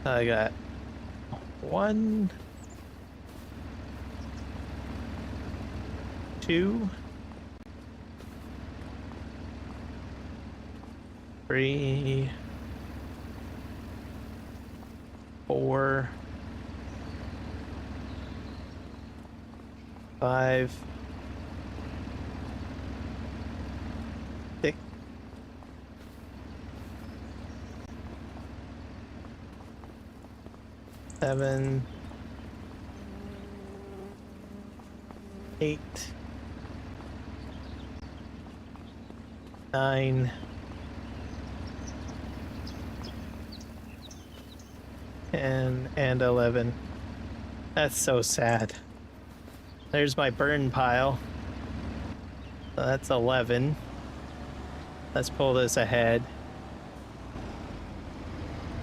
I got 1, 2, 3, 4, 5, 6, 7, 8, 9, 10, and 11. That's so sad. There's my burn pile. So that's 11. Let's pull this ahead.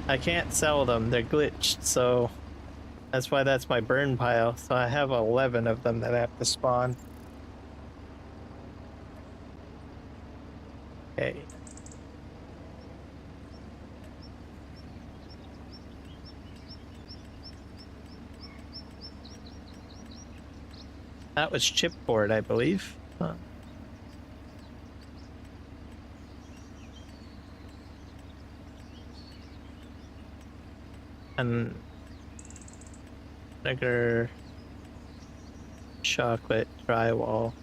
I can't sell them, they're glitched, so that's why that's my burn pile. So I have 11 of them that I have to spawn. Okay. That was chipboard, I believe. Huh. And sugar, chocolate, drywall.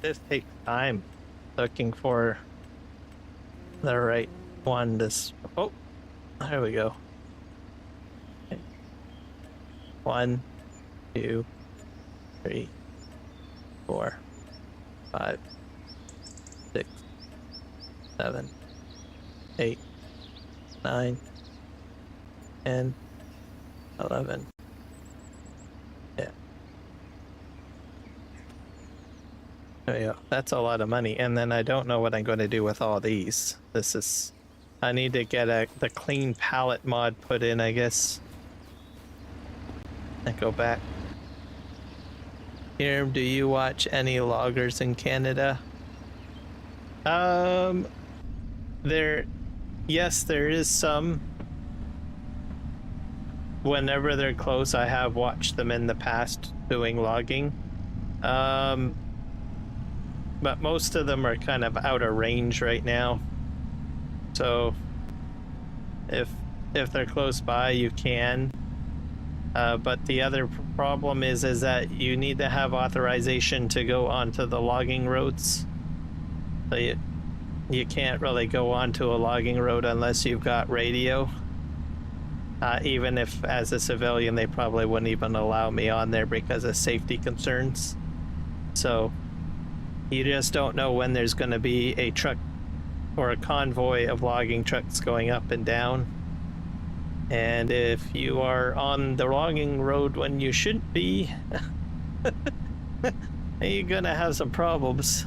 This takes time looking for the right one to oh, there we go. Okay. 1, 2, 3, 4, 5, 6, 7, 8, 9, 10, 11. Yeah. There you go. That's a lot of money. And then I don't know what I'm going to do with all these. This is... I need to get the clean palette mod put in, I guess. And go back. Kiram, do you watch any loggers in Canada? Yes, there is some. Whenever they're close, I have watched them in the past doing logging. But most of them are kind of out of range right now. So if they're close by, you can. But the other problem is that you need to have authorization to go onto the logging roads. So you can't really go onto a logging road unless you've got radio. Even if, as a civilian, they probably wouldn't even allow me on there because of safety concerns. So you just don't know when there's going to be a truck or a convoy of logging trucks going up and down. And if you are on the logging road when you shouldn't be, you're going to have some problems.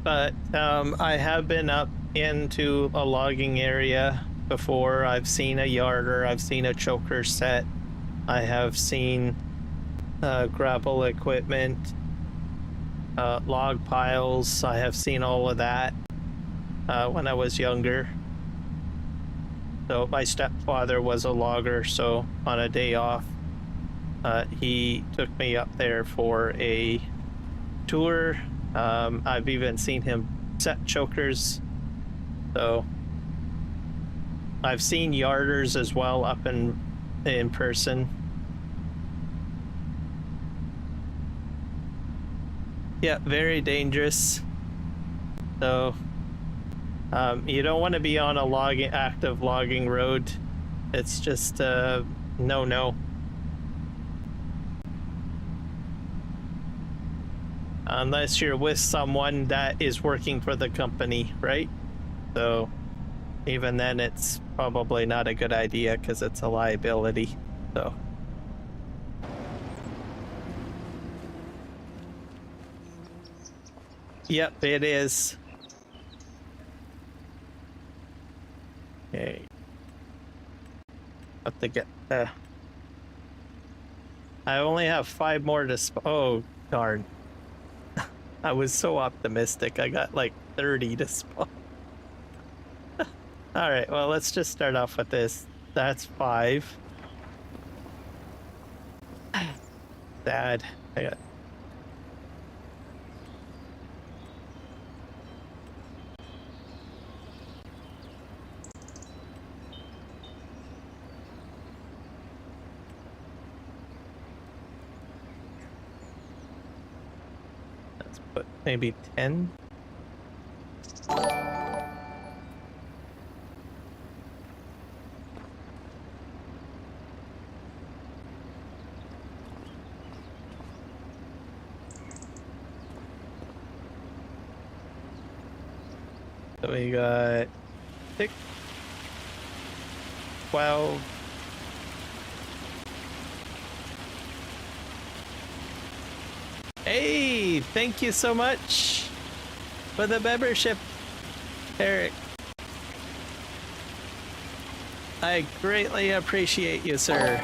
But I have been up into a logging area before. I've seen a yarder, I've seen a choker set, I have seen gravel equipment, log piles. I have seen all of that when I was younger. So my stepfather was a logger, so on a day off, he took me up there for a tour. I've even seen him set chokers. So I've seen yarders as well up in person. Yeah, very dangerous. So you don't want to be on a active logging road. It's just no. Unless you're with someone that is working for the company, right? So even then it's probably not a good idea because it's a liability. So yep, it is. Okay. Have to get I only have 5 more to oh darn. I was so optimistic. I got like 30 to spawn. All right, well, let's just start off with this. That's 5. Sad. I got... Let's put maybe 10. So we got 6, 12. Hey, thank you so much for the membership, Eric. I greatly appreciate you, sir.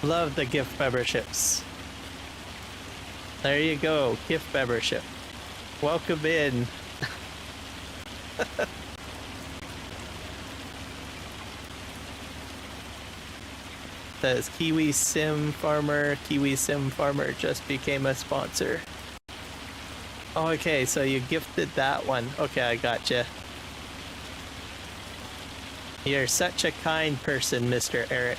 Love the gift memberships. There you go, gift membership. Welcome in. Says Kiwi Sim Farmer just became a sponsor. Oh, okay, so you gifted that one. Okay, I gotcha. You're such a kind person, Mr. Eric.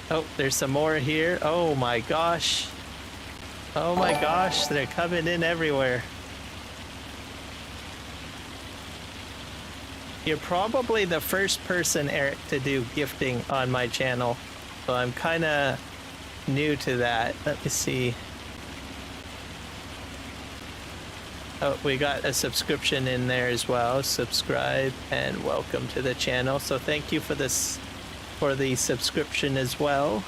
Oh, there's some more here. Oh my gosh. Oh my gosh, they're coming in everywhere. You're probably the first person, Eric, to do gifting on my channel. So I'm kind of new to that. Let me see. Oh, we got a subscription in there as well. Subscribe and welcome to the channel. So thank you for this, for the subscription as well.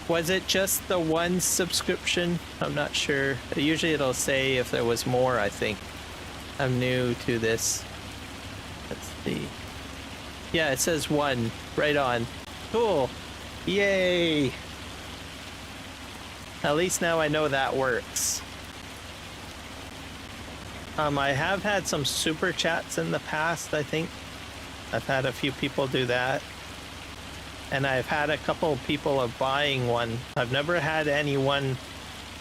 Was it just the one subscription? I'm not sure. Usually it'll say if there was more, I think. I'm new to this. Let's see. Yeah, it says 1. Right on. Cool. Yay! At least now I know that works. I have had some super chats in the past, I think. I've had a few people do that. And I've had a couple of people of buying one. I've never had anyone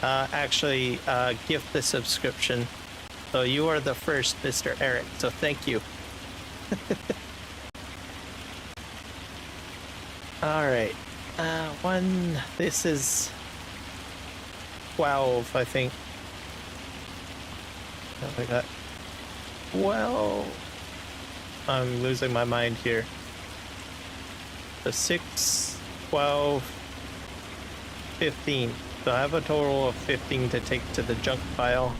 actually gift the subscription. So you are the first, Mr. Eric. So thank you. All right. This is 12, I think. Oh, I got 12. I'm losing my mind here. So 6, 12, 15. So I have a total of 15 to take to the junk pile.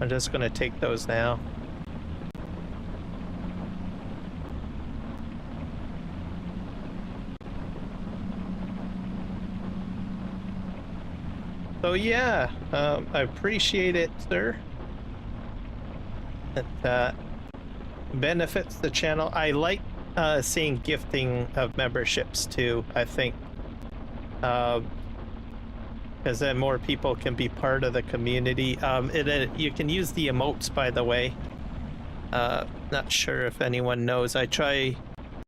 I'm just going to take those now. So yeah, I appreciate it, sir. benefits the channel. I like seeing gifting of memberships too, I think. Because then more people can be part of the community. You can use the emotes, by the way. Not sure if anyone knows. I try...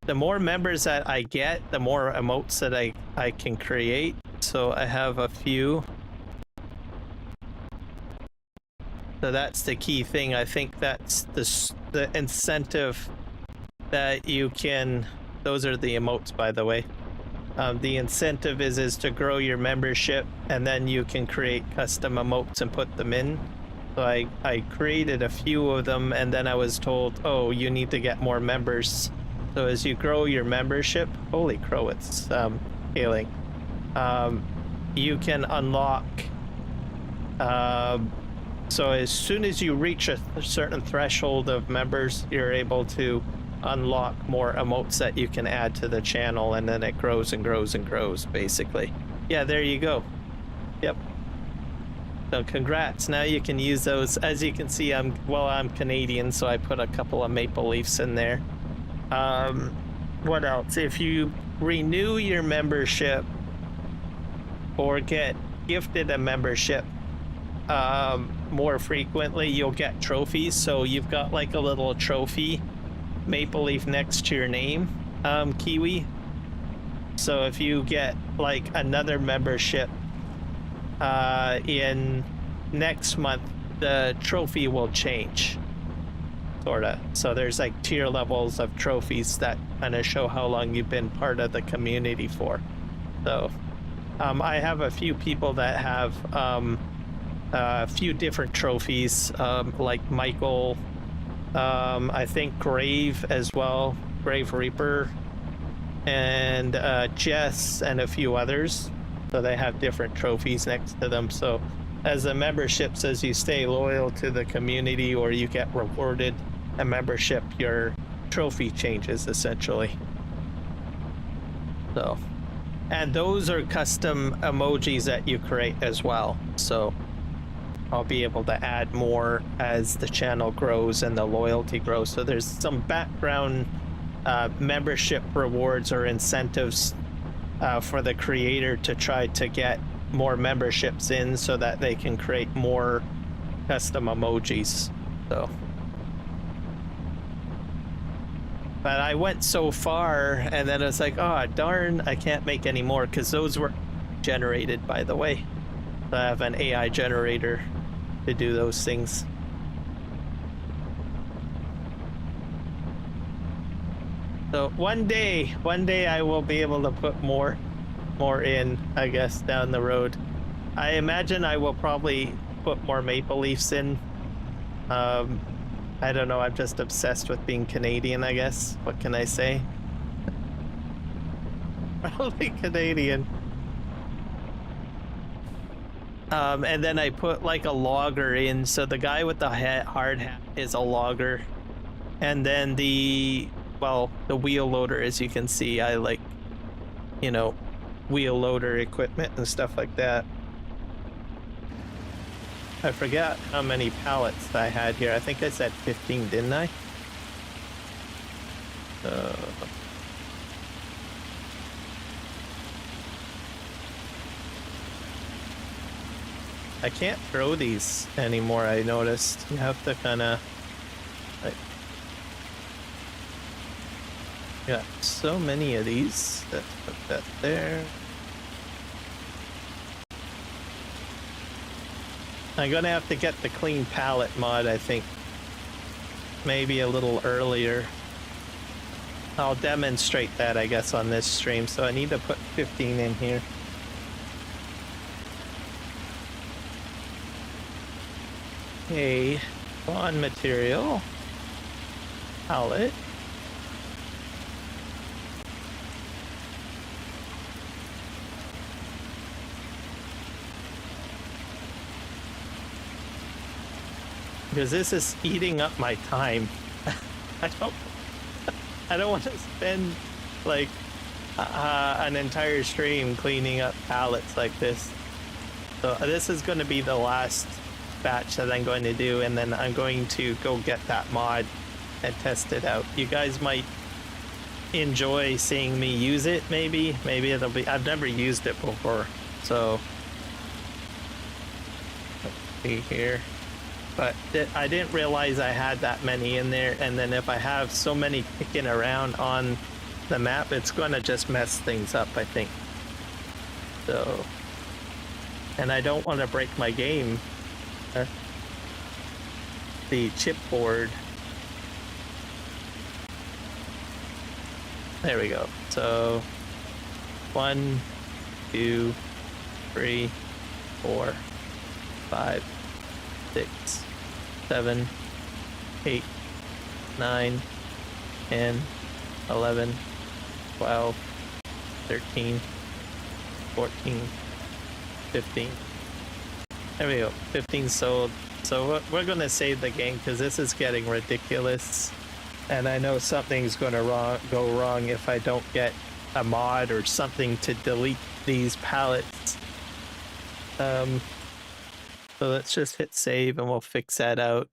The more members that I get, the more emotes that I can create. So I have a few. So that's the key thing. I think that's the incentive that you can... Those are the emotes, by the way. The incentive is to grow your membership, and then you can create custom emotes and put them in. So I created a few of them, and then I was told, oh, you need to get more members. So as you grow your membership, holy crow, it's scaling. You can unlock. So as soon as you reach a certain threshold of members, you're able to unlock more emotes that you can add to the channel, and then it grows and grows and grows, basically. Yeah, there you go. Yep. So congrats. Now you can use those. As you can see, I'm Canadian, so I put a couple of maple leafs in there. What else? If you renew your membership or get gifted a membership more frequently, you'll get trophies. So you've got like a little trophy maple leaf next to your name, Kiwi. So if you get like another membership in next month, the trophy will change, sorta. So there's like tier levels of trophies that kind of show how long you've been part of the community for. So I have a few people that have a few different trophies, like Michael, I think Grave as well, Grave Reaper, and Jess, and a few others. So they have different trophies next to them. So as a membership says, you stay loyal to the community or you get rewarded a membership, your trophy changes essentially. So, and those are custom emojis that you create as well. So I'll be able to add more as the channel grows and the loyalty grows. So there's some background membership rewards or incentives for the creator to try to get more memberships in so that they can create more custom emojis. So, but I went so far and then it's like, oh darn, I can't make any more, because those were generated, by the way. So I have an AI generator to do those things. So one day I will be able to put more in, I guess, down the road. I imagine I will probably put more maple leafs in. I don't know, I'm just obsessed with being Canadian, I guess. What can I say? Probably Canadian. And then I put like a logger in, so the guy with the hard hat is a logger. And then the wheel loader, as you can see, I like, you know, wheel loader equipment and stuff like that. I forgot how many pallets I had here. I think I said 15, didn't I? I can't throw these anymore, I noticed. You have to kind of... like, got so many of these. Let's put that there. I'm gonna have to get the clean pallet mod, I think. Maybe a little earlier. I'll demonstrate that, I guess, on this stream. So I need to put 15 in here. Okay, spawn material. Pallet. Because this is eating up my time. I don't want to spend like an entire stream cleaning up pallets like this. So this is going to be the last batch that I'm going to do, and then I'm going to go get that mod and test it out. You guys might enjoy seeing me use it. Maybe it'll be, I've never used it before, so let's see here. But I didn't realize I had that many in there, and then if I have so many kicking around on the map, it's going to just mess things up, I think. So, and I don't want to break my game. The chipboard. There we go. So 1, 2, 3, 4, 5, 6, 7, 8, 9, 10, 11, 12, 13, 14, 15. There we go. 15 sold. So we're going to save the game because this is getting ridiculous. And I know something's going to go wrong if I don't get a mod or something to delete these pallets. So let's just hit save and we'll fix that out.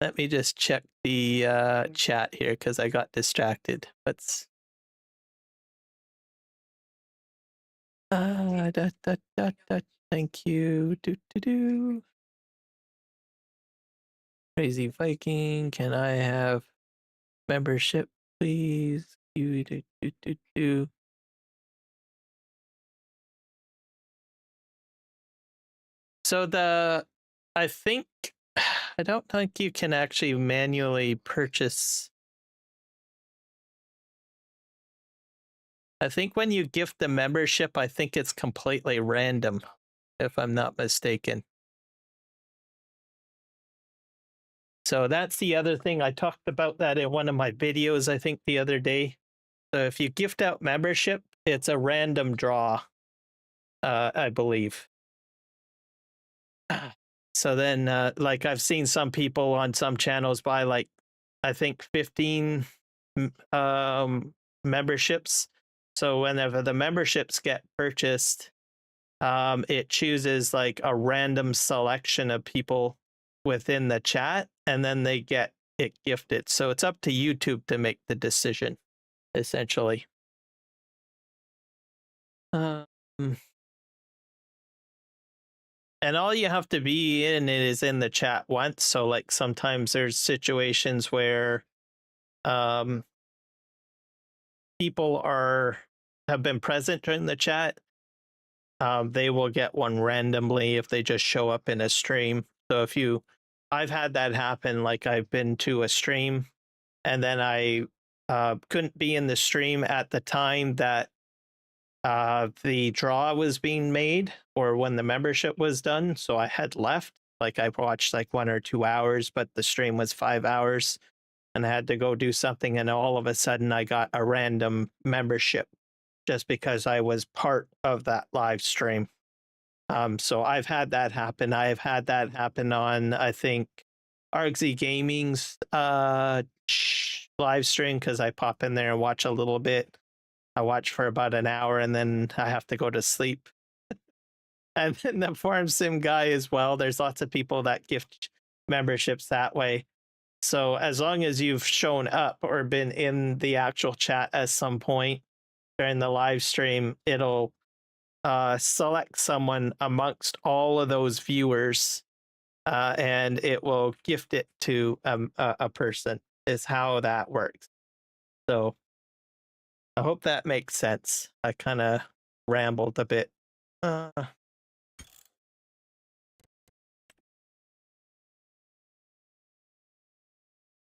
Let me just check the chat here because I got distracted. Let's... Thank you. Crazy Viking, can I have membership, please? So I think, I don't think you can actually manually purchase. I think when you gift the membership, I think it's completely random, if I'm not mistaken. So that's the other thing. I talked about that in one of my videos, I think the other day. So if you gift out membership, it's a random draw, I believe. So then, like I've seen some people on some channels buy like, I think 15 memberships. So whenever the memberships get purchased, it chooses like a random selection of people within the chat, and then they get it gifted. So it's up to YouTube to make the decision, essentially. And all you have to be in it is in the chat once. So like sometimes there's situations where people have been present during the chat. They will get one randomly if they just show up in a stream. So if I've had that happen, like I've been to a stream and then I couldn't be in the stream at the time that the draw was being made or when the membership was done. So I had left, like I watched like 1 or 2 hours, but the stream was 5 hours and I had to go do something. And all of a sudden I got a random membership just because I was part of that live stream. So I've had that happen. I've had that happen on, I think, Argsy Gaming's live stream because I pop in there and watch a little bit. I watch for about an hour and then I have to go to sleep. And then the Farm Sim guy as well. There's lots of people that gift memberships that way. So as long as you've shown up or been in the actual chat at some point during the live stream, it'll select someone amongst all of those viewers and it will gift it to a person, is how that works. So I hope that makes sense. I kind of rambled a bit.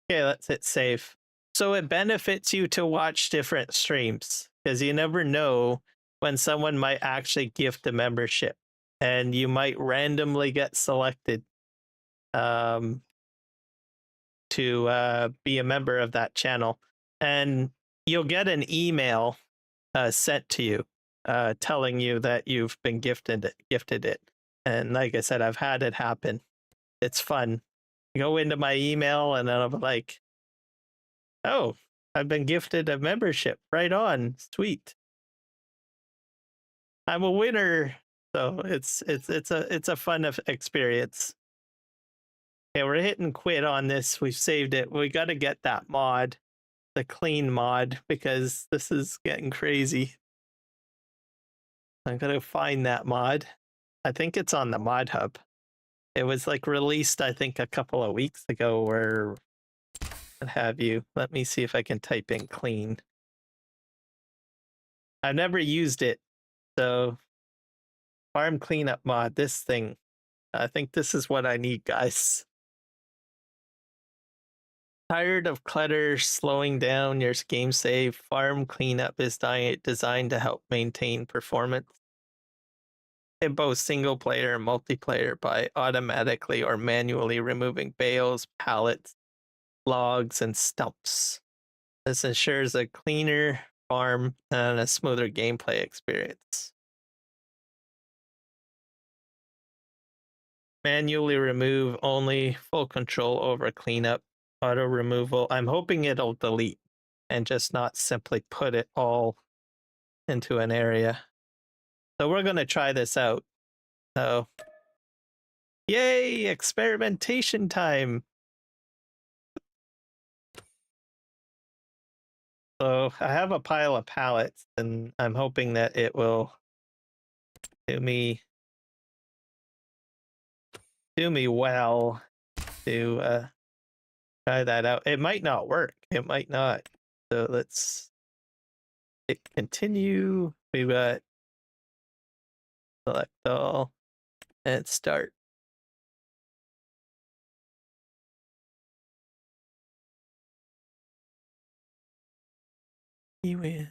Okay, let's hit save. So it benefits you to watch different streams because you never know when someone might actually gift a membership and you might randomly get selected to be a member of that channel. And you'll get an email sent to you telling you that you've been gifted it. And like I said, I've had it happen. It's fun. Go into my email and then I'll be like, oh, I've been gifted a membership. Right on. Sweet. I'm a winner. So it's a fun experience. Okay, we're hitting quit on this. We've saved it. We got to get that mod, the clean mod, because this is getting crazy. I'm gonna find that mod. I think it's on the mod hub. It was like released, I think, a couple of weeks ago, or what have you. Let me see if I can type in clean. I've never used it, so farm cleanup mod, this thing. I think this is what I need, guys. Tired of clutter slowing down your game save? Farm cleanup is designed to help maintain performance in both single player and multiplayer by automatically or manually removing bales, pallets, logs, and stumps. This ensures a cleaner farm and a smoother gameplay experience. Manually remove only, full control over cleanup, auto removal. I'm hoping it'll delete and just not simply put it all into an area. So we're going to try this out. So, yay, experimentation time. So I have a pile of pallets and I'm hoping that it will do me well to try that out. It might not work. It might not. So let's hit continue. We've got select all and start. You win.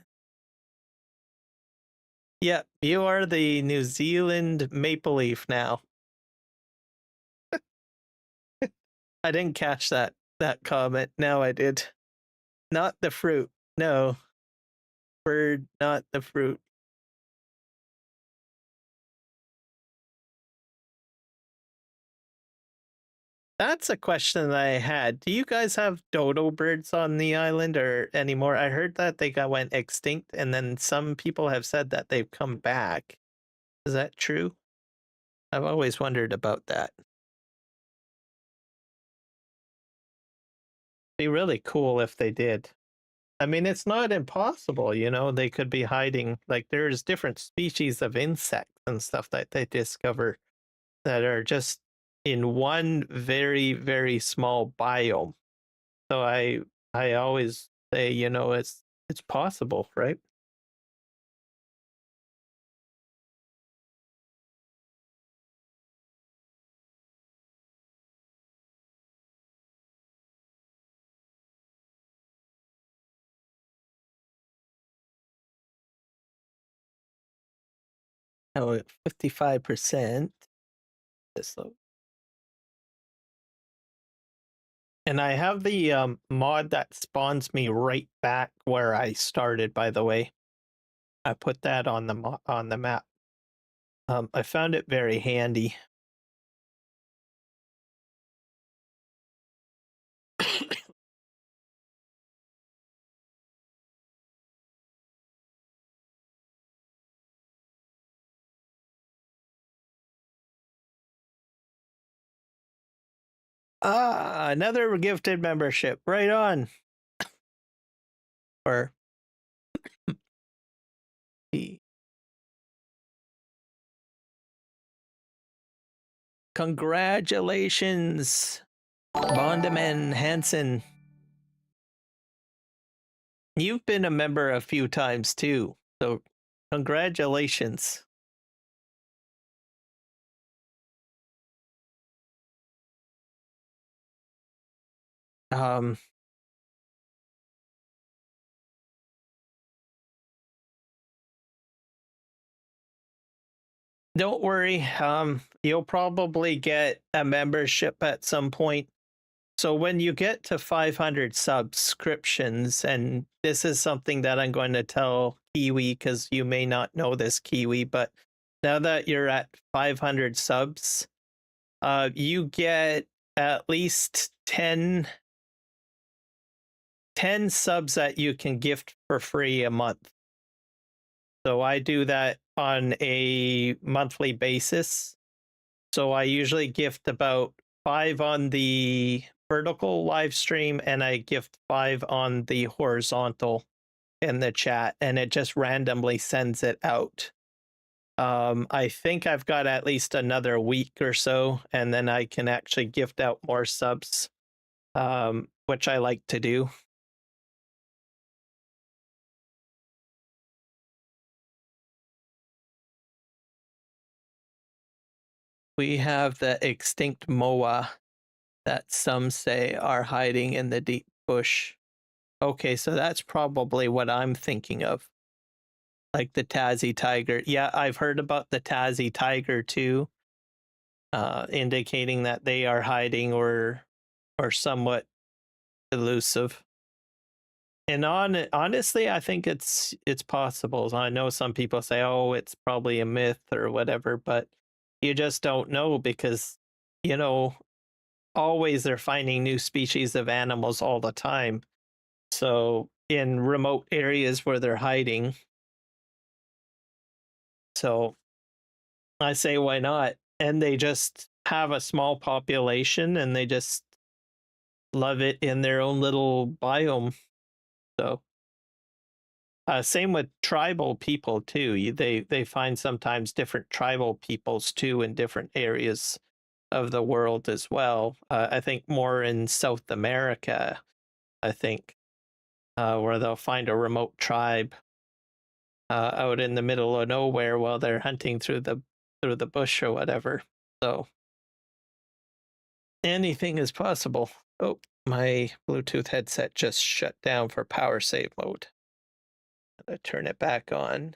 Yep, you are the New Zealand Maple Leaf now. I didn't catch that comment. Now I did. Not the fruit. No. Bird, not the fruit. That's a question that I had. Do you guys have dodo birds on the island or anymore? I heard that they went extinct, and then some people have said that they've come back. Is that true? I've always wondered about that. Be really cool if they did. I mean, it's not impossible, you know, they could be hiding. Like, there's different species of insects and stuff that they discover that are just in one very, very small biome. So I always say, you know, it's possible, right? Oh, 55%. This low. And I have the mod that spawns me right back where I started, by the way. I put that on the map. I found it very handy. Ah, another gifted membership. Right on. Or congratulations, Bondaman Hansen. You've been a member a few times too, so congratulations. Don't worry. You'll probably get a membership at some point. So when you get to 500 subscriptions, and this is something that I'm going to tell Kiwi because you may not know this, Kiwi, but now that you're at 500 subs, you get at least 10 subs that you can gift for free a month. So I do that on a monthly basis. So I usually gift about 5 on the vertical live stream, and I gift 5 on the horizontal in the chat, and it just randomly sends it out. I think I've got at least another week or so, and then I can actually gift out more subs, which I like to do. We have the extinct moa that some say are hiding in the deep bush. Okay, so that's probably what I'm thinking of. Like the Tassie tiger. Yeah, I've heard about the Tassie tiger too, indicating that they are hiding or somewhat elusive. And honestly, I think it's possible. I know some people say, "Oh, it's probably a myth or whatever," but you just don't know because, you know, always they're finding new species of animals all the time. So in remote areas where they're hiding. So I say, why not? And they just have a small population and they just love it in their own little biome. So same with tribal people too. They find sometimes different tribal peoples too in different areas of the world as well. I think more in South America, I think, where they'll find a remote tribe out in the middle of nowhere while they're hunting through the bush or whatever. So anything is possible. Oh, my Bluetooth headset just shut down for power save mode. I turn it back on.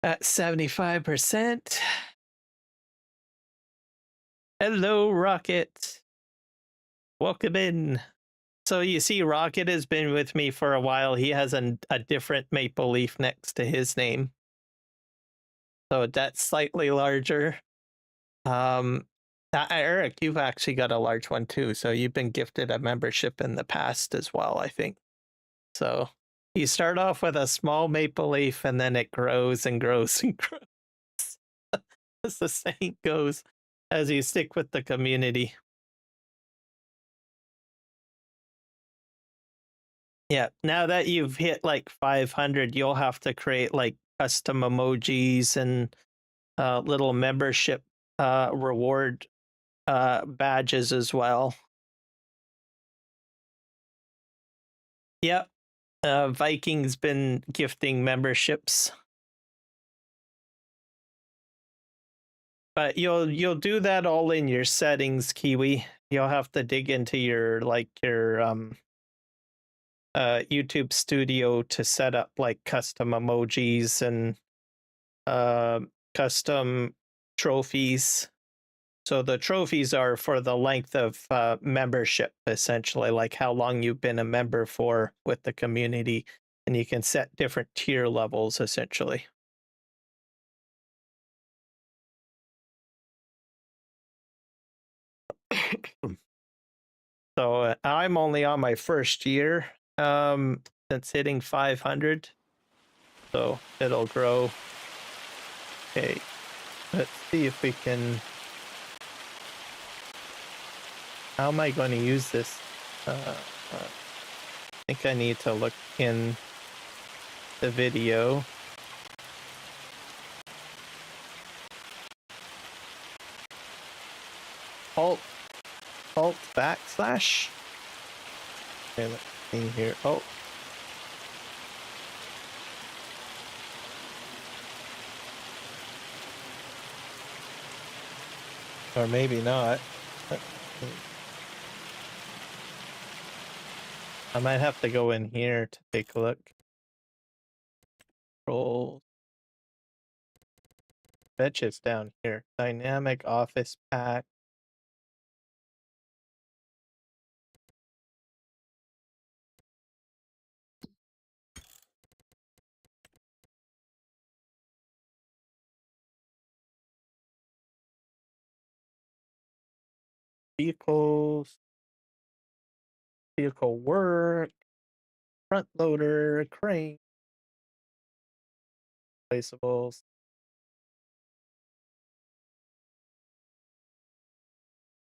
At 75%. Hello, Rocket. Welcome in. So you see, Rocket has been with me for a while. He has a different maple leaf next to his name. So that's slightly larger. Eric, you've actually got a large one too. So you've been gifted a membership in the past as well, I think. So you start off with a small maple leaf and then it grows and grows and grows. As the saying goes, as you stick with the community. Yeah, now that you've hit like 500, you'll have to create like custom emojis and little membership reward badges as well. Yep, Viking's been gifting memberships. But you'll do that all in your settings, Kiwi. You'll have to dig into your YouTube Studio to set up like custom emojis and custom trophies. So the trophies are for the length of membership, essentially, like how long you've been a member for with the community, and you can set different tier levels, essentially. So I'm only on my first year since hitting 500. So it'll grow. Okay, let's see if we can. How am I going to use this? I think I need to look in the video. Alt backslash. Okay, let's see here. Oh. Or maybe not. I might have to go in here to take a look. Control. Bet you it's down here. Dynamic office pack. vehicles, vehicle work, front loader, crane, placeables.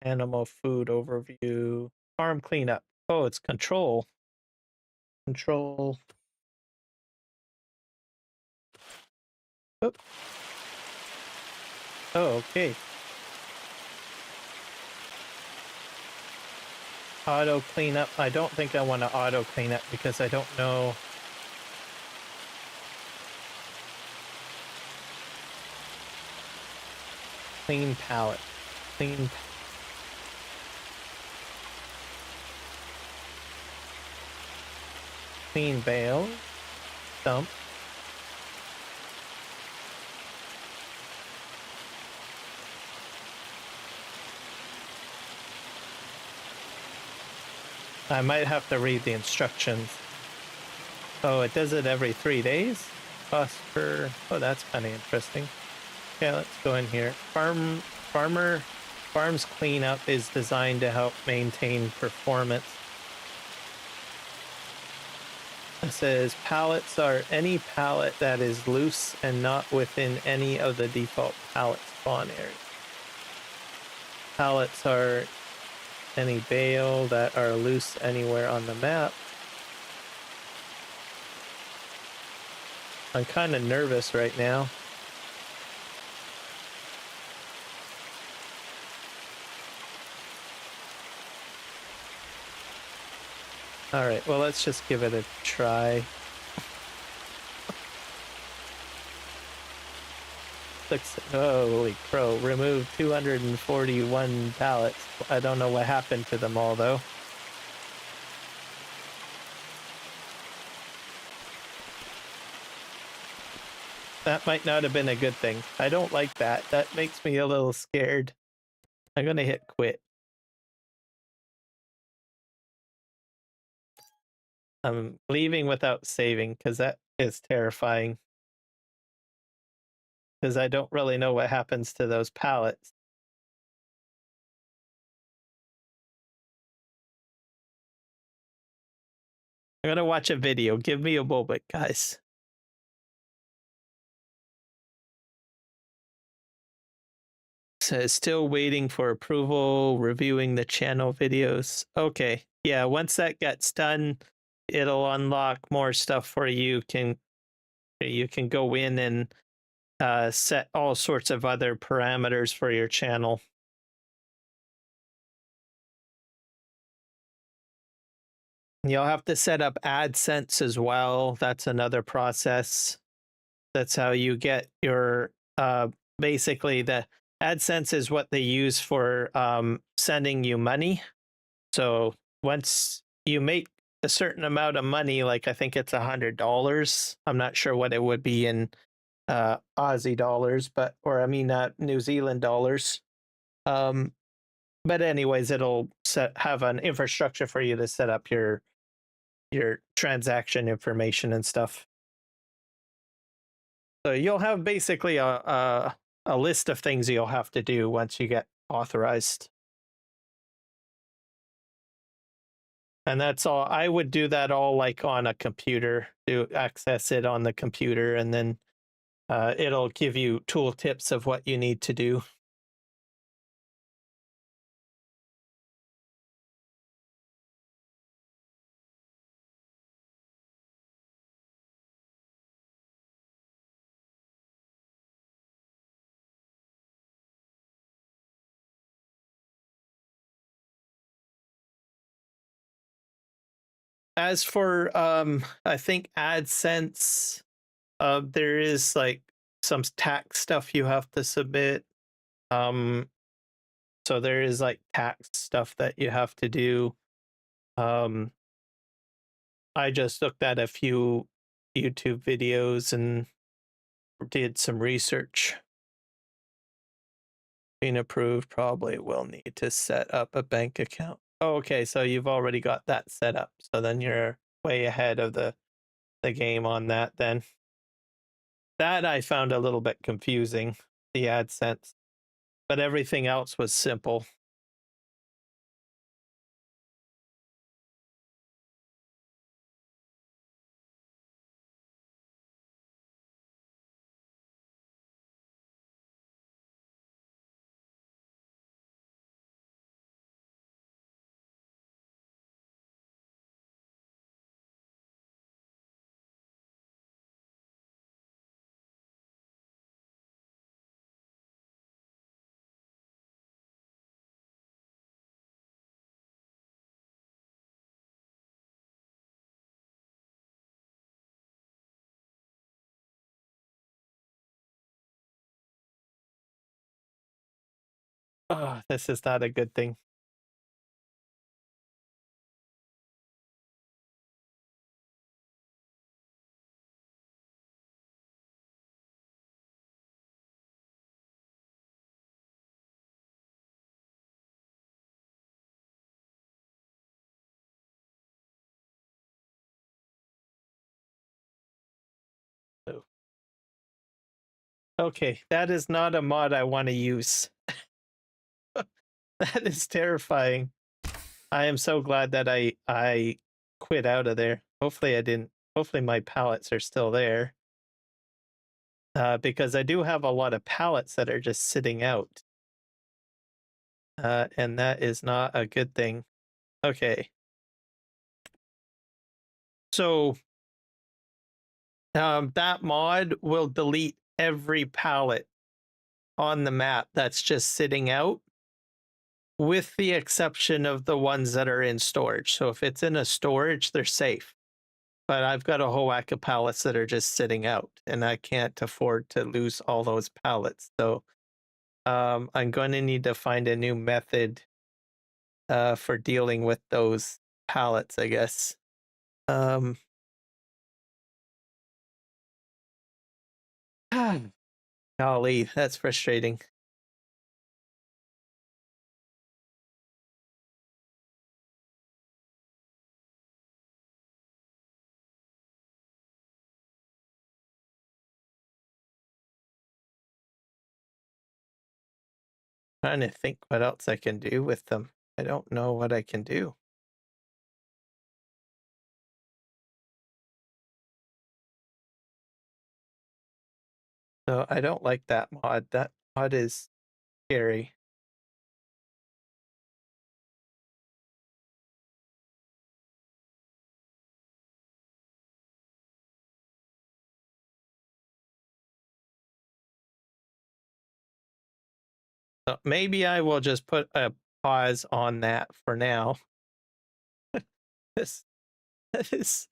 Animal food overview, farm cleanup. Oh, it's control. Control. Oh, okay. Auto cleanup. I don't think I want to auto cleanup because I don't know. Clean pallet. Clean. Clean bale. Dump. I might have to read the instructions. Oh, it does it every 3 days? Cost per... Oh, that's kind of interesting. Okay, let's go in here. Farm's cleanup is designed to help maintain performance. It says pallets are any pallet that is loose and not within any of the default pallet spawn areas. Pallets are any bale that are loose anywhere on the map. I'm kind of nervous right now. All right, well, let's just give it a try. Holy crow, remove 241 pallets. I don't know what happened to them all, though. That might not have been a good thing. I don't like that. That makes me a little scared. I'm gonna hit quit. I'm leaving without saving because that is terrifying. Because I don't really know what happens to those pallets. I'm gonna watch a video. Give me a moment, guys. Says still waiting for approval, reviewing the channel videos. Okay, yeah, once that gets done, it'll unlock more stuff for you. You can go in and set all sorts of other parameters for your channel. You'll have to set up AdSense as well. That's another process. That's how you get your basically the AdSense is what they use for sending you money. So once you make a certain amount of money, like I think it's $100. I'm not sure what it would be in Aussie dollars, but or I mean New Zealand dollars. But anyways, it'll have an infrastructure for you to set up your transaction information and stuff. So you'll have basically a list of things you'll have to do once you get authorized. And that's all. I would do that all like on a computer, to access it on the computer, and then it'll give you tooltips of what you need to do. As for I think AdSense, there is like some tax stuff you have to submit. So there is like tax stuff that you have to do. I just looked at a few YouTube videos and did some research. Being approved, probably will need to set up a bank account. Oh, okay, so you've already got that set up. So then you're way ahead of the game on that then. That I found a little bit confusing, the AdSense. But everything else was simple. Oh, this is not a good thing. Oh. Okay, that is not a mod I want to use. That is terrifying. I am so glad that I quit out of there. Hopefully I didn't. Hopefully my pallets are still there. Because I do have a lot of pallets that are just sitting out. And that is not a good thing. Okay. So that mod will delete every pallet on the map that's just sitting out, with the exception of the ones that are in storage. So if it's in a storage, they're safe. But I've got a whole whack of pallets that are just sitting out, and I can't afford to lose all those pallets. So I'm going to need to find a new method for dealing with those pallets, I guess. Golly, that's frustrating. Trying to think what else I can do with them. I don't know what I can do. So I don't like that mod. That mod is scary. So maybe I will just put a pause on that for now. this, this,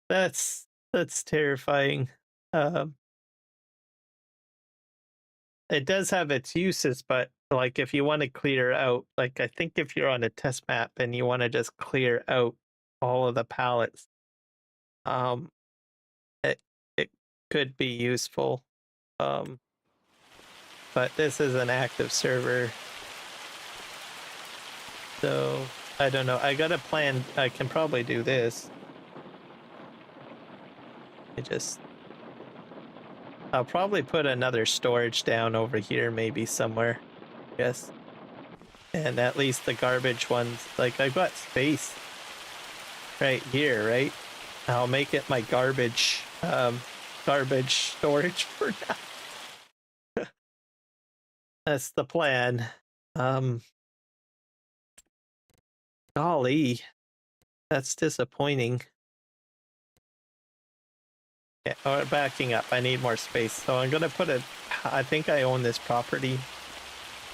that's terrifying. Um, it does have its uses, but like if you want to clear out, like I think if you're on a test map and you want to just clear out all of the pallets, um, it could be useful. But this is an active server, so I don't know. I got a plan. I can probably do this. I'll probably put another storage down over here, maybe somewhere. Yes. And at least the garbage ones, like I've got space right here, right? I'll make it my garbage storage for now. That's the plan. Golly, that's disappointing. Yeah, oh, backing up. I need more space. So I'm gonna put a. I think I own this property.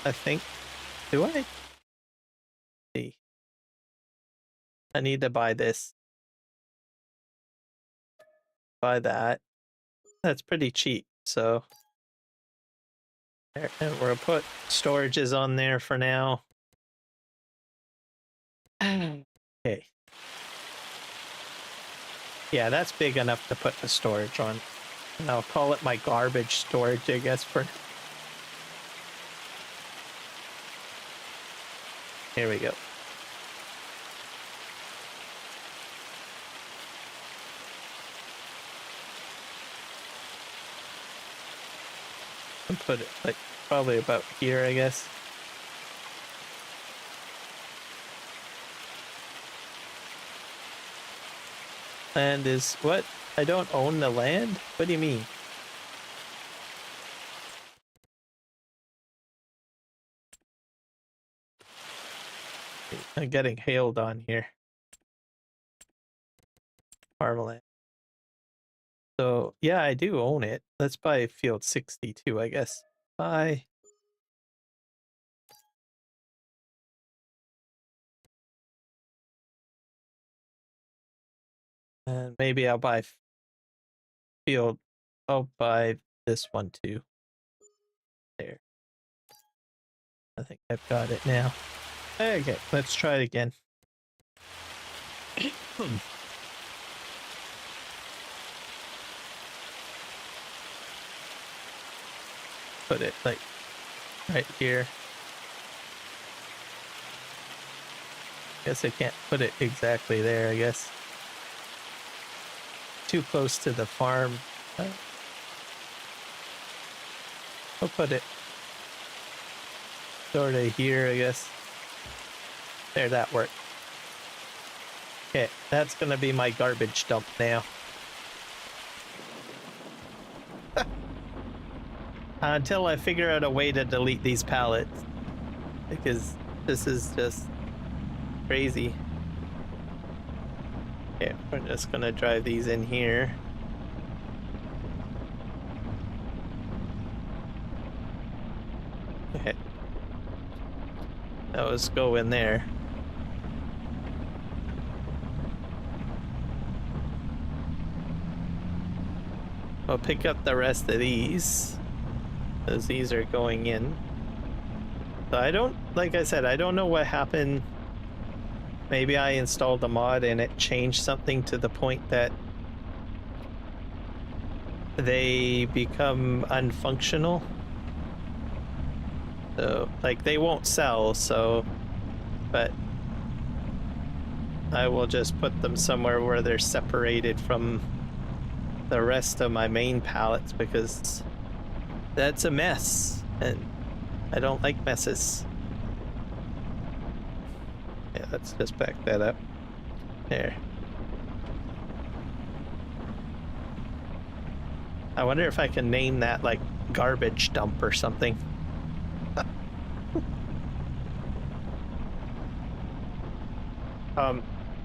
I think. Do I? See. I need to buy this. Buy that. That's pretty cheap. So. There, and we'll put storages on there for now. Okay. Yeah, that's big enough to put the storage on. And I'll call it my garbage storage, I guess, for. Here we go. And put it like probably about here, I guess. Land is what? I don't own the land? What do you mean? I'm getting hailed on here. Farmland. So yeah, I do own it. Let's buy field 62, I guess. Buy. And maybe I'll buy field. I'll buy this one too. There. think I've got it now. Okay, let's try it again. Put it like right here. Guess I can't put it exactly there, I guess. Too close to the farm. I'll put it sort of here, I guess. There, that worked. Okay, that's gonna be my garbage dump now. Until I figure out a way to delete these pallets. Because this is just crazy. Okay, we're just gonna drive these in here. Okay. Those go in there. I'll pick up the rest of these, as these are going in. So I don't, like I said, I don't know what happened. Maybe I installed a mod and it changed something to the point that they become unfunctional. So, like, they won't sell, so, but I will just put them somewhere where they're separated from the rest of my main pallets, because that's a mess and I don't like messes. Yeah, let's just back that up. There. I wonder if I can name that like garbage dump or something.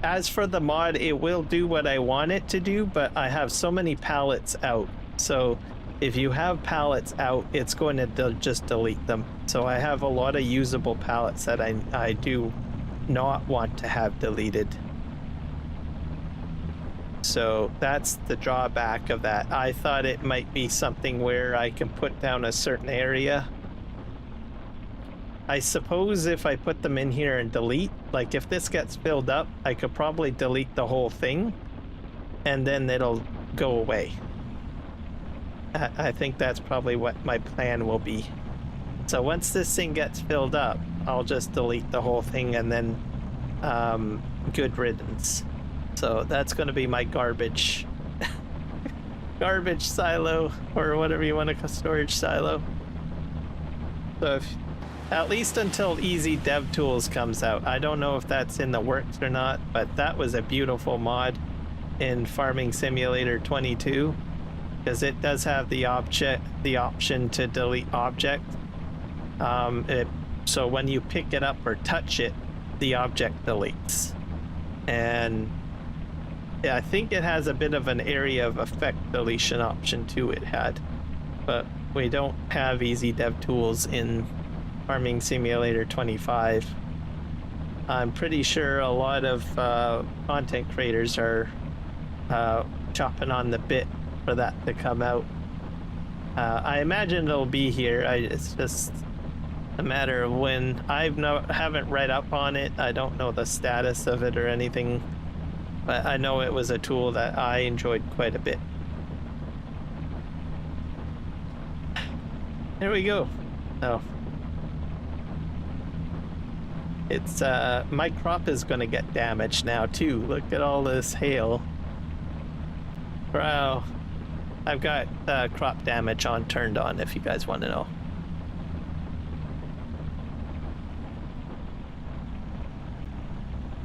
As for the mod, it will do what I want it to do, but I have so many pallets out. So if you have pallets out, it's going to just delete them. So I have a lot of usable pallets that I do not want to have deleted. So that's the drawback of that. I thought it might be something where I can put down a certain area. I suppose if I put them in here and delete, like if this gets filled up, I could probably delete the whole thing and then it'll go away. I think that's probably what my plan will be. So once this thing gets filled up, I'll just delete the whole thing and then good riddance. So that's going to be my garbage garbage silo, or whatever you want to call storage silo. So if, at least until Easy Dev Tools comes out. I don't know if that's in the works or not, but that was a beautiful mod in Farming Simulator 22, because it does have the option to delete object. So when you pick it up or touch it, the object deletes. And yeah, I think it has a bit of an area of effect deletion option too, it had. But we don't have Easy Dev Tools in Farming Simulator 25. I'm pretty sure a lot of content creators are chopping on the bit for that to come out. I imagine it'll be here. It's just a matter of when. Haven't read up on it. I don't know the status of it or anything, but I know it was a tool that I enjoyed quite a bit. There we go. Oh. It's my crop is gonna get damaged now too. Look at all this hail. Wow. I've got crop damage on turned on if you guys want to know.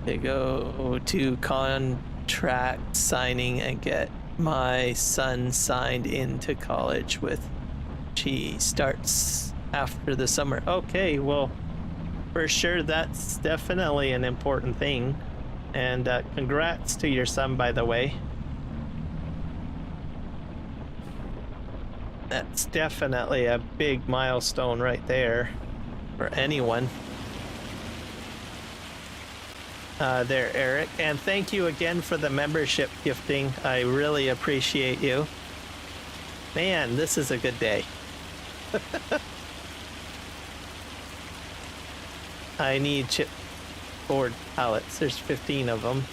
Okay, go to contract signing and get my son signed into college with. She starts after the summer. Okay, well, for sure, that's definitely an important thing. And congrats to your son, by the way. That's definitely a big milestone right there for anyone. There, Eric. And thank you again for the membership gifting. I really appreciate you. Man, this is a good day. I need chipboard pallets. There's 15 of them.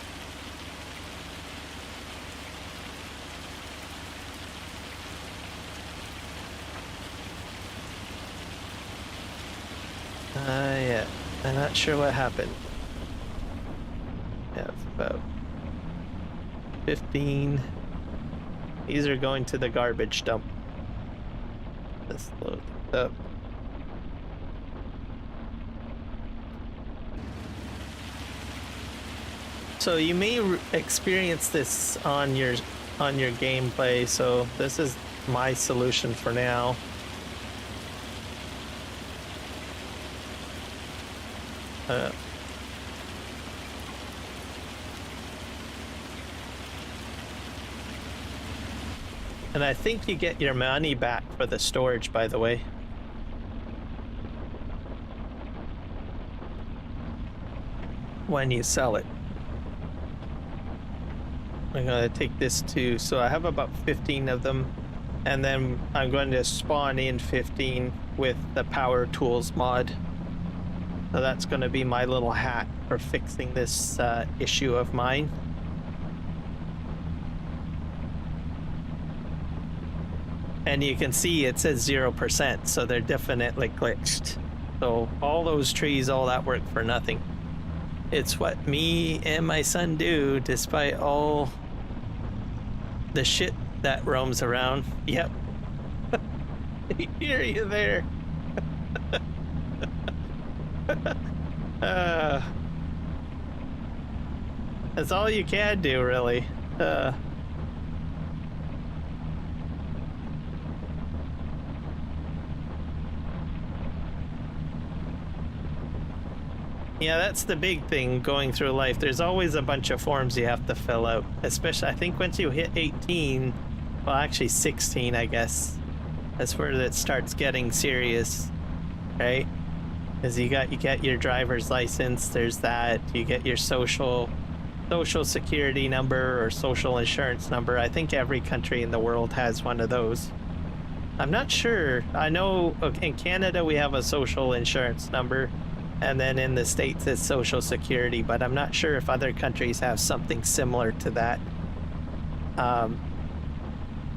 Yeah. I'm not sure what happened. Yeah, it's about 15. These are going to the garbage dump. Let's load it up. So you may experience this on your gameplay. So this is my solution for now. And I think you get your money back for the storage, by the way. When you sell it. I'm gonna take this too. So I have about 15 of them. And then I'm going to spawn in 15 with the power tools mod. So that's gonna be my little hack for fixing this issue of mine. And you can see it says 0%, so they're definitely glitched. So all those trees, all that work for nothing. It's what me and my son do, despite all the shit that roams around. Yep. I hear you there. That's all you can do, really. Yeah, that's the big thing going through life. There's always a bunch of forms you have to fill out, especially I think once you hit 18, well actually 16 I guess, that's where it starts getting serious, right? Because you get your driver's license, there's that, you get your social security number or social insurance number. I think every country in the world has one of those. I'm not sure. I know in Canada we have a social insurance number. And then in the States, it's Social Security, but I'm not sure if other countries have something similar to that.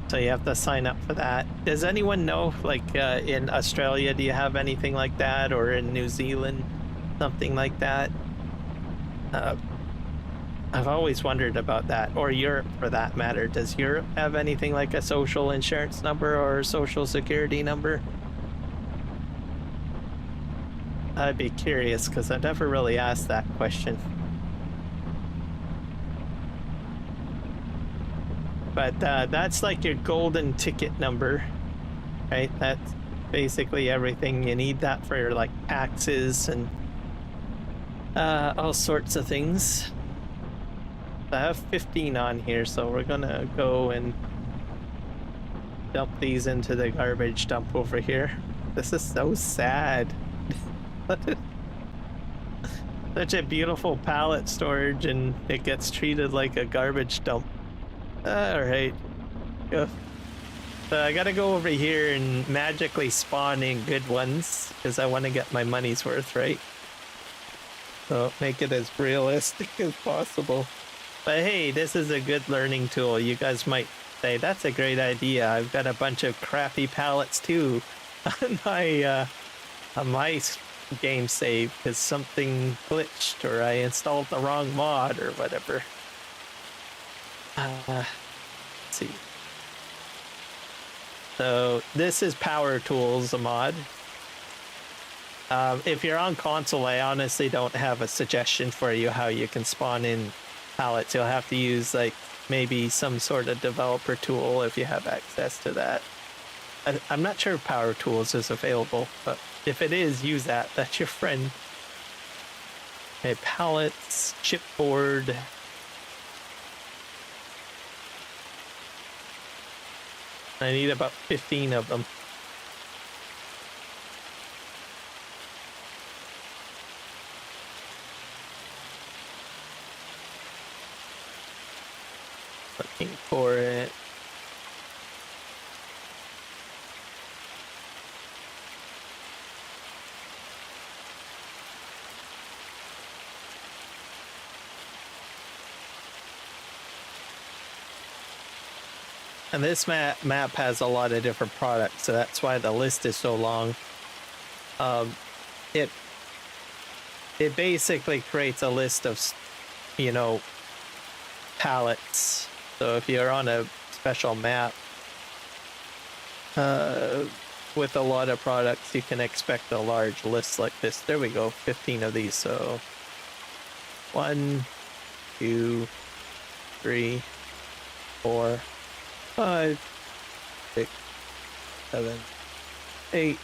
So you have to sign up for that. Does anyone know, like in Australia, do you have anything like that? Or in New Zealand, something like that? I've always wondered about that. Or Europe, for that matter. Does Europe have anything like a social insurance number or a Social Security number? I'd be curious because I never really asked that question. But that's like your golden ticket number, right? That's basically everything. You need that for your like taxes and all sorts of things. I have 15 on here, so we're gonna go and dump these into the garbage dump over here. This is so sad. Such a beautiful pallet storage and it gets treated like a garbage dump. Alright. So I gotta go over here and magically spawn in good ones because I want to get my money's worth, right? So make it as realistic as possible. But hey, this is a good learning tool. You guys might say, that's a great idea. I've got a bunch of crappy pallets too on my game save because something glitched or I installed the wrong mod or whatever. Let's see. So this is Power Tools, a mod. If you're on console, I honestly don't have a suggestion for you how you can spawn in pallets. You'll have to use like maybe some sort of developer tool if you have access to that. I'm not sure if Power Tools is available, but if it is, use that. That's your friend. Okay, pallets, chipboard. I need about 15 of them. Looking for it. And this map has a lot of different products, so that's why the list is so long. It basically creates a list of, you know, pallets. So if you're on a special map with a lot of products, you can expect a large list like this. There we go, 15 of these. So 1, 2, 3, 4, 5, 6, 7, 8,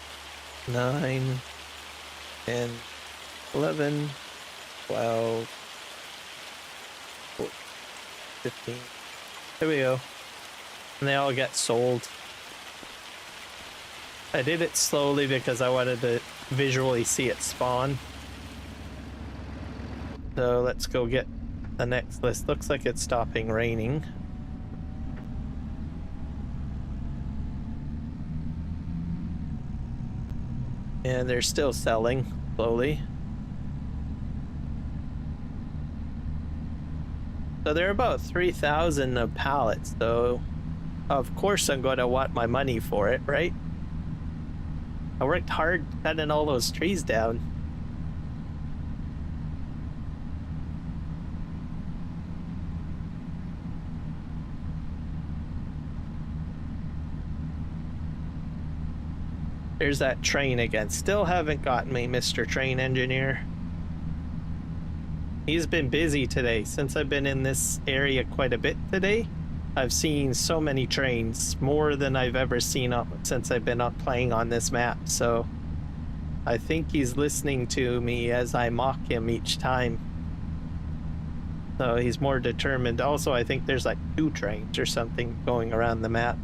9, 10, 11, 12, 14, 15. There we go. And they all get sold. I did it slowly because I wanted to visually see it spawn. So let's go get the next list. Looks like it's stopping raining. And they're still selling slowly. So they're about 3,000 of pallets, so of course I'm going to want my money for it, right? I worked hard cutting all those trees down. There's that train again. Still haven't gotten me, Mr. Train Engineer. He's been busy today. Since I've been in this area quite a bit today, I've seen so many trains, more than I've ever seen since I've been playing on this map. So I think he's listening to me as I mock him each time. So he's more determined. Also, I think there's like 2 trains or something going around the map.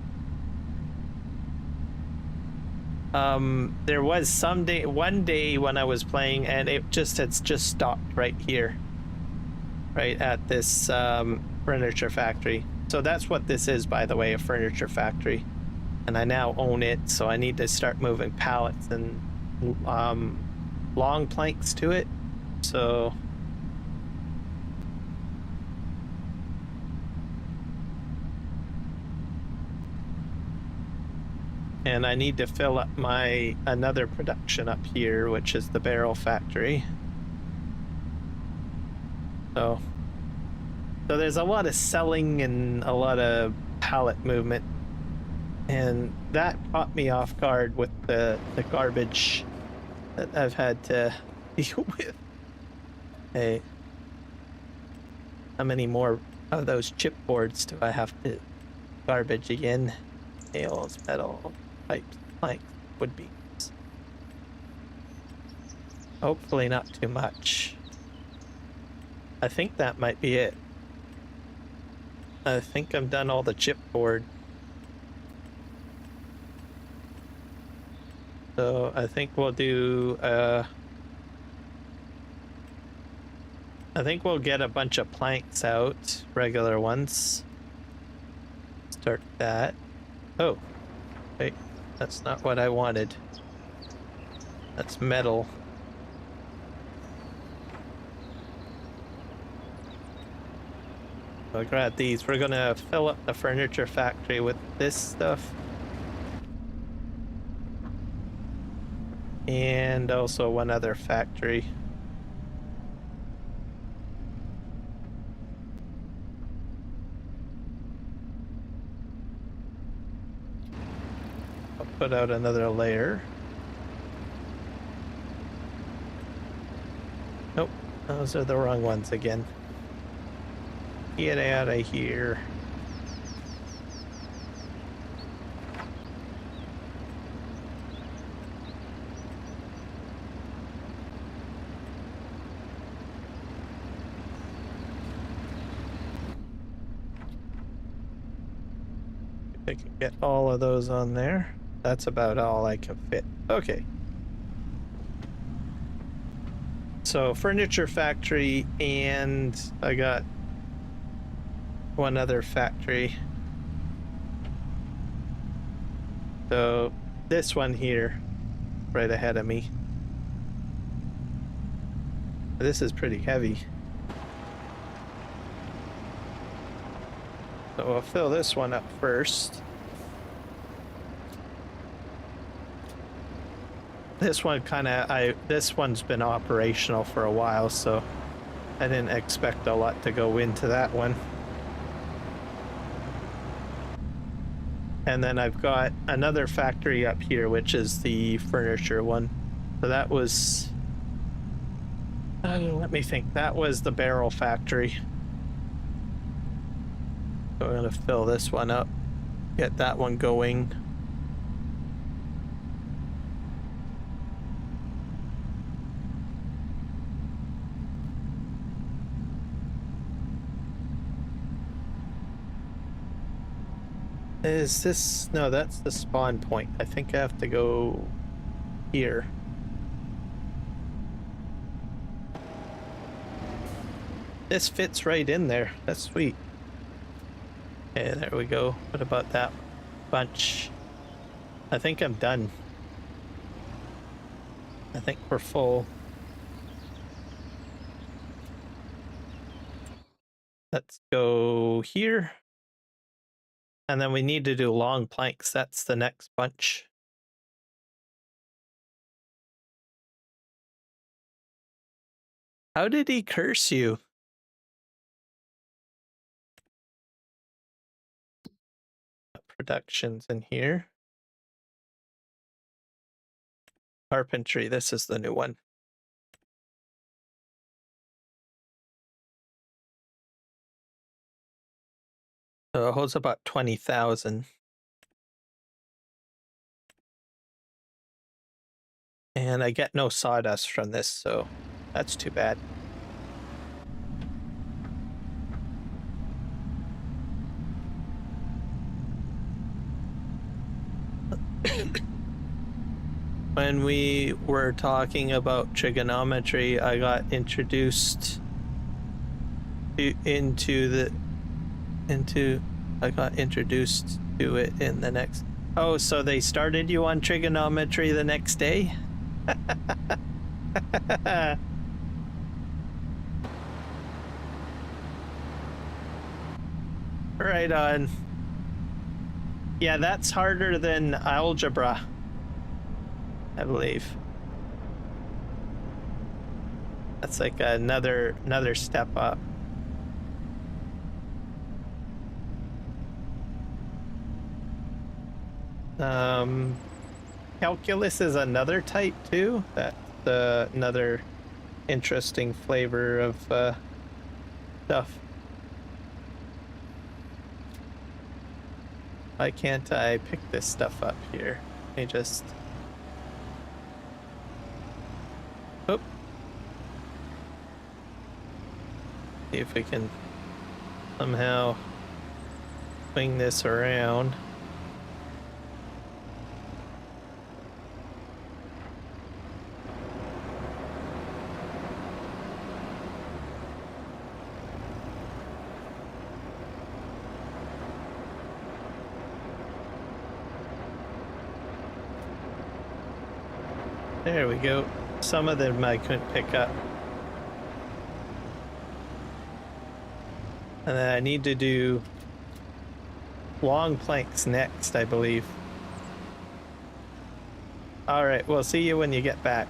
There was one day when I was playing, and it's just stopped right here, right at this furniture factory. So that's what this is, by the way, a furniture factory, and I now own it. So I need to start moving pallets and long planks to it. So and I need to fill up my another production up here, which is the barrel factory. So there's a lot of selling and a lot of pallet movement, and that caught me off guard with the garbage that I've had to deal with. Hey, how many more of those chipboards do I have to garbage again? Nails, metal, pipes, planks, wood beams. Hopefully not too much. I think that might be it. I think I'm done all the chipboard. So I think we'll do I think we'll get a bunch of planks out, regular ones. Start that. Oh, wait, that's not what I wanted. That's metal. I'll grab these. We're gonna fill up the furniture factory with this stuff. And also one other factory. I'll put out another layer. Nope, those are the wrong ones again. Get out of here. If I can get all of those on there. That's about all I can fit. Okay. So furniture factory, and I got one other factory. So this one here, right ahead of me. This is pretty heavy. So we'll fill this one up first. This one this one's been operational for a while, so I didn't expect a lot to go into that one. And then I've got another factory up here, which is the furniture one. So that was, let me think, that was the barrel factory. So we're gonna fill this one up, get that one going. Is this, no, that's the spawn point. I think I have to go here. This fits right in there. That's sweet. Okay, there we go. What about that bunch? I think I'm done. I think we're full. Let's go here. And then we need to do long planks. That's the next bunch. How did he curse you? Productions in here. Carpentry, this is the new one. So it holds about 20,000. And I get no sawdust from this, so that's too bad. When we were talking about trigonometry, I got introduced to it in the next. Oh, so they started you on trigonometry the next day? Right on. Yeah, that's harder than algebra, I believe. That's like another step up. Calculus is another type too. That's another interesting flavor of stuff. Why can't I pick this stuff up here? Let me just... Oop. See if we can somehow swing this around. There we go. Some of them I couldn't pick up. And then I need to do long planks next, I believe. Alright, we'll see you when you get back.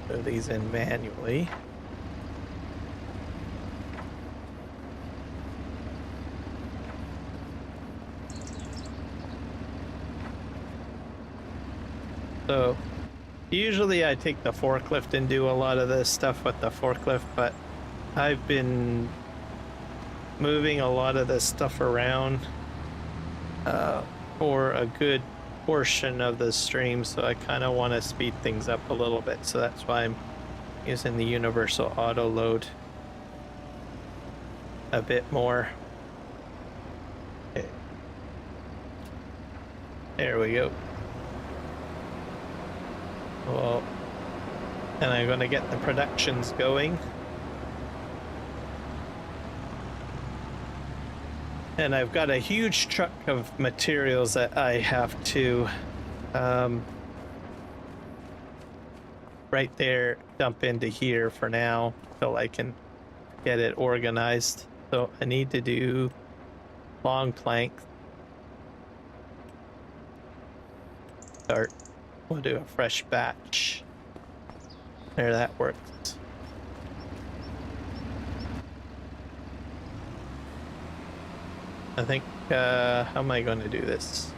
Put these in manually. So, usually I take the forklift and do a lot of this stuff with the forklift, but I've been moving a lot of this stuff around for a good portion of the stream, so I kind of want to speed things up a little bit, so that's why I'm using the universal auto load a bit more. Okay. There we go. Well, and I'm going to get the productions going. And I've got a huge truck of materials that I have to, right there, dump into here for now, till I can get it organized. So I need to do long planks. Start. We'll do a fresh batch. There, that works. I think, how am I going to do this?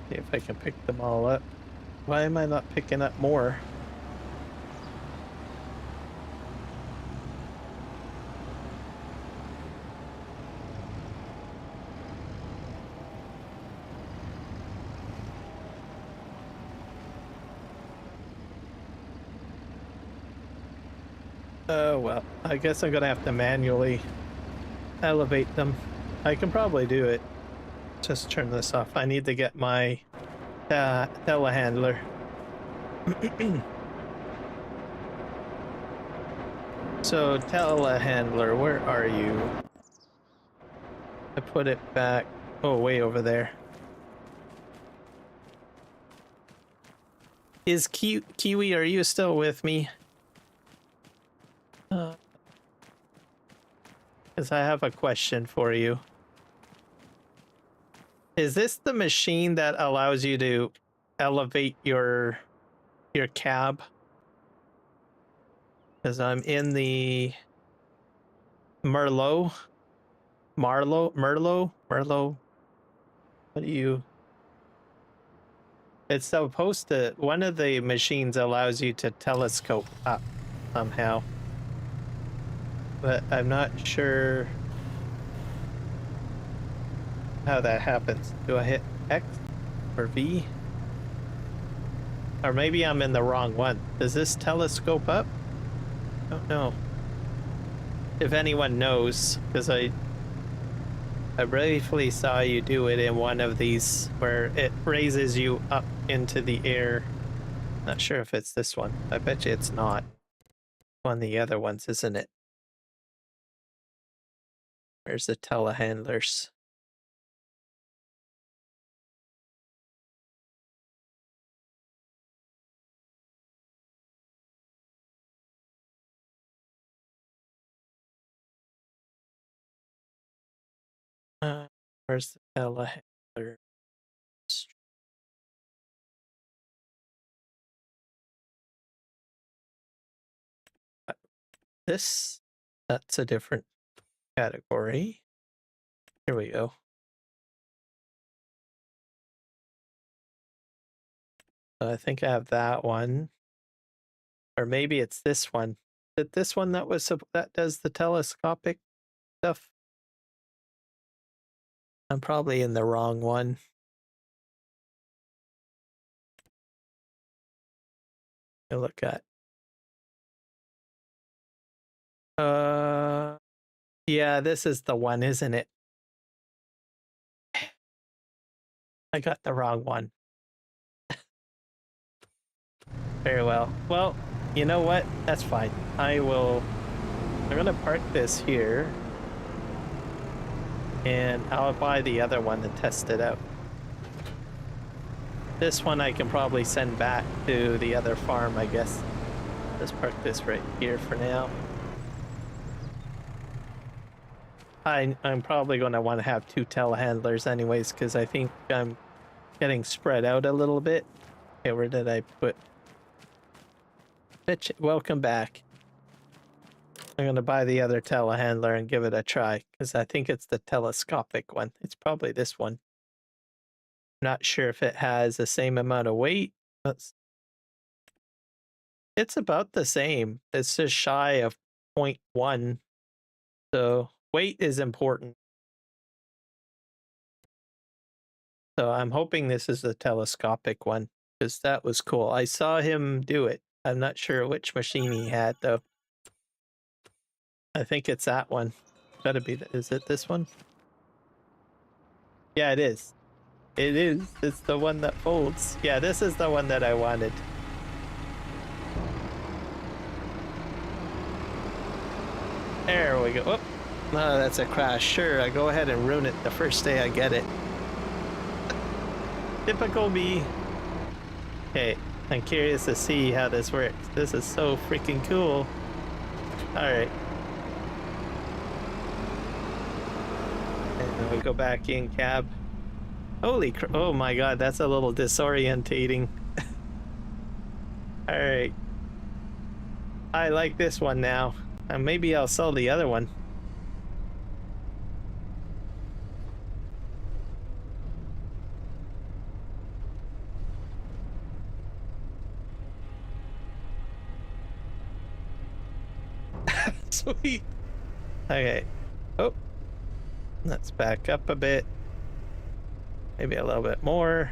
See if I can pick them all up. Why am I not picking up more? Oh, well, I guess I'm gonna have to manually elevate them. I can probably do it. Just turn this off. I need to get my telehandler. So, telehandler, where are you? I put it back. Oh, way over there. Is Kiwi, are you still with me? Because I have a question for you. Is this the machine that allows you to elevate your cab? Because I'm in the Merlot. What do you... It's supposed to... One of the machines allows you to telescope up somehow. But I'm not sure how that happens. Do I hit X or V? Or maybe I'm in the wrong one. Does this telescope up? I don't know. If anyone knows, because I briefly saw you do it in one of these where it raises you up into the air. Not sure if it's this one. I bet you it's not. One of the other ones, isn't it? Where's the telehandlers? Where's the telehandler? This, that's a different category. Here we go. I think I have that one. Or maybe it's this one. Is it this one that does the telescopic stuff? I'm probably in the wrong one. I look at. Yeah, this is the one, isn't it? I got the wrong one. Very well. Well, you know what? That's fine. I'm gonna park this here. And I'll buy the other one and test it out. This one I can probably send back to the other farm, I guess. Let's park this right here for now. I'm probably going to want to have 2 telehandlers anyways, because I think I'm getting spread out a little bit. Okay, where did I put... Bitch, welcome back. I'm going to buy the other telehandler and give it a try, because I think it's the telescopic one. It's probably this one. Not sure if it has the same amount of weight. It's about the same. It's just shy of 0.1. So weight is important. So I'm hoping this is the telescopic one, because that was cool. I saw him do it. I'm not sure which machine he had, though. I think it's that one. Gotta be. Is it this one? Yeah, it is. It is. It's the one that folds. Yeah, this is the one that I wanted. There we go. Oh, No, that's a crash. Sure, I go ahead and ruin it the first day I get it. Typical me. Okay, I'm curious to see how this works. This is so freaking cool. Alright. And then we go back in cab. Holy crap. Oh my god, that's a little disorientating. Alright. I like this one now. And maybe I'll sell the other one. Sweet. Okay. Oh. Let's back up a bit. Maybe a little bit more.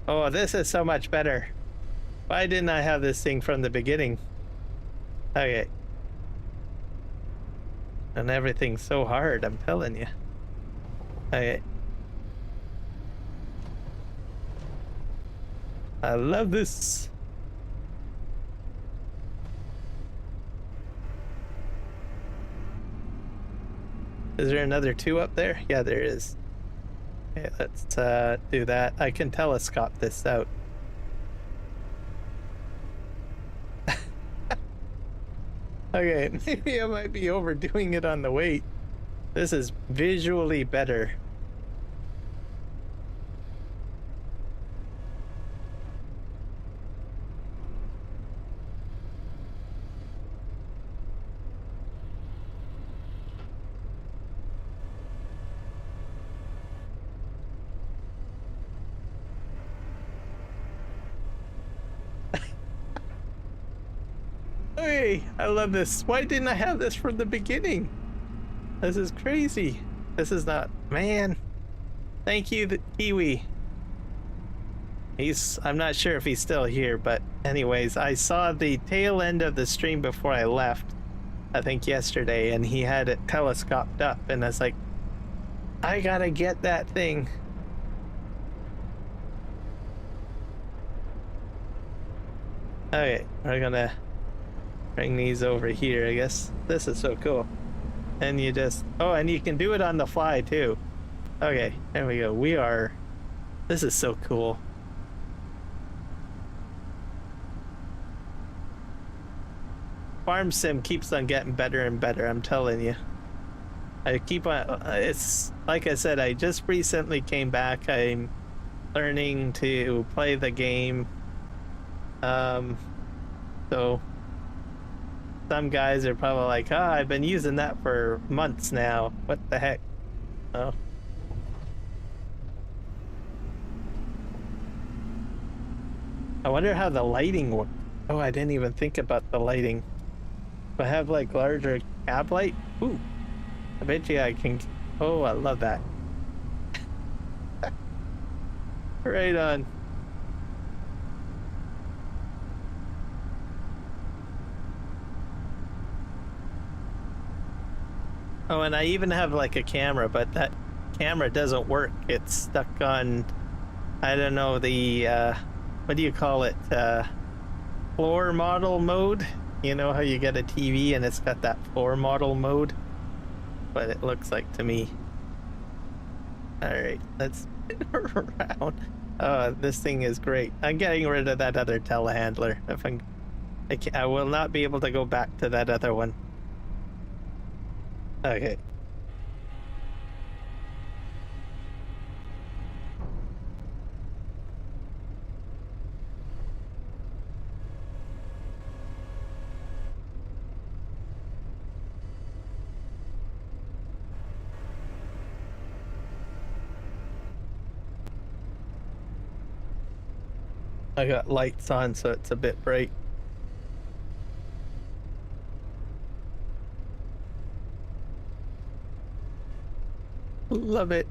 Oh, this is so much better. Why didn't I have this thing from the beginning? Okay. And everything's so hard, I'm telling you. Okay. I love this. Is there another 2 up there? Yeah, there is. Okay, let's do that. I can telescope this out. Okay, maybe I might be overdoing it on the weight. This is visually better. Hey, I love this. Why didn't I have this from the beginning? This is crazy. This is not, man. Thank you, the Kiwi. I'm not sure if he's still here, but anyways, I saw the tail end of the stream before I left, I think yesterday, and he had it telescoped up, and I was like, I gotta get that thing. Okay, we're gonna bring these over here, I guess. This is so cool. And you just, oh, and you can do it on the fly too. Okay, there we go. This is so cool. Farm sim keeps on getting better and better, I'm telling you. I keep on, it's, like I said, I just recently came back. I'm learning to play the game. So some guys are probably like, oh, I've been using that for months now. What the heck? Oh. I wonder how the lighting works. Oh, I didn't even think about the lighting. If I have like larger cab light, ooh, I bet you I can. Oh, I love that. Right on. Oh, and I even have like a camera, but that camera doesn't work. It's stuck on, I don't know, the, what do you call it? Floor model mode? You know how you get a TV and it's got that floor model mode? But it looks like to me. Alright, let's spin around. This thing is great. I'm getting rid of that other telehandler. I will not be able to go back to that other one. Okay. I got lights on, so it's a bit bright. Love it.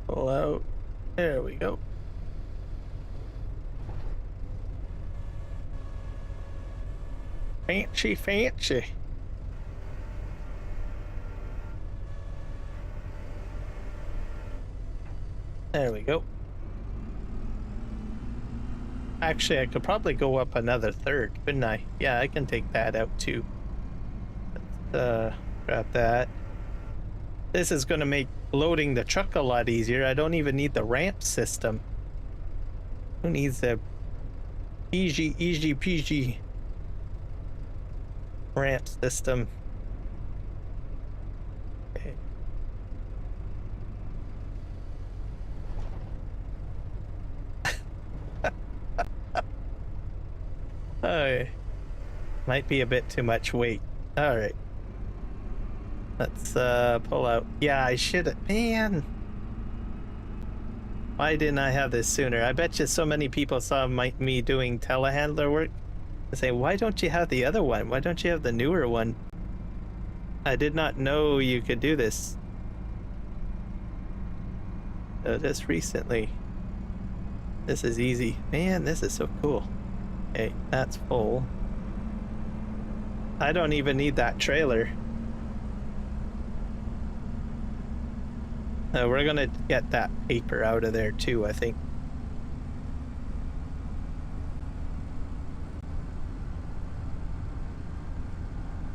Pull out. There we go. Fancy, fancy. There we go. Actually, I could probably go up another third, couldn't I? Yeah, I can take that out too. Let's grab that. This is going to make loading the truck a lot easier. I don't even need the ramp system. Who needs the easy peasy ramp system? Okay. Alright. Might be a bit too much weight. Alright. Let's pull out. Yeah, I should have. Man. Why didn't I have this sooner? I bet you so many people saw me doing telehandler work and say, why don't you have the other one? Why don't you have the newer one? I did not know you could do this. Just recently. This is easy. Man, this is so cool. Okay, that's full. I don't even need that trailer. We're gonna get that paper out of there too, I think.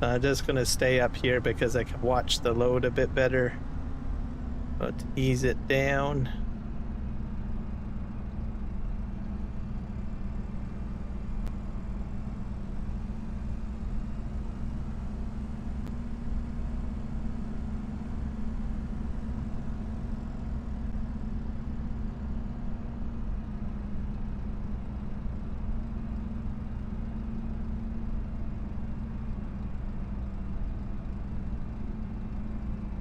I'm just gonna stay up here because I can watch the load a bit better. But ease it down.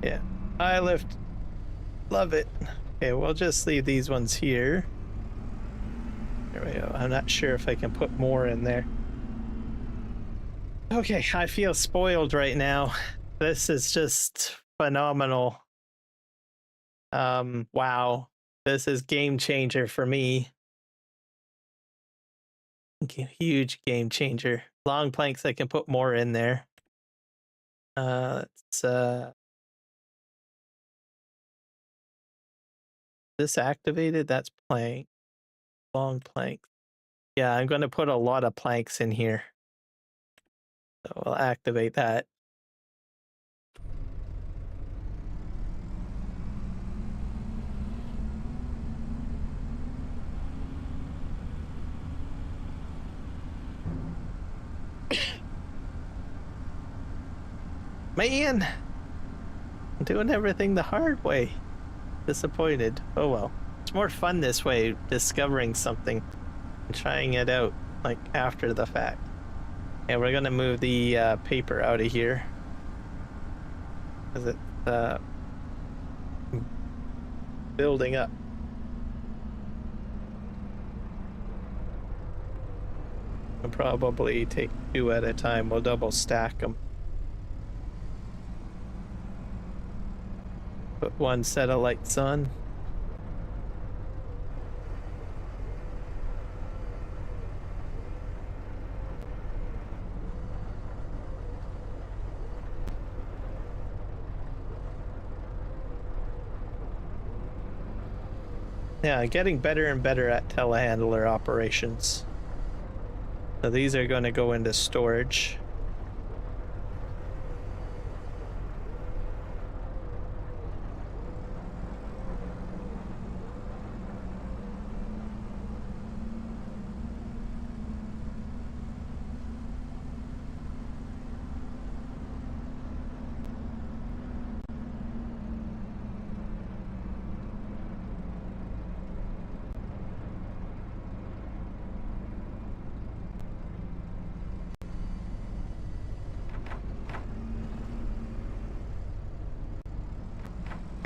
Yeah, I lift. Love it. Okay, we'll just leave these ones here. There we go. I'm not sure if I can put more in there. Okay, I feel spoiled right now. This is just phenomenal. Wow. This is game changer for me. Huge game changer. Long planks, I can put more in there. Let's this activated? That's plank. Long planks. Yeah, I'm going to put a lot of planks in here. So we'll activate that. Man! I'm doing everything the hard way. Disappointed. Oh well. It's more fun this way, discovering something and trying it out, like, after the fact. And we're gonna move the paper out of here. Because it's building up. We'll probably take 2 at a time. We'll double stack them. Put 1 set of lights on. Yeah, getting better and better at telehandler operations. So these are going to go into storage.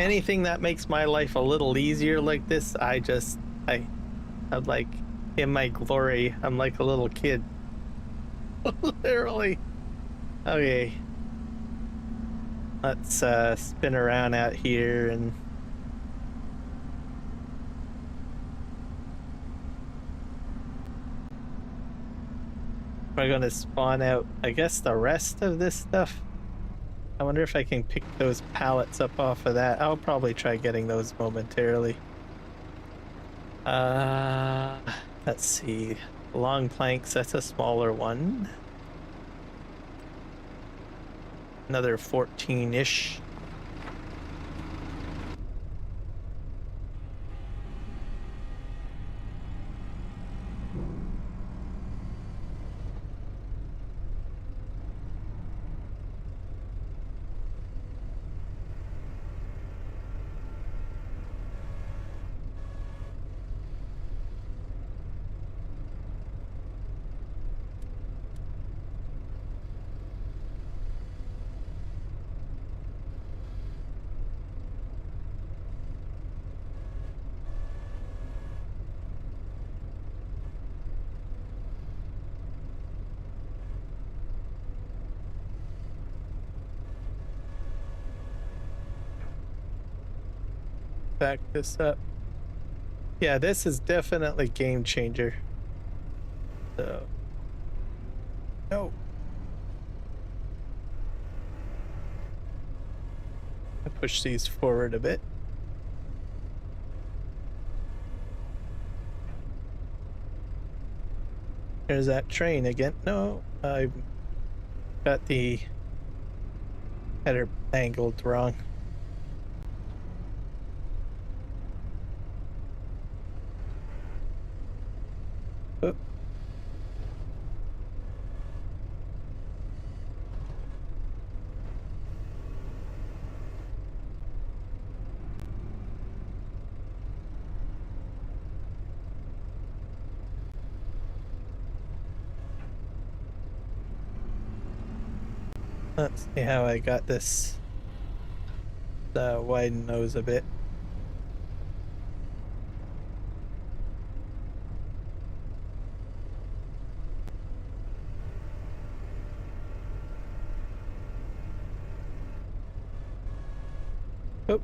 Anything that makes my life a little easier like this, I'm like, in my glory, I'm like a little kid. Literally. Okay. Let's spin around out here and we're gonna spawn out, I guess, the rest of this stuff. I wonder if I can pick those pallets up off of that. I'll probably try getting those momentarily. Uh, let's see. Long planks, that's a smaller one. Another 14-ish. Back this up. Yeah, this is definitely game changer. So, no. I push these forward a bit. There's that train again. No, I got the header angled wrong. Oh. Let's see how I got this. Widen those a bit. Oh.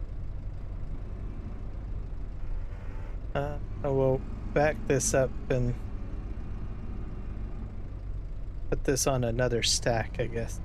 I will back this up and put this on another stack, I guess.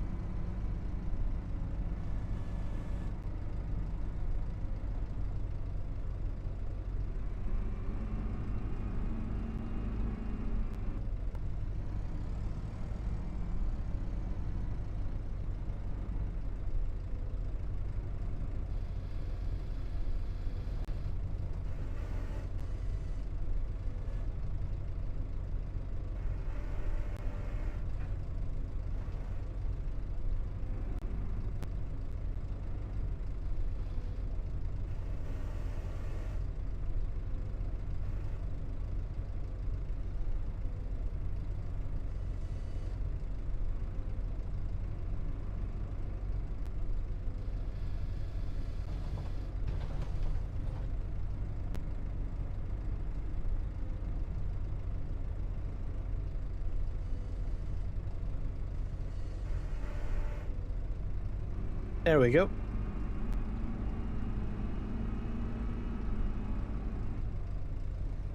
There we go.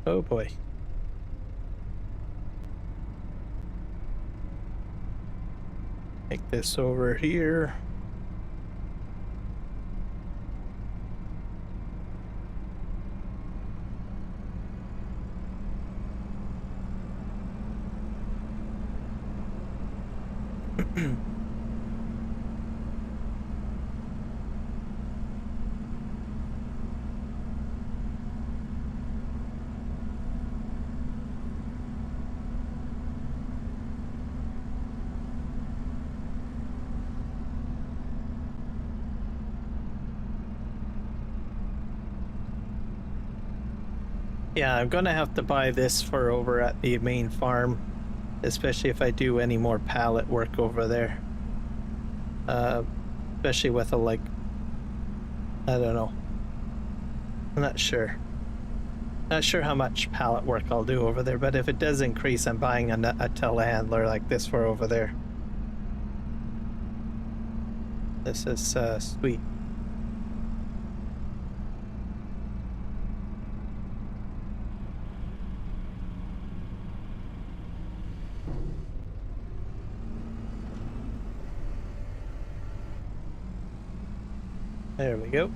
Oh boy. Take this over here. Yeah, I'm gonna have to buy this for over at the main farm, especially if I do any more pallet work over there. Especially with a, like, I don't know. I'm not sure. Not sure how much pallet work I'll do over there, but if it does increase, I'm buying a telehandler like this for over there. This is sweet. There we go.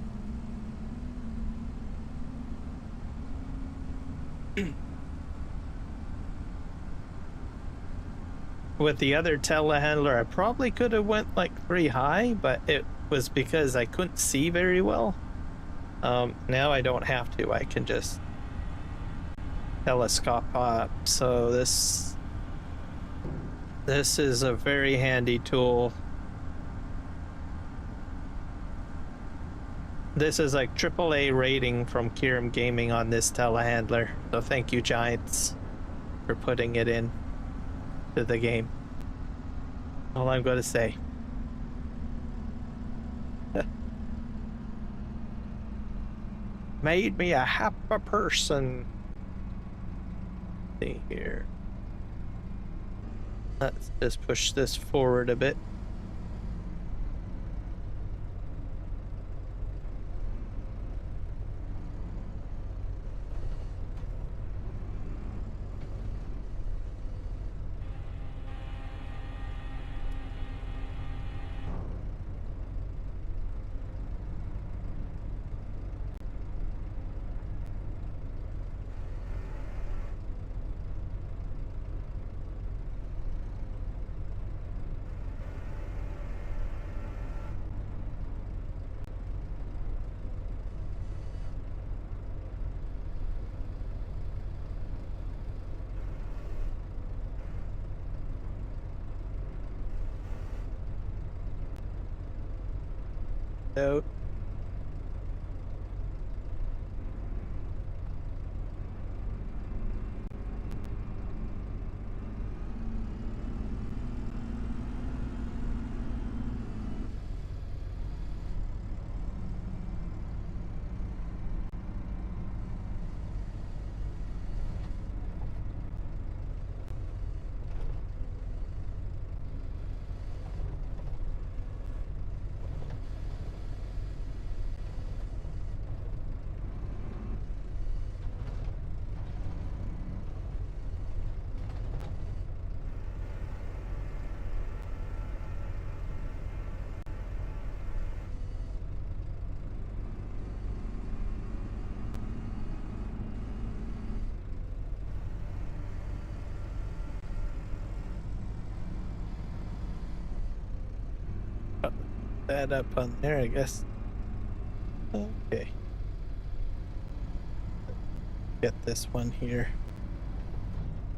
With the other telehandler, I probably could have went like 3 high, but it was because I couldn't see very well. Now I don't have to. I can just telescope up. So this is a very handy tool. This is like AAA rating from Kiram Gaming on this telehandler. So thank you, Giants, for putting it in to the game. All I'm going to say. Made me a happy person. Let's see here. Let's just push this forward a bit. Out. That up on there, I guess. Okay. Get this one here.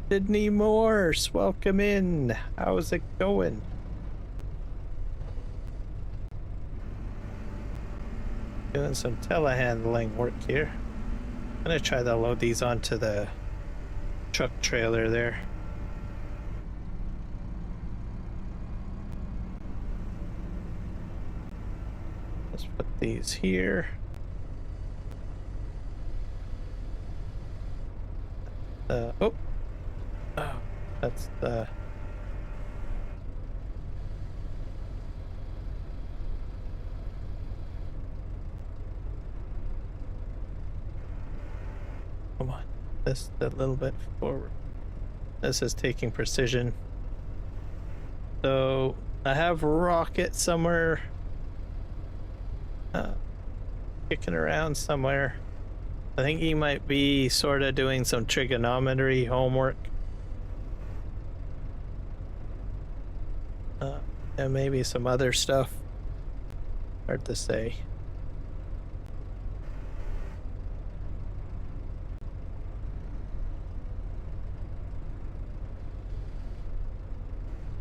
Sydney Morse, welcome in. How's it going? Doing some telehandling work here. I'm gonna try to load these onto the truck trailer there. Let's put these here. Oh, that's the... Come on, just a little bit forward. This is taking precision. So I have Rocket somewhere, kicking around somewhere. I think he might be sort of doing some trigonometry homework. And maybe some other stuff. Hard to say.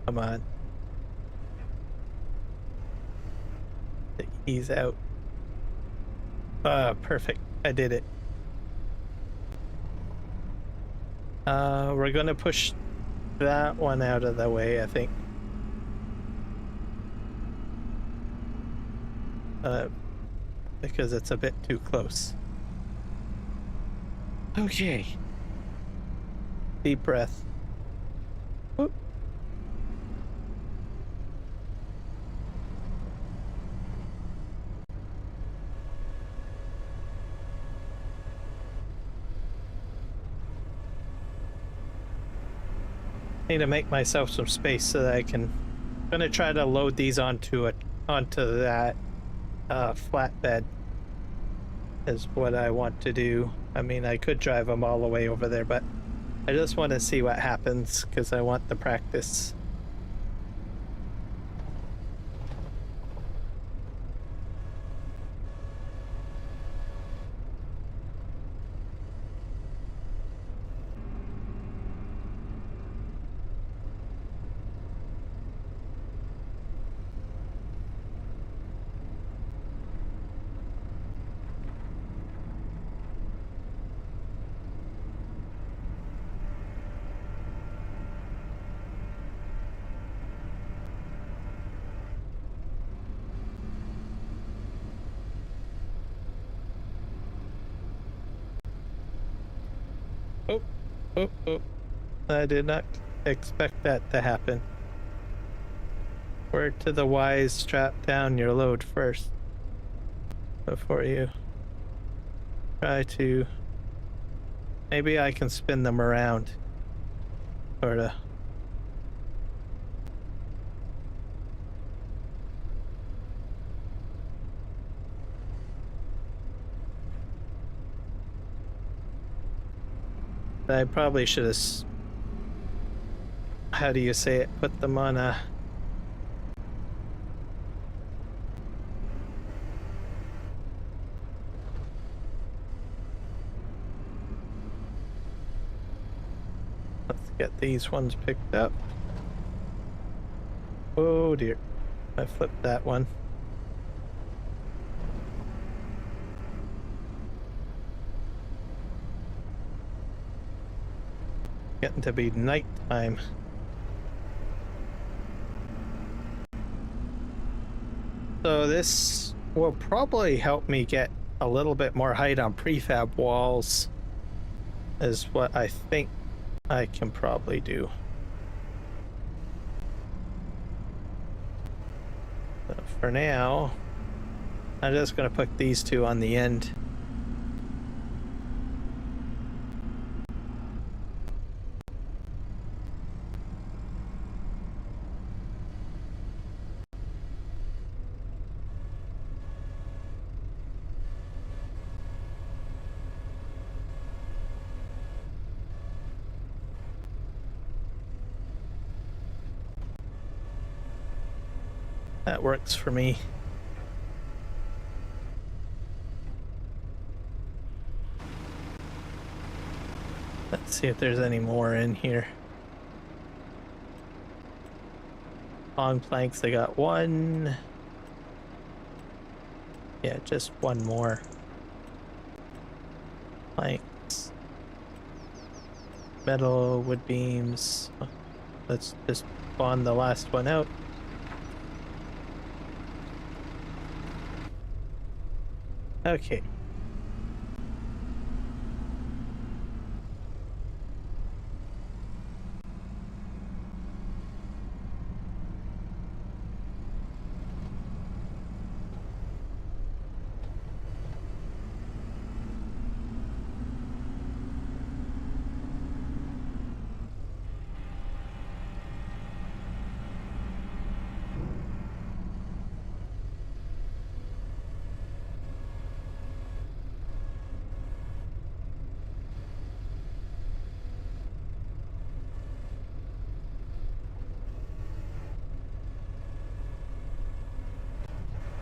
Come on. Ease out. Perfect. I did it. We're gonna push that one out of the way, I think. Because it's a bit too close. Okay. Deep breath. Whoop. Need to make myself some space so that I can. I'm gonna try to load these onto that flatbed is what I want to do. I mean, I could drive them all the way over there, but I just want to see what happens because I want the practice. Oh, oh, oh. I did not expect that to happen. Word to the wise, strap down your load first before you try to... Maybe I can spin them around. Sorta. I probably should have... How do you say it? Put them on a... Let's get these ones picked up. Oh dear. I flipped that one. Getting to be nighttime. So this will probably help me get a little bit more height on prefab walls, is what I think I can probably do. So for now, I'm just going to put these two on the end. That works for me. Let's see if there's any more in here. On planks, I got one. Yeah, just one more. Planks. Metal, wood beams. Let's just bond the last one out. Okay.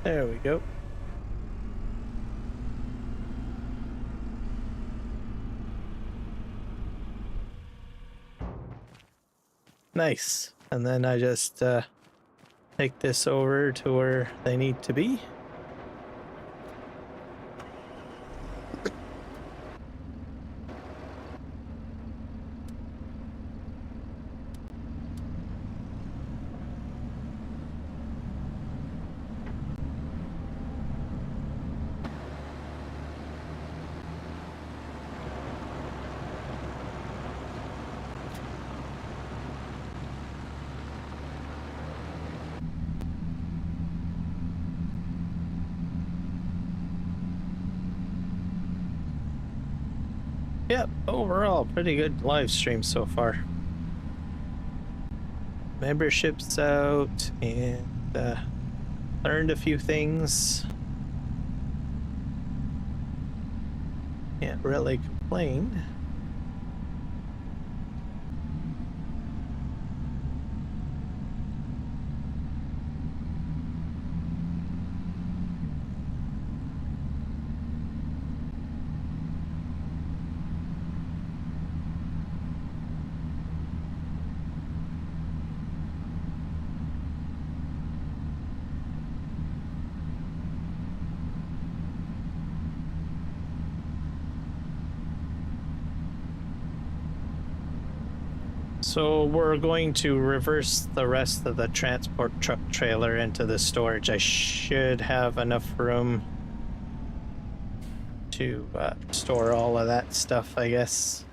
There we go. Nice. And then I just take this over to where they need to be. Yep, overall, pretty good live stream so far. Memberships out and learned a few things. Can't really complain. So we're going to reverse the rest of the transport truck trailer into the storage. I should have enough room to store all of that stuff, I guess.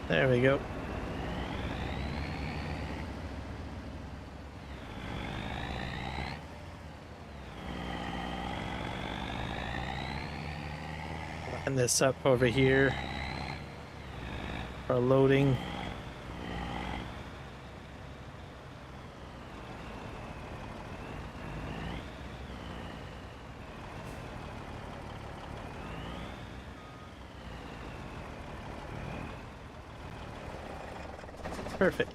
There we go. Line this up over here for loading. Perfect.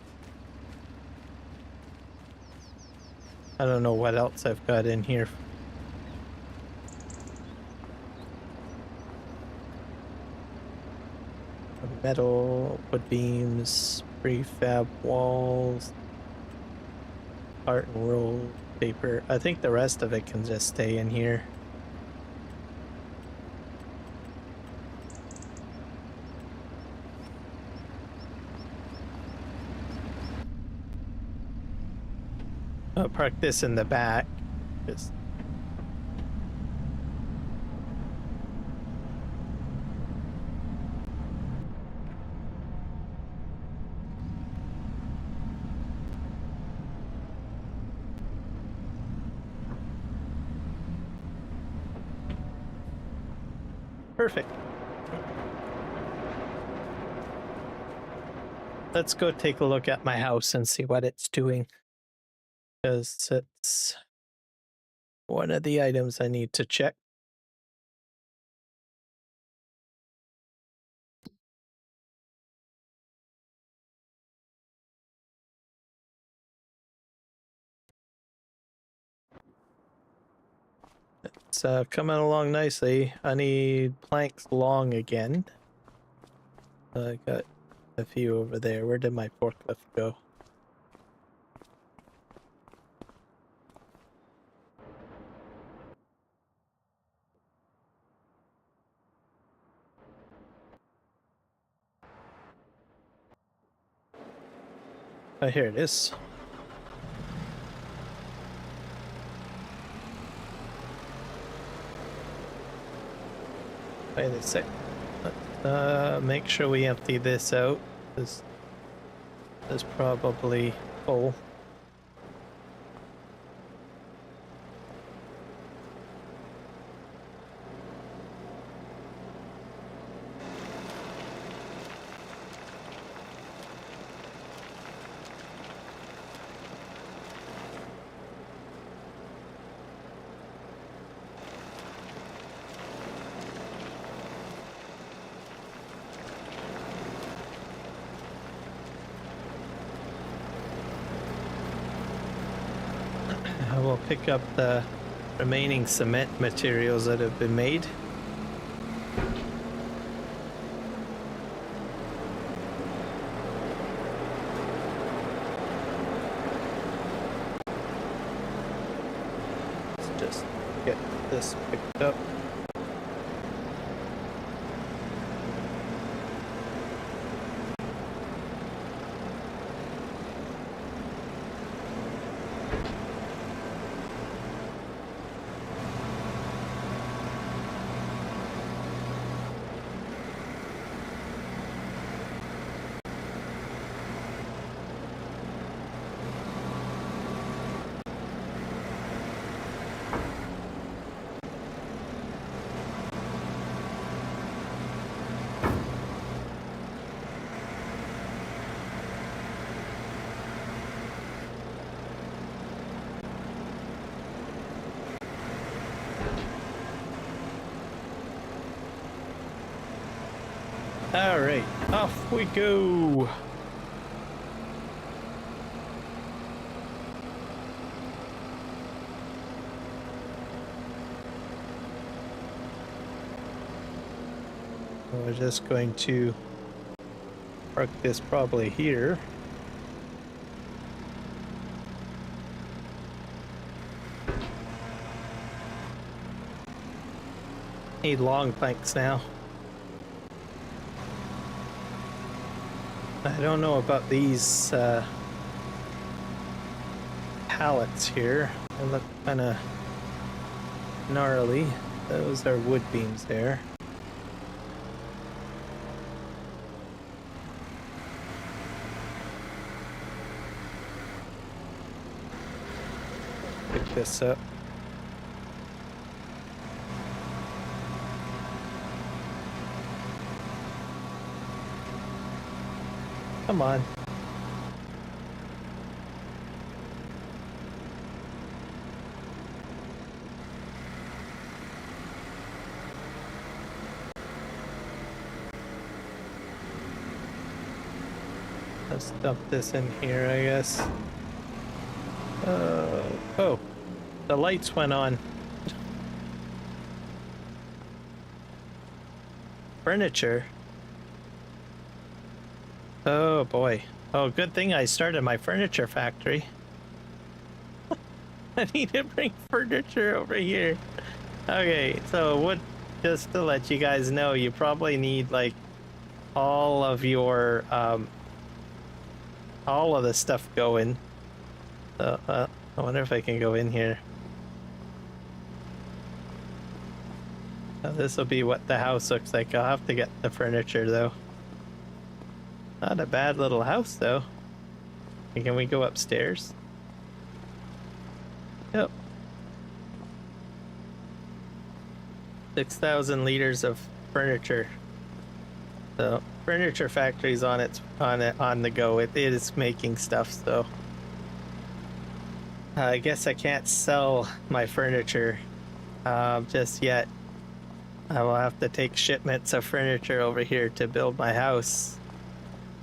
I don't know what else I've got in here. Metal, wood beams, prefab walls, art and roll paper. I think the rest of it can just stay in here. I'll park this in the back. Just perfect. Let's go take a look at my house and see what it's doing, because it's one of the items I need to check. It's coming along nicely. I need planks long again. I got a few over there. Where did my forklift go? Oh, here it is. Wait a sec. Make sure we empty this out. This is probably full. I will pick up the remaining cement materials that have been made. Let's just get this picked up. All right, off we go. We're just going to park this probably here. Need long planks now. I don't know about these pallets here. They look kind of gnarly. Those are wood beams there. Pick this up. Come on. Let's dump this in here, I guess. Oh, the lights went on. Furniture. Oh boy. Oh, good thing I started my furniture factory. I need to bring furniture over here. Okay, so what, just to let you guys know, you probably need like all of your, all of the stuff going. So, I wonder if I can go in here. This will be what the house looks like. I'll have to get the furniture though. Not a bad little house though. Can we go upstairs? Yep. 6,000 liters of furniture. So furniture factory's on the go. It is making stuff, so I guess I can't sell my furniture just yet. I will have to take shipments of furniture over here to build my house.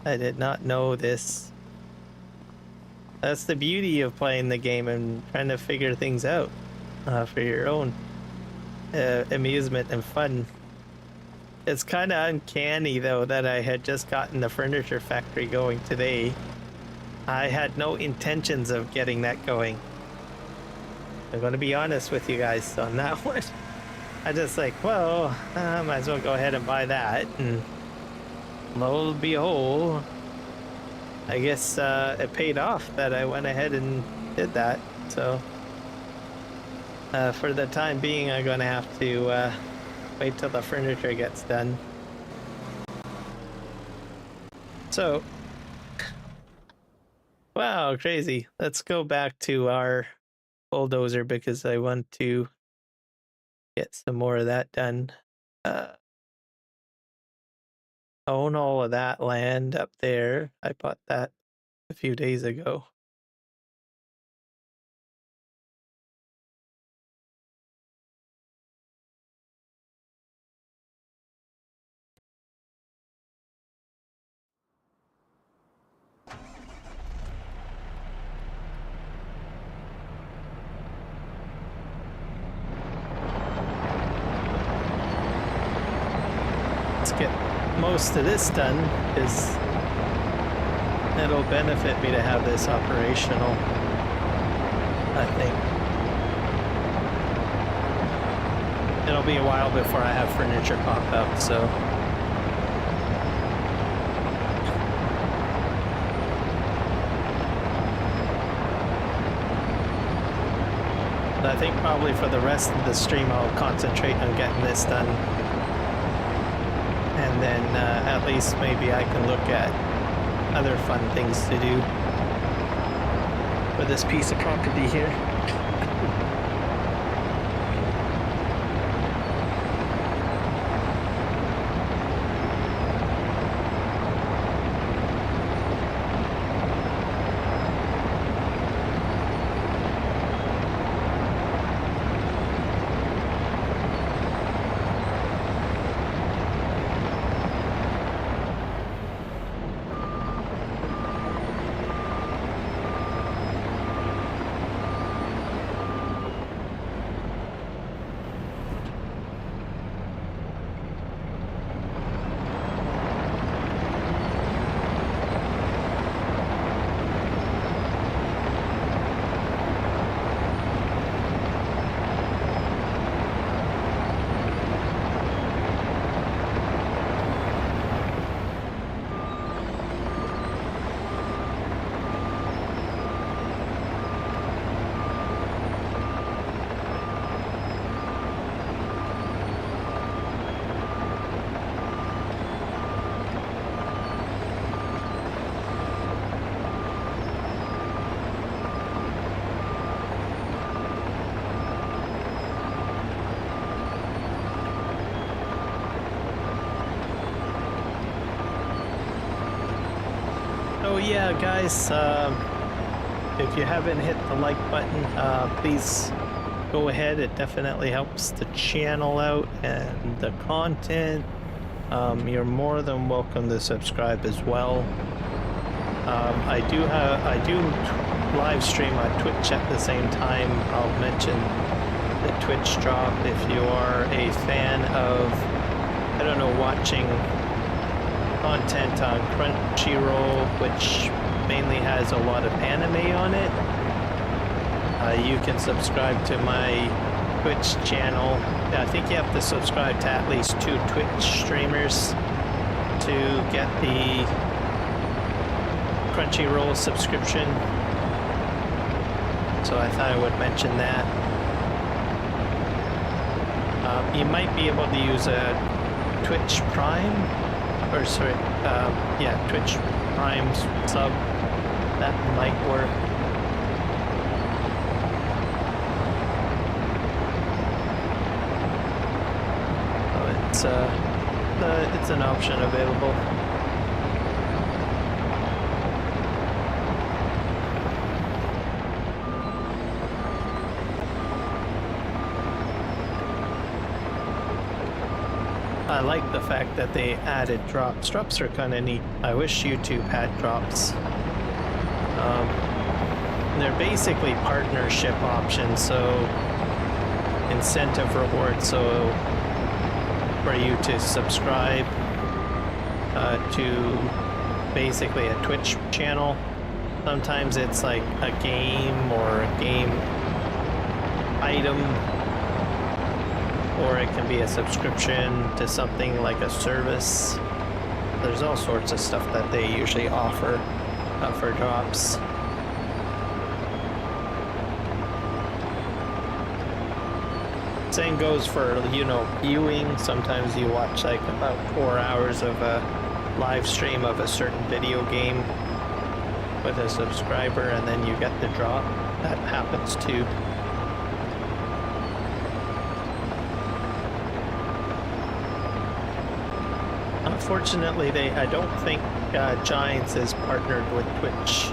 I did not know this. That's the beauty of playing the game and trying to figure things out for your own amusement and fun. It's kind of uncanny though that I had just gotten the furniture factory going today. I had no intentions of getting that going. I'm going to be honest with you guys on that one. I just like, well, I might as well go ahead and buy that, and lo and behold, I guess it paid off that I went ahead and did that. So for the time being, I'm going to have to wait till the furniture gets done. So, wow, crazy. Let's go back to our bulldozer because I want to get some more of that done. Own all of that land up there. I bought that a few days ago. Let's get most of this done because it'll benefit me to have this operational, I think. It'll be a while before I have furniture pop up, so. But I think probably for the rest of the stream I'll concentrate on getting this done. And then at least maybe I can look at other fun things to do for this piece of property here. So yeah, guys, if you haven't hit the like button, please go ahead. It definitely helps the channel out and the content. You're more than welcome to subscribe as well. I do live stream on Twitch at the same time. I'll mention the Twitch drop if you are a fan of, I don't know, watching content on Crunchyroll, which mainly has a lot of anime on it. You can subscribe to my Twitch channel. I think you have to subscribe to at least 2 Twitch streamers to get the Crunchyroll subscription. So I thought I would mention that. You might be able to use a Twitch Prime, or sorry, yeah, Twitch Prime sub. That might work. It's an option available. I like the fact that they added drops. Drops are kind of neat. I wish YouTube had drops. They're basically partnership options, so incentive rewards. So for you to subscribe to basically a Twitch channel. Sometimes it's like a game or a game item, or it can be a subscription to something like a service. There's all sorts of stuff that they usually offer for drops. Same goes for, you know, viewing. Sometimes you watch like about 4 hours of a live stream of a certain video game with a subscriber, and then you get the drop. That happens too. Unfortunately, I don't think Giants is partnered with Twitch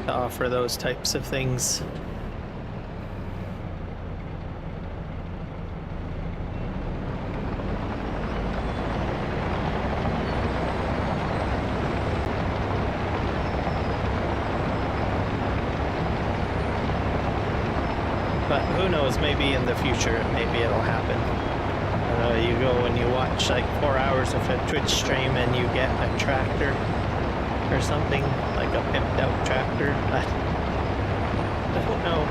to offer those types of things. But who knows, maybe in the future, maybe it'll happen. You go and you watch like 4 hours of a Twitch stream and you get a tractor or something, like a pimped out tractor. I don't know.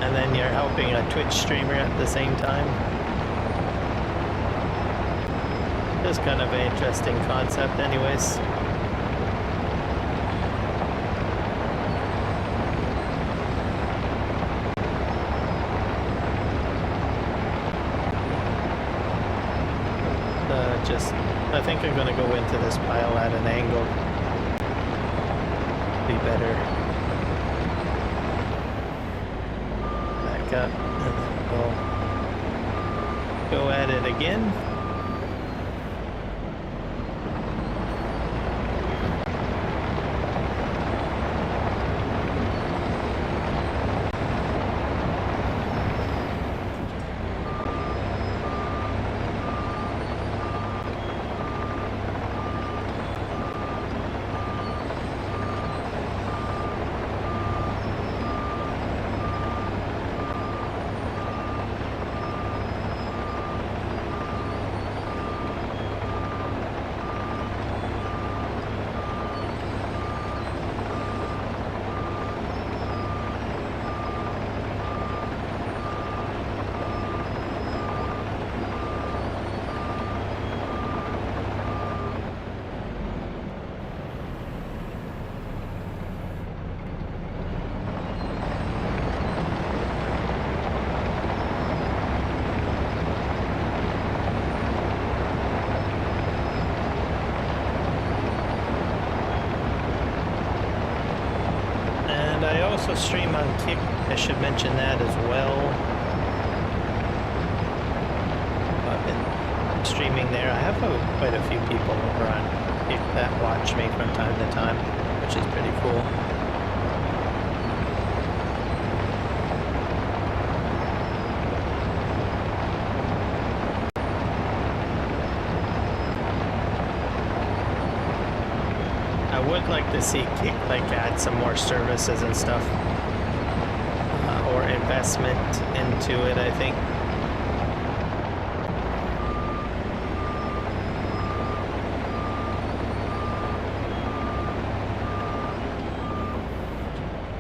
And then you're helping a Twitch streamer at the same time. It's kind of an interesting concept anyways. I think I'm going to go into this pile at an angle. Be better. Back up, and then we'll go at it again. also stream on Kick. I should mention that as well. I've been streaming there. I have quite a few people over on Kick that watch me from time to time, which is pretty cool. I would like to see Kick like add some more services and stuff, or investment into it, I think.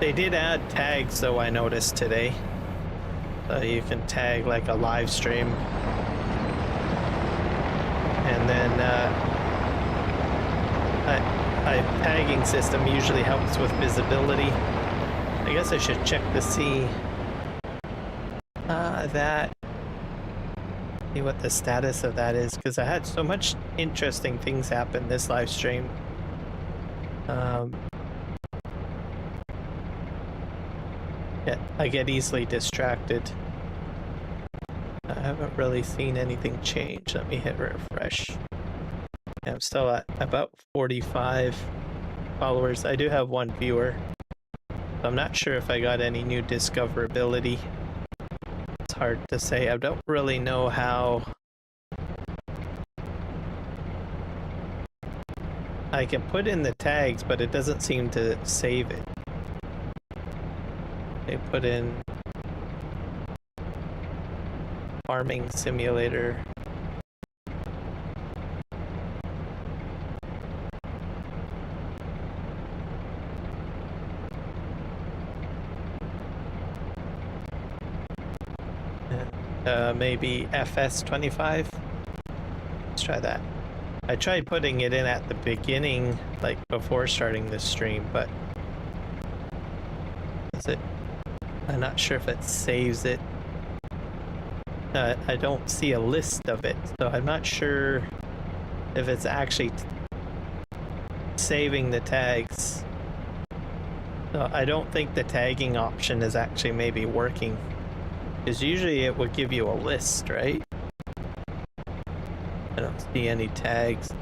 They did add tags though, I noticed today. So you can tag like a live stream. And then a tagging system usually helps with visibility. I guess I should check to see see what the status of that is, because I had so much interesting things happen this live stream. Yeah, I get easily distracted. I haven't really seen anything change. Let me hit refresh. I'm still at about 45 followers. I do have one viewer. I'm not sure if I got any new discoverability. It's hard to say. I don't really know how I can put in the tags, but it doesn't seem to save it. They put in farming simulator. Maybe FS25. Let's try that. I tried putting it in at the beginning, like before starting the stream, but is it? I'm not sure if it saves it. I don't see a list of it, so I'm not sure if it's actually saving the tags. So I don't think the tagging option is actually maybe working. Because usually it would give you a list, right? I don't see any tags.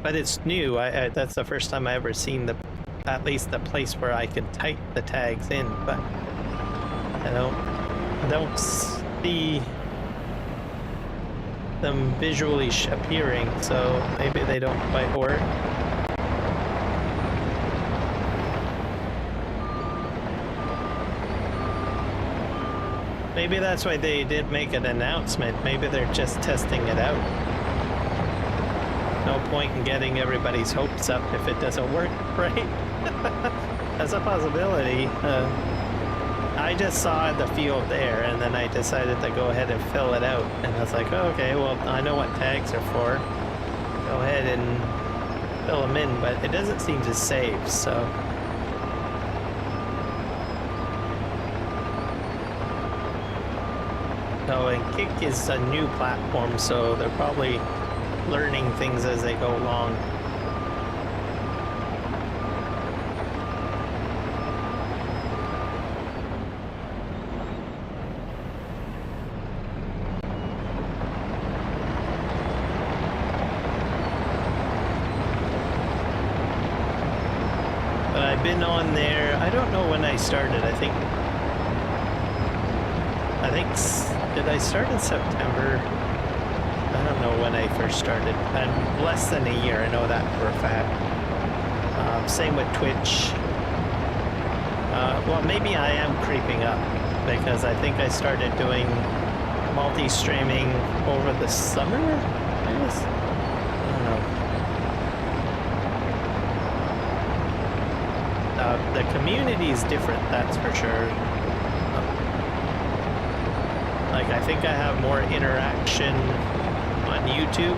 But it's new. That's the first time I ever seen at least the place where I can type the tags in, but I don't see them visually appearing, so maybe they don't quite work. Maybe that's why they didn't make an announcement. Maybe they're just testing it out. No point in getting everybody's hopes up if it doesn't work, right? That's a possibility. I just saw the field there, and then I decided to go ahead and fill it out. And I was like, oh, okay, well, I know what tags are for. Go ahead and fill them in, but it doesn't seem to save, so... Oh, and Kick is a new platform, so they're probably learning things as they go along. But I've been on there, I don't know when I started, I think, did I start in September? I don't know when I first started. I'm less than a year, I know that for a fact. Same with Twitch. Well, maybe I am creeping up, because I think I started doing multi-streaming over the summer, I guess? I don't know. The community is different, that's for sure. Like, I think I have more interaction on YouTube.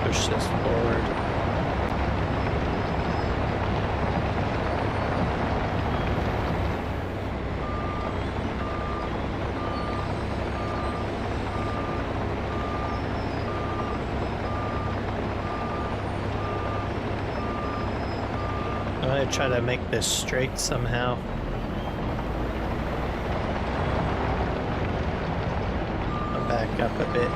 push this forward. I'm gonna try to make this straight somehow. I'll back up a bit.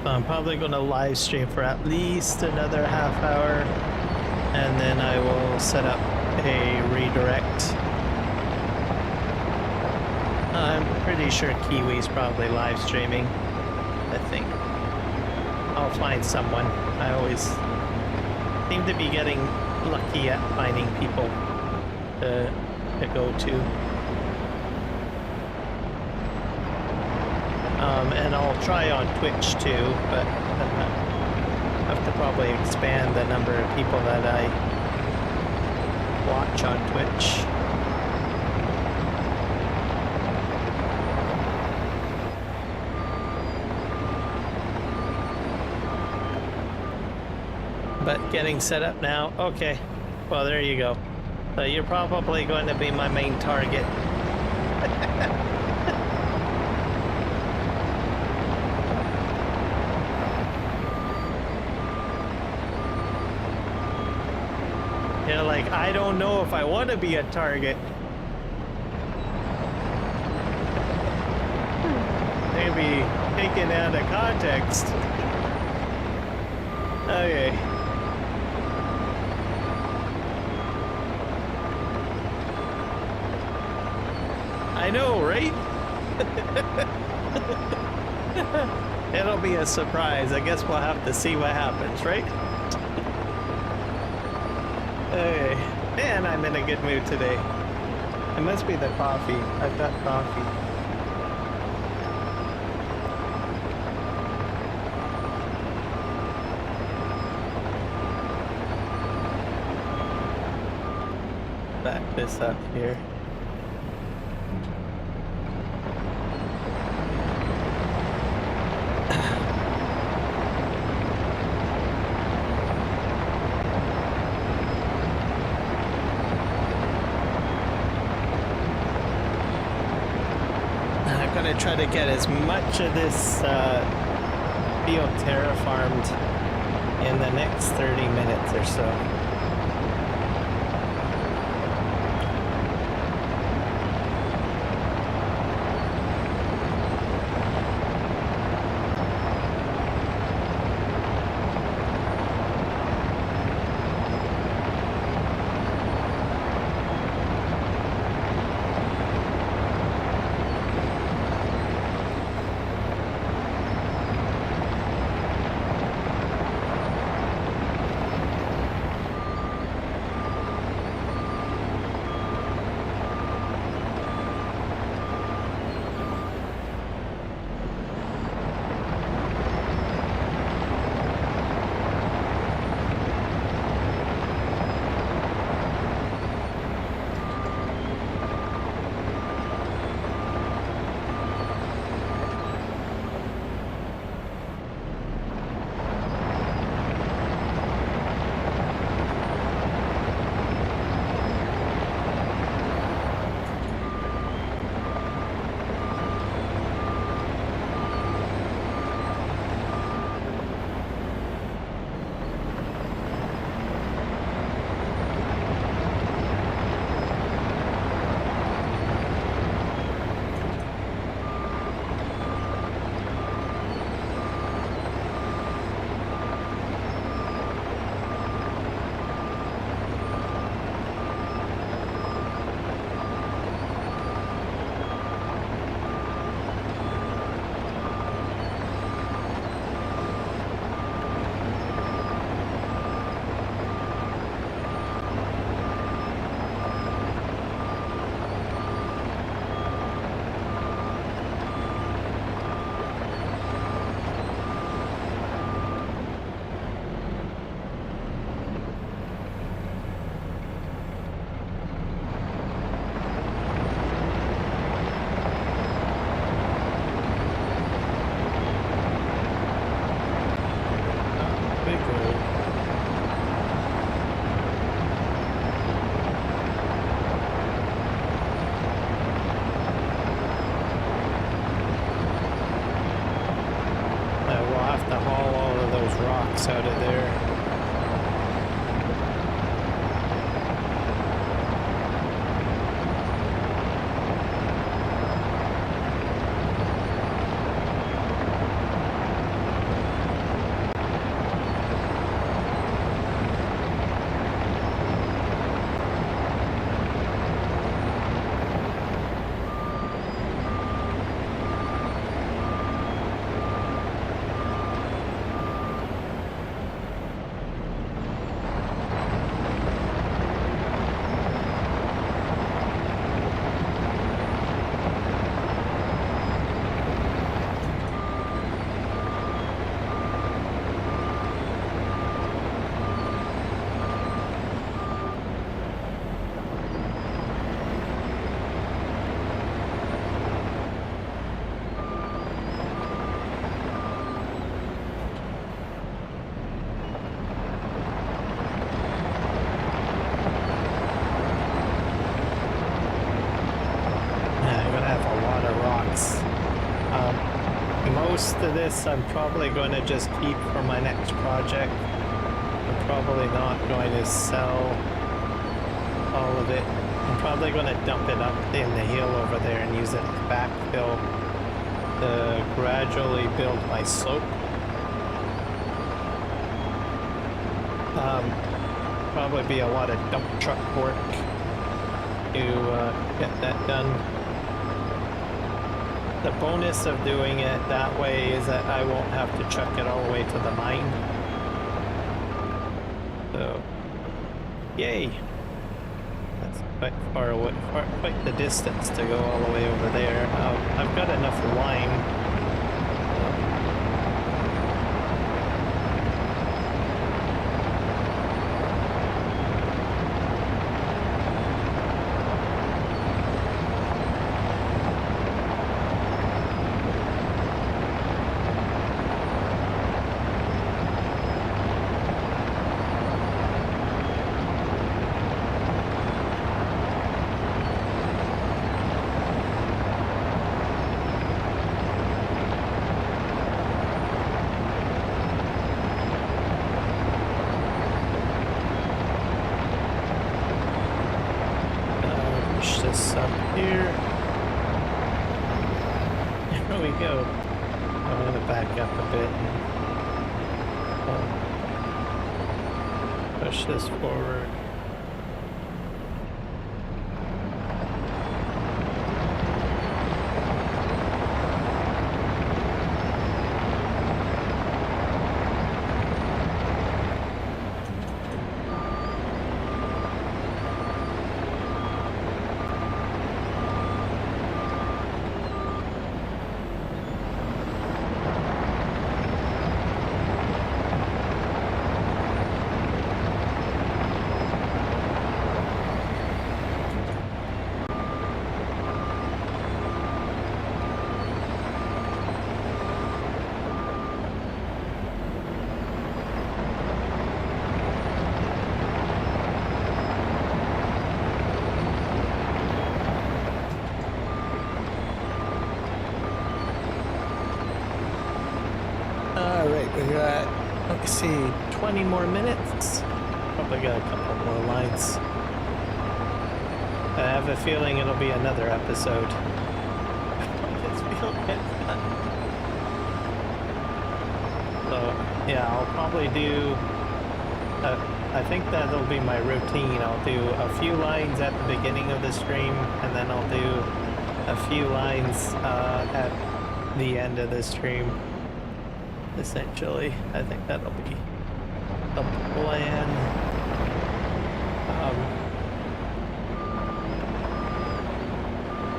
I'm probably going to live stream for at least another half hour, and then I will set up a redirect. I'm pretty sure Kiwi's probably live streaming, I think. I'll find someone. I always seem to be getting lucky at finding people to go to. And I'll try on Twitch too, but I have to probably expand the number of people that I watch on Twitch. But getting set up now. Okay, well there you go. So you're probably going to be my main target. You're like, I don't know if I want to be a target. Maybe taken out of context. Okay. I know, right? It'll be a surprise. I guess we'll have to see what happens, right? Hey, man, I'm in a good mood today. It must be the coffee. I've got coffee. Back this up here. Try to get as much of this field terraformed in the next 30 minutes or so. to haul all of those rocks out of there. Most of this I'm probably going to just keep for my next project. I'm probably not going to sell all of it. I'm probably going to dump it up in the hill over there and use it as backfill to gradually build my slope. Probably be a lot of dump truck work to get that done. The bonus of doing it that way is that I won't have to truck it all the way to the mine. So, yay! That's quite far away, quite the distance to go all the way over there. I've got enough lime. This up here. There we go. I'm going to back up a bit and push this forward. We got, let's see, 20 more minutes. Probably got a couple more lines. I have a feeling it'll be another episode. So, yeah, I'll probably do, I think that'll be my routine. I'll do a few lines at the beginning of the stream, and then I'll do a few lines at the end of the stream. Essentially, I think that'll be the plan.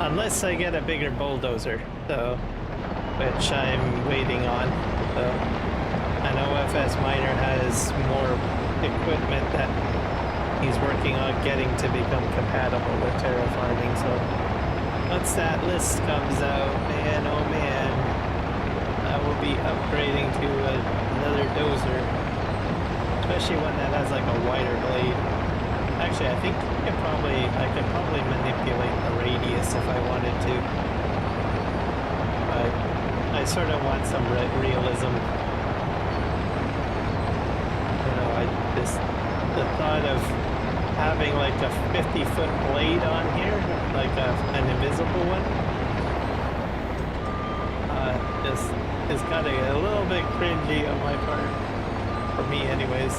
Unless I get a bigger bulldozer, so, which I'm waiting on. So, I know FS Miner has more equipment that he's working on getting to become compatible with terraforming. So, once that list comes out, man, oh man. Will be upgrading to another dozer, especially one that has like a wider blade. Actually, I think I could probably manipulate the radius if I wanted to, but I sort of want some realism The thought of having like a 50-foot blade on here, like an invisible one, is kind of a little bit cringy on my part, for me anyways.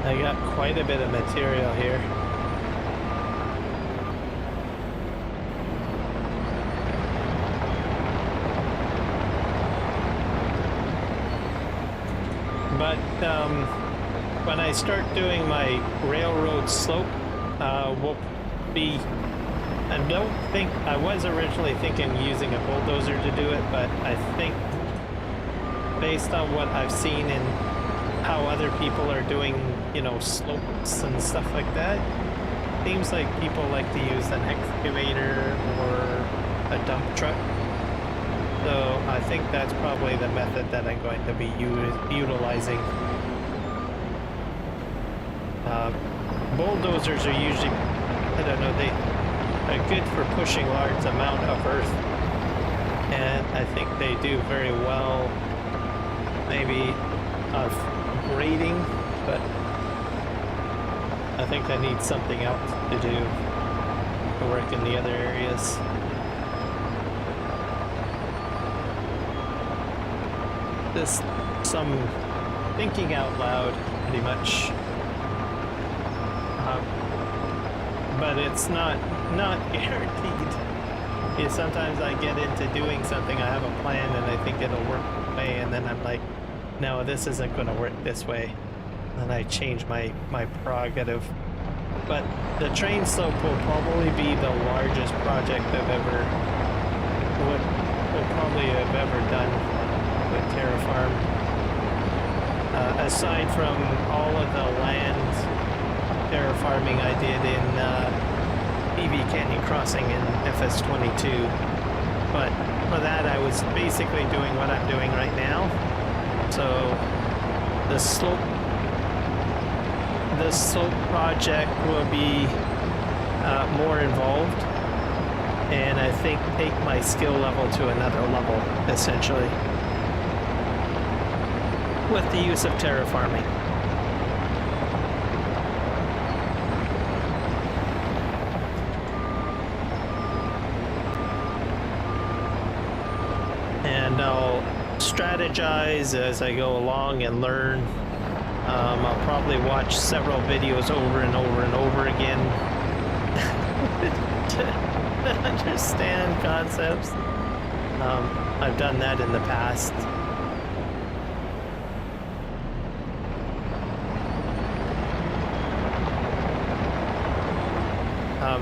I got quite a bit of material here. But when I start doing my railroad slope, we'll be, I was originally thinking using a bulldozer to do it, but I think based on what I've seen in how other people are doing, you know, slopes and stuff like that, seems like people like to use an excavator or a dump truck. So I think that's probably the method that I'm going to be utilizing. Bulldozers are usually, I don't know, they are good for pushing large amount of earth, and I think they do very well maybe of grading, but I think I need something else to do to work in the other areas. This some thinking out loud, pretty much, but it's not guaranteed. Yeah, sometimes I get into doing something, I have a plan and I think it'll work one way, and then I'm like, no, this isn't going to work this way, and I change my prerogative. But the train slope will probably be the largest project I've ever will probably have ever done with terraform, aside from all of the land terraforming I did in PV Canyon Crossing in FS22. But for that, I was basically doing what I'm doing right now. So the slope project will be more involved, and I think take my skill level to another level, essentially, with the use of terraforming. And I'll strategize as I go along and learn. I'll probably watch several videos over and over and over again to understand concepts. I've done that in the past.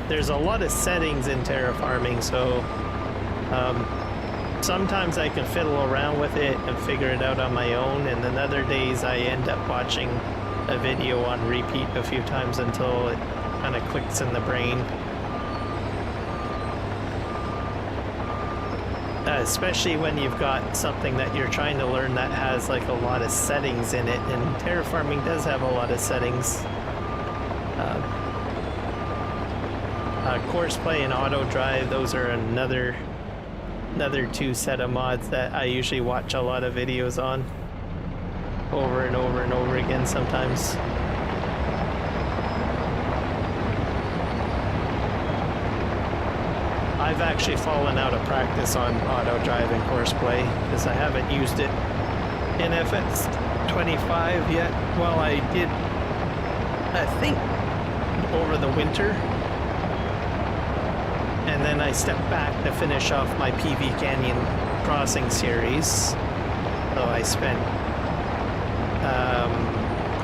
There's a lot of settings in terraforming, so sometimes I can fiddle around with it and figure it out on my own, and then other days I end up watching a video on repeat a few times until it kind of clicks in the brain. Especially when you've got something that you're trying to learn that has like a lot of settings in it, and terraforming does have a lot of settings. Course play and auto drive, those are another two set of mods that I usually watch a lot of videos on over and over and over again sometimes. I've actually fallen out of practice on auto drive and course play because I haven't used it in FS25 yet. Well, I did, I think, over the winter. And then I stepped back to finish off my PV Canyon Crossing series. So I spent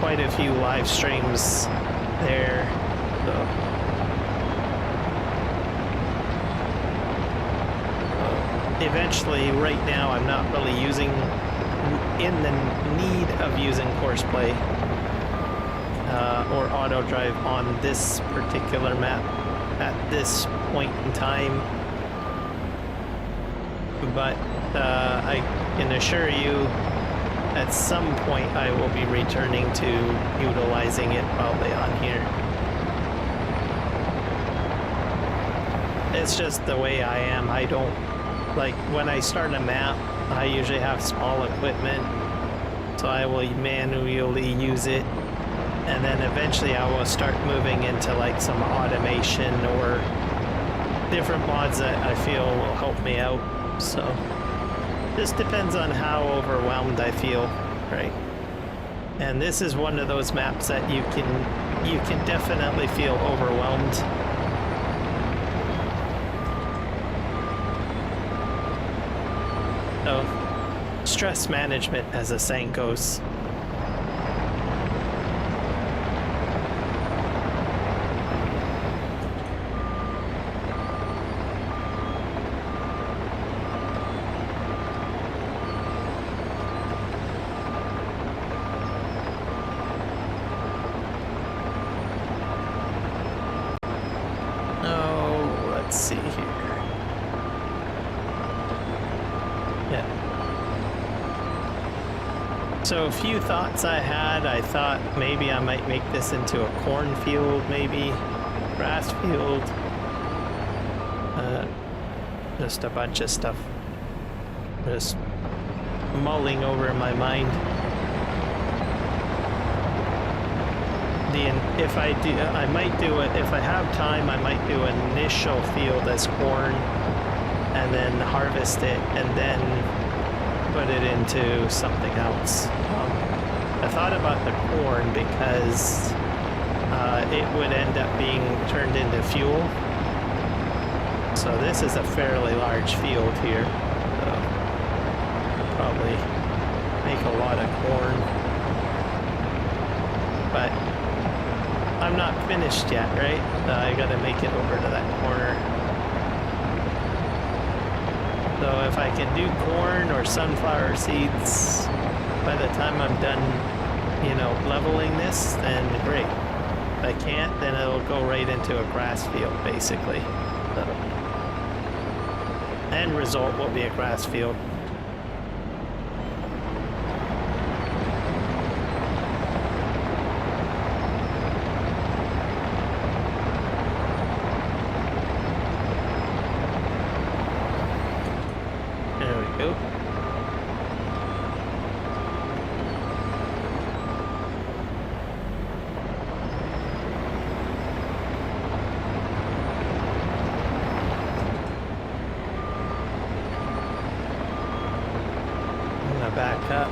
quite a few live streams there. So, eventually, right now, I'm not really in the need of using course play or auto drive on this particular map at this point in time, but I can assure you at some point I will be returning to utilizing it probably on here. It's just the way I am. I don't, like, when I start a map, I usually have small equipment, so I will manually use it, and then eventually I will start moving into like some automation or different mods that I feel will help me out. So just depends on how overwhelmed I feel, right? And this is one of those maps that you can definitely feel overwhelmed. So stress management, as the saying goes. So a few thoughts I had. I thought maybe I might make this into a cornfield, maybe grass field. Just a bunch of stuff just mulling over in my mind. If I do, I might do it. If I have time, I might do an initial field as corn, and then harvest it, and then put it into something else. I thought about the corn because it would end up being turned into fuel. So this is a fairly large field here. So probably make a lot of corn. But I'm not finished yet, right? I gotta make it over to that corner. So if I can do corn or sunflower seeds by the time I'm done, you know, leveling this, then great. If I can't, then it'll go right into a grass field, basically. So, end result will be a grass field. Back up.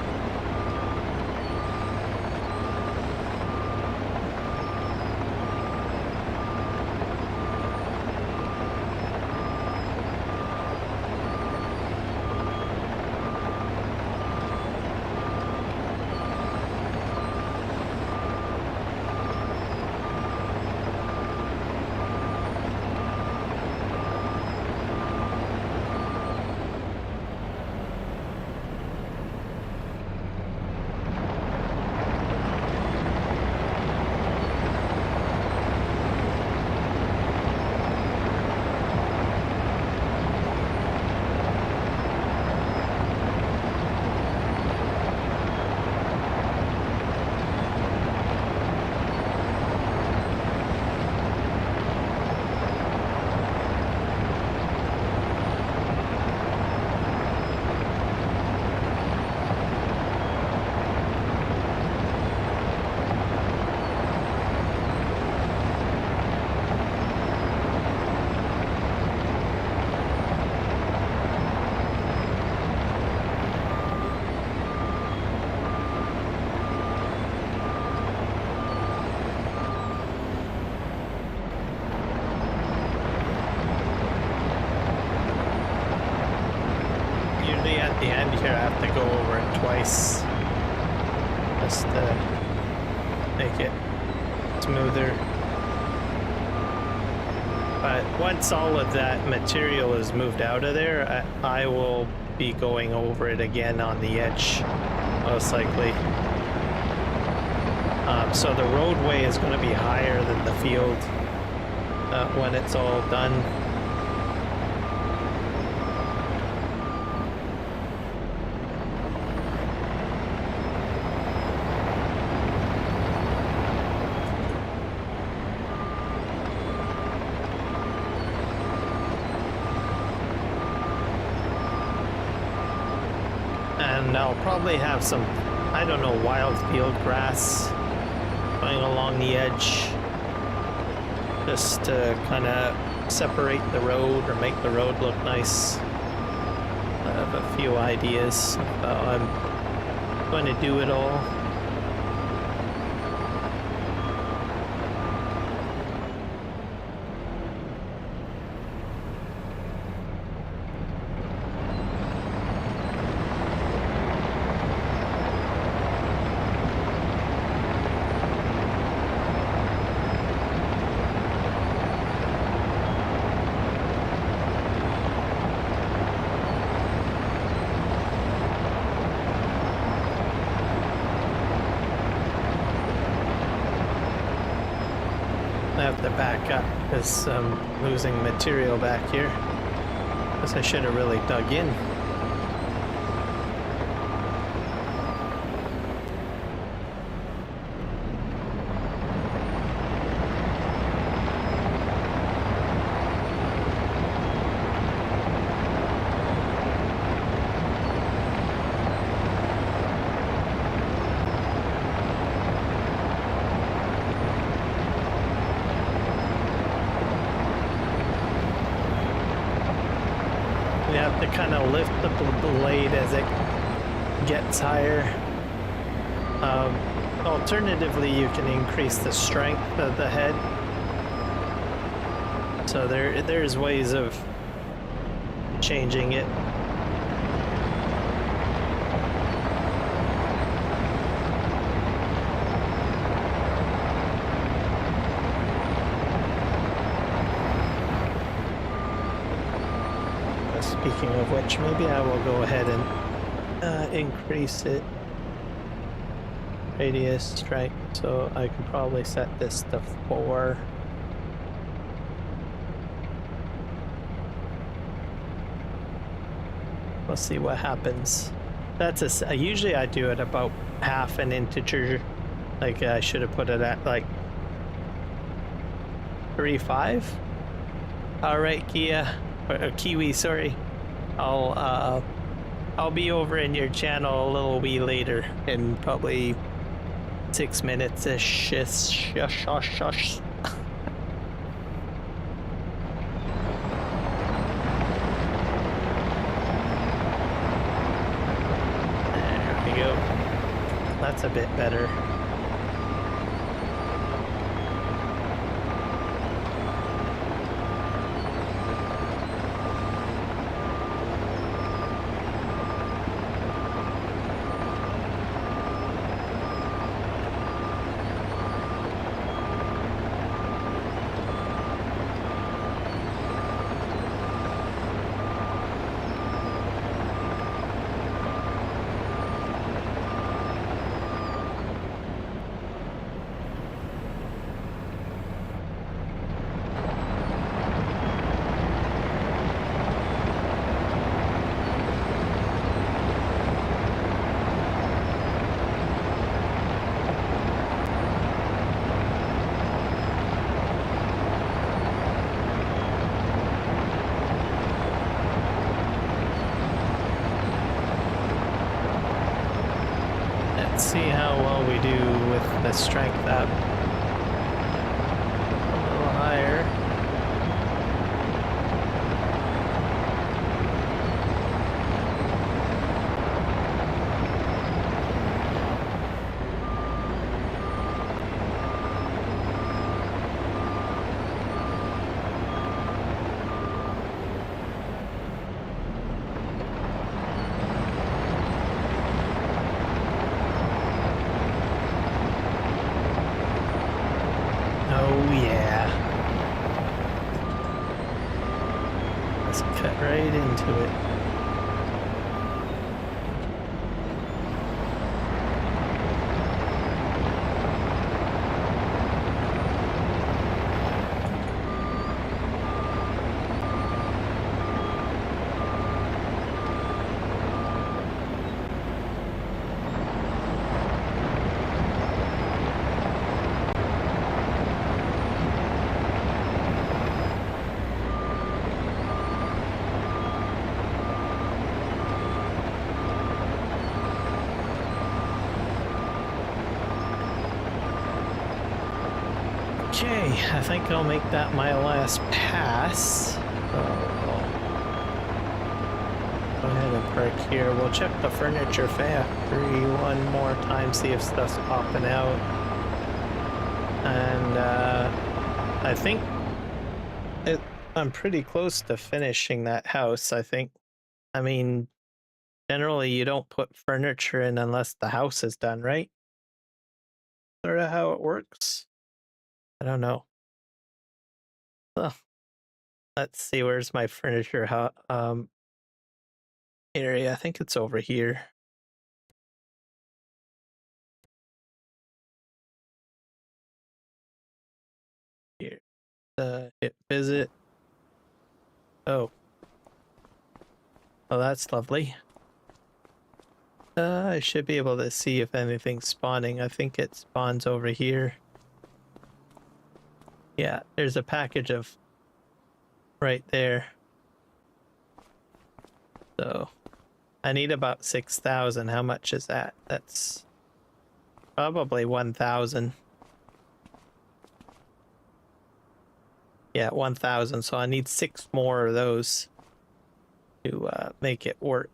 At the end here, I have to go over it twice just to make it smoother. But once all of that material is moved out of there, I will be going over it again on the edge, most likely. So the roadway is going to be higher than the field when it's all done. And I'll probably have some, I don't know, wild field grass going along the edge just to kind of separate the road or make the road look nice. I have a few ideas of how I'm going to do it all. I have to back up because I'm losing material back here. Guess I should have really dug in. You have to kind of lift the blade as it gets higher. Alternatively, you can increase the strength of the head. So there's ways of changing it. Speaking of which, maybe I will go ahead and increase it. Radius, strength, so I can probably set this to 4. We'll see what happens. That's usually I do it about half an integer. Like I should have put it at like 3.5. All right, Kiwi, sorry. I'll be over in your channel a little wee later in probably 6 minutes-ish. Shush. There we go. That's a bit better. Let's see how well we do with the strength up. A little higher. Oh yeah. Let's cut right into it. Okay, I think I'll make that my last pass. Go ahead and park here. We'll check the furniture factory one more time, see if stuff's popping out. And I think I'm pretty close to finishing that house, I think. I mean, generally you don't put furniture in unless the house is done, right? Sort of how it works. I don't know. Well, let's see, where's my furniture area? I think it's over here. Here. Hit visit. Oh. Oh, that's lovely. I should be able to see if anything's spawning. I think it spawns over here. Yeah, there's a package of right there. So I need about 6,000. How much is that? That's probably 1,000. Yeah, 1,000. So I need 6 more of those to make it work.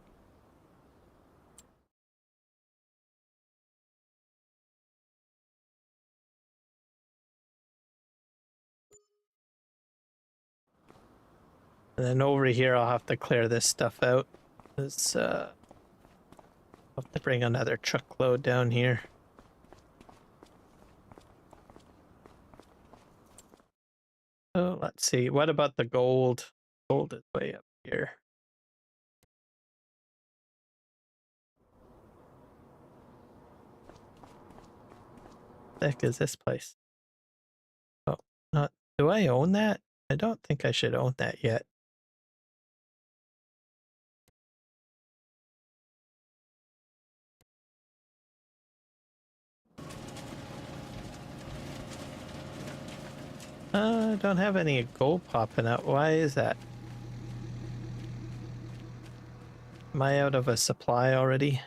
And then over here, I'll have to clear this stuff out. I'll have to bring another truckload down here. Oh, let's see. What about the gold? Gold is way up here. What the heck is this place? Oh, not. Do I own that? I don't think I should own that yet. I don't have any gold popping out. Why is that? Am I out of a supply already?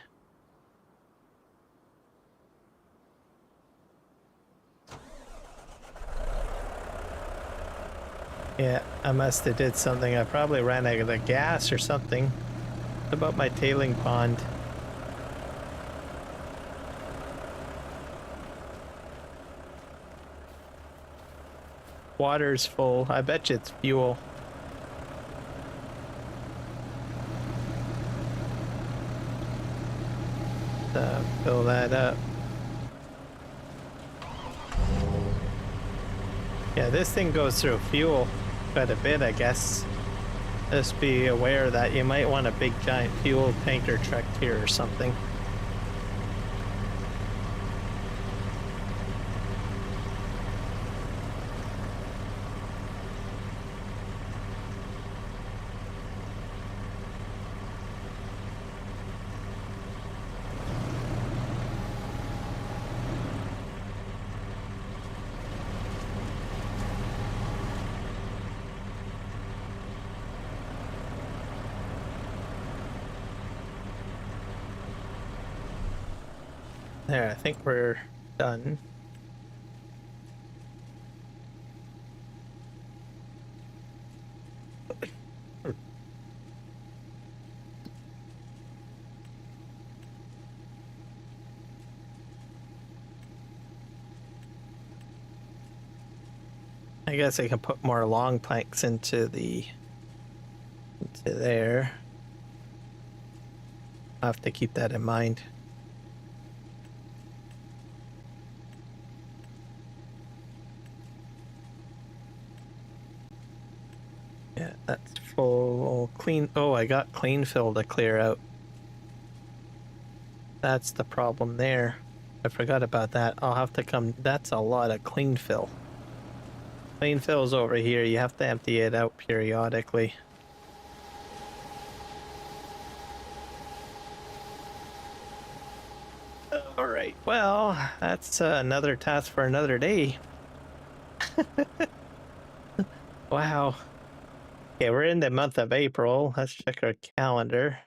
Yeah, I must have did something. I probably ran out of the gas or something. What about my tailing pond? Water's full. I bet you it's fuel. Fill that up. Yeah, this thing goes through fuel quite a bit, I guess. Just be aware that you might want a big giant fuel tanker truck here or something. There, I think we're done. I guess I can put more long planks into there. I'll have to keep that in mind. Yeah, that's full. Clean. Oh, I got clean fill to clear out. That's the problem there. I forgot about that. I'll have to come. That's a lot of clean fill. Clean fill's over here. You have to empty it out periodically. All right. Well, that's another task for another day. Wow. Okay, we're in the month of April. Let's check our calendar.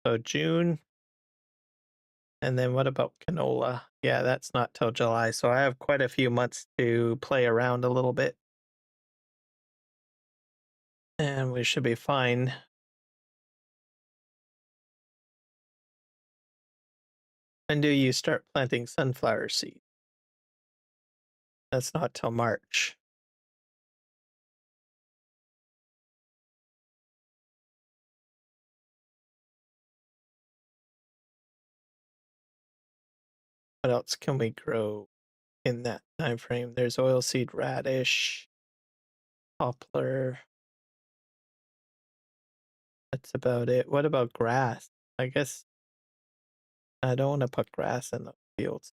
So June. And then what about canola? Yeah, that's not till July, so I have quite a few months to play around a little bit. And we should be fine. When do you start planting sunflower seed? That's not till March. What else can we grow in that time frame? There's oilseed radish, poplar. That's about it. What about grass? I guess I don't want to put grass in the fields.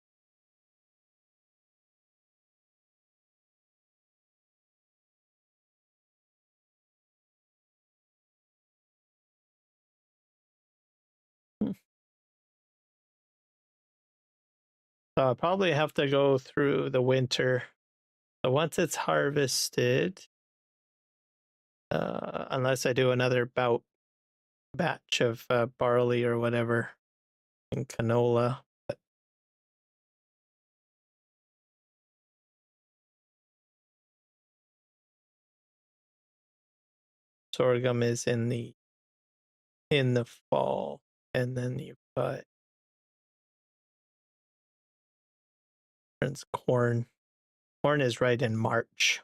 Hmm. So I'll probably have to go through the winter. So once it's harvested, unless I do another batch of barley or whatever and canola. But sorghum is in the fall, and then you've got corn. Corn is right in March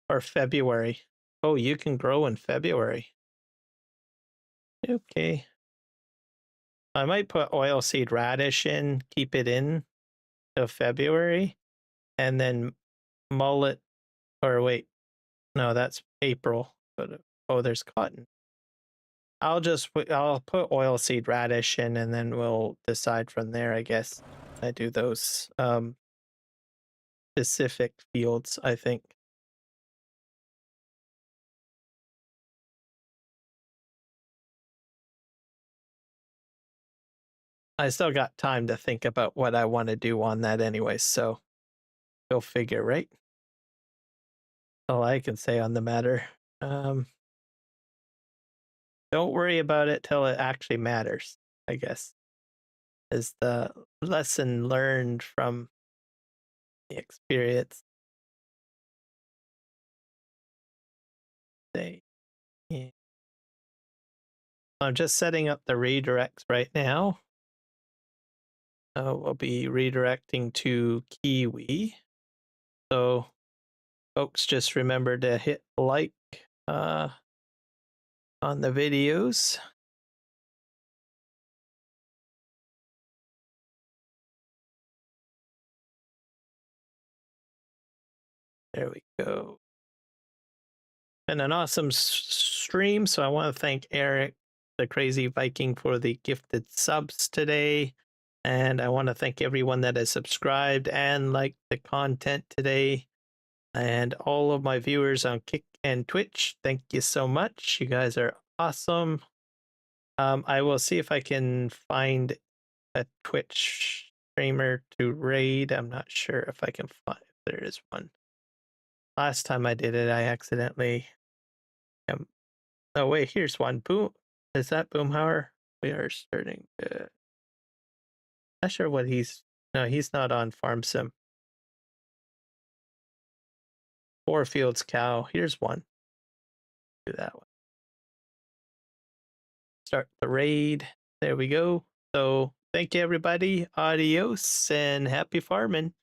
or February. Oh, you can grow in February. Okay. I might put oilseed radish in, keep it in till February, and then mullet. Or wait, no, that's April. But oh, there's cotton. I'll put oilseed radish in, and then we'll decide from there. I guess I do those specific fields. I think. I still got time to think about what I want to do on that anyway, so go figure, right? All I can say on the matter. Don't worry about it till it actually matters, I guess, is the lesson learned from the experience. Say, yeah. I'm just setting up the redirects right now. We'll be redirecting to Kiwi. So, folks, just remember to hit like on the videos. There we go. Been an awesome stream, so I want to thank Eric, the Crazy Viking, for the gifted subs today. And I want to thank everyone that has subscribed and liked the content today. And all of my viewers on Kick and Twitch, thank you so much. You guys are awesome. I will see if I can find a Twitch streamer to raid. I'm not sure if I can find if there is one. Last time I did it, I accidentally. Oh wait, here's one. Boom. Is that Boomhauer? We are starting to. Not sure what he's. No, he's not on Farm Sim. Four Fields Cow. Here's one. Do that one. Start the raid. There we go. So thank you everybody. Adios and happy farming.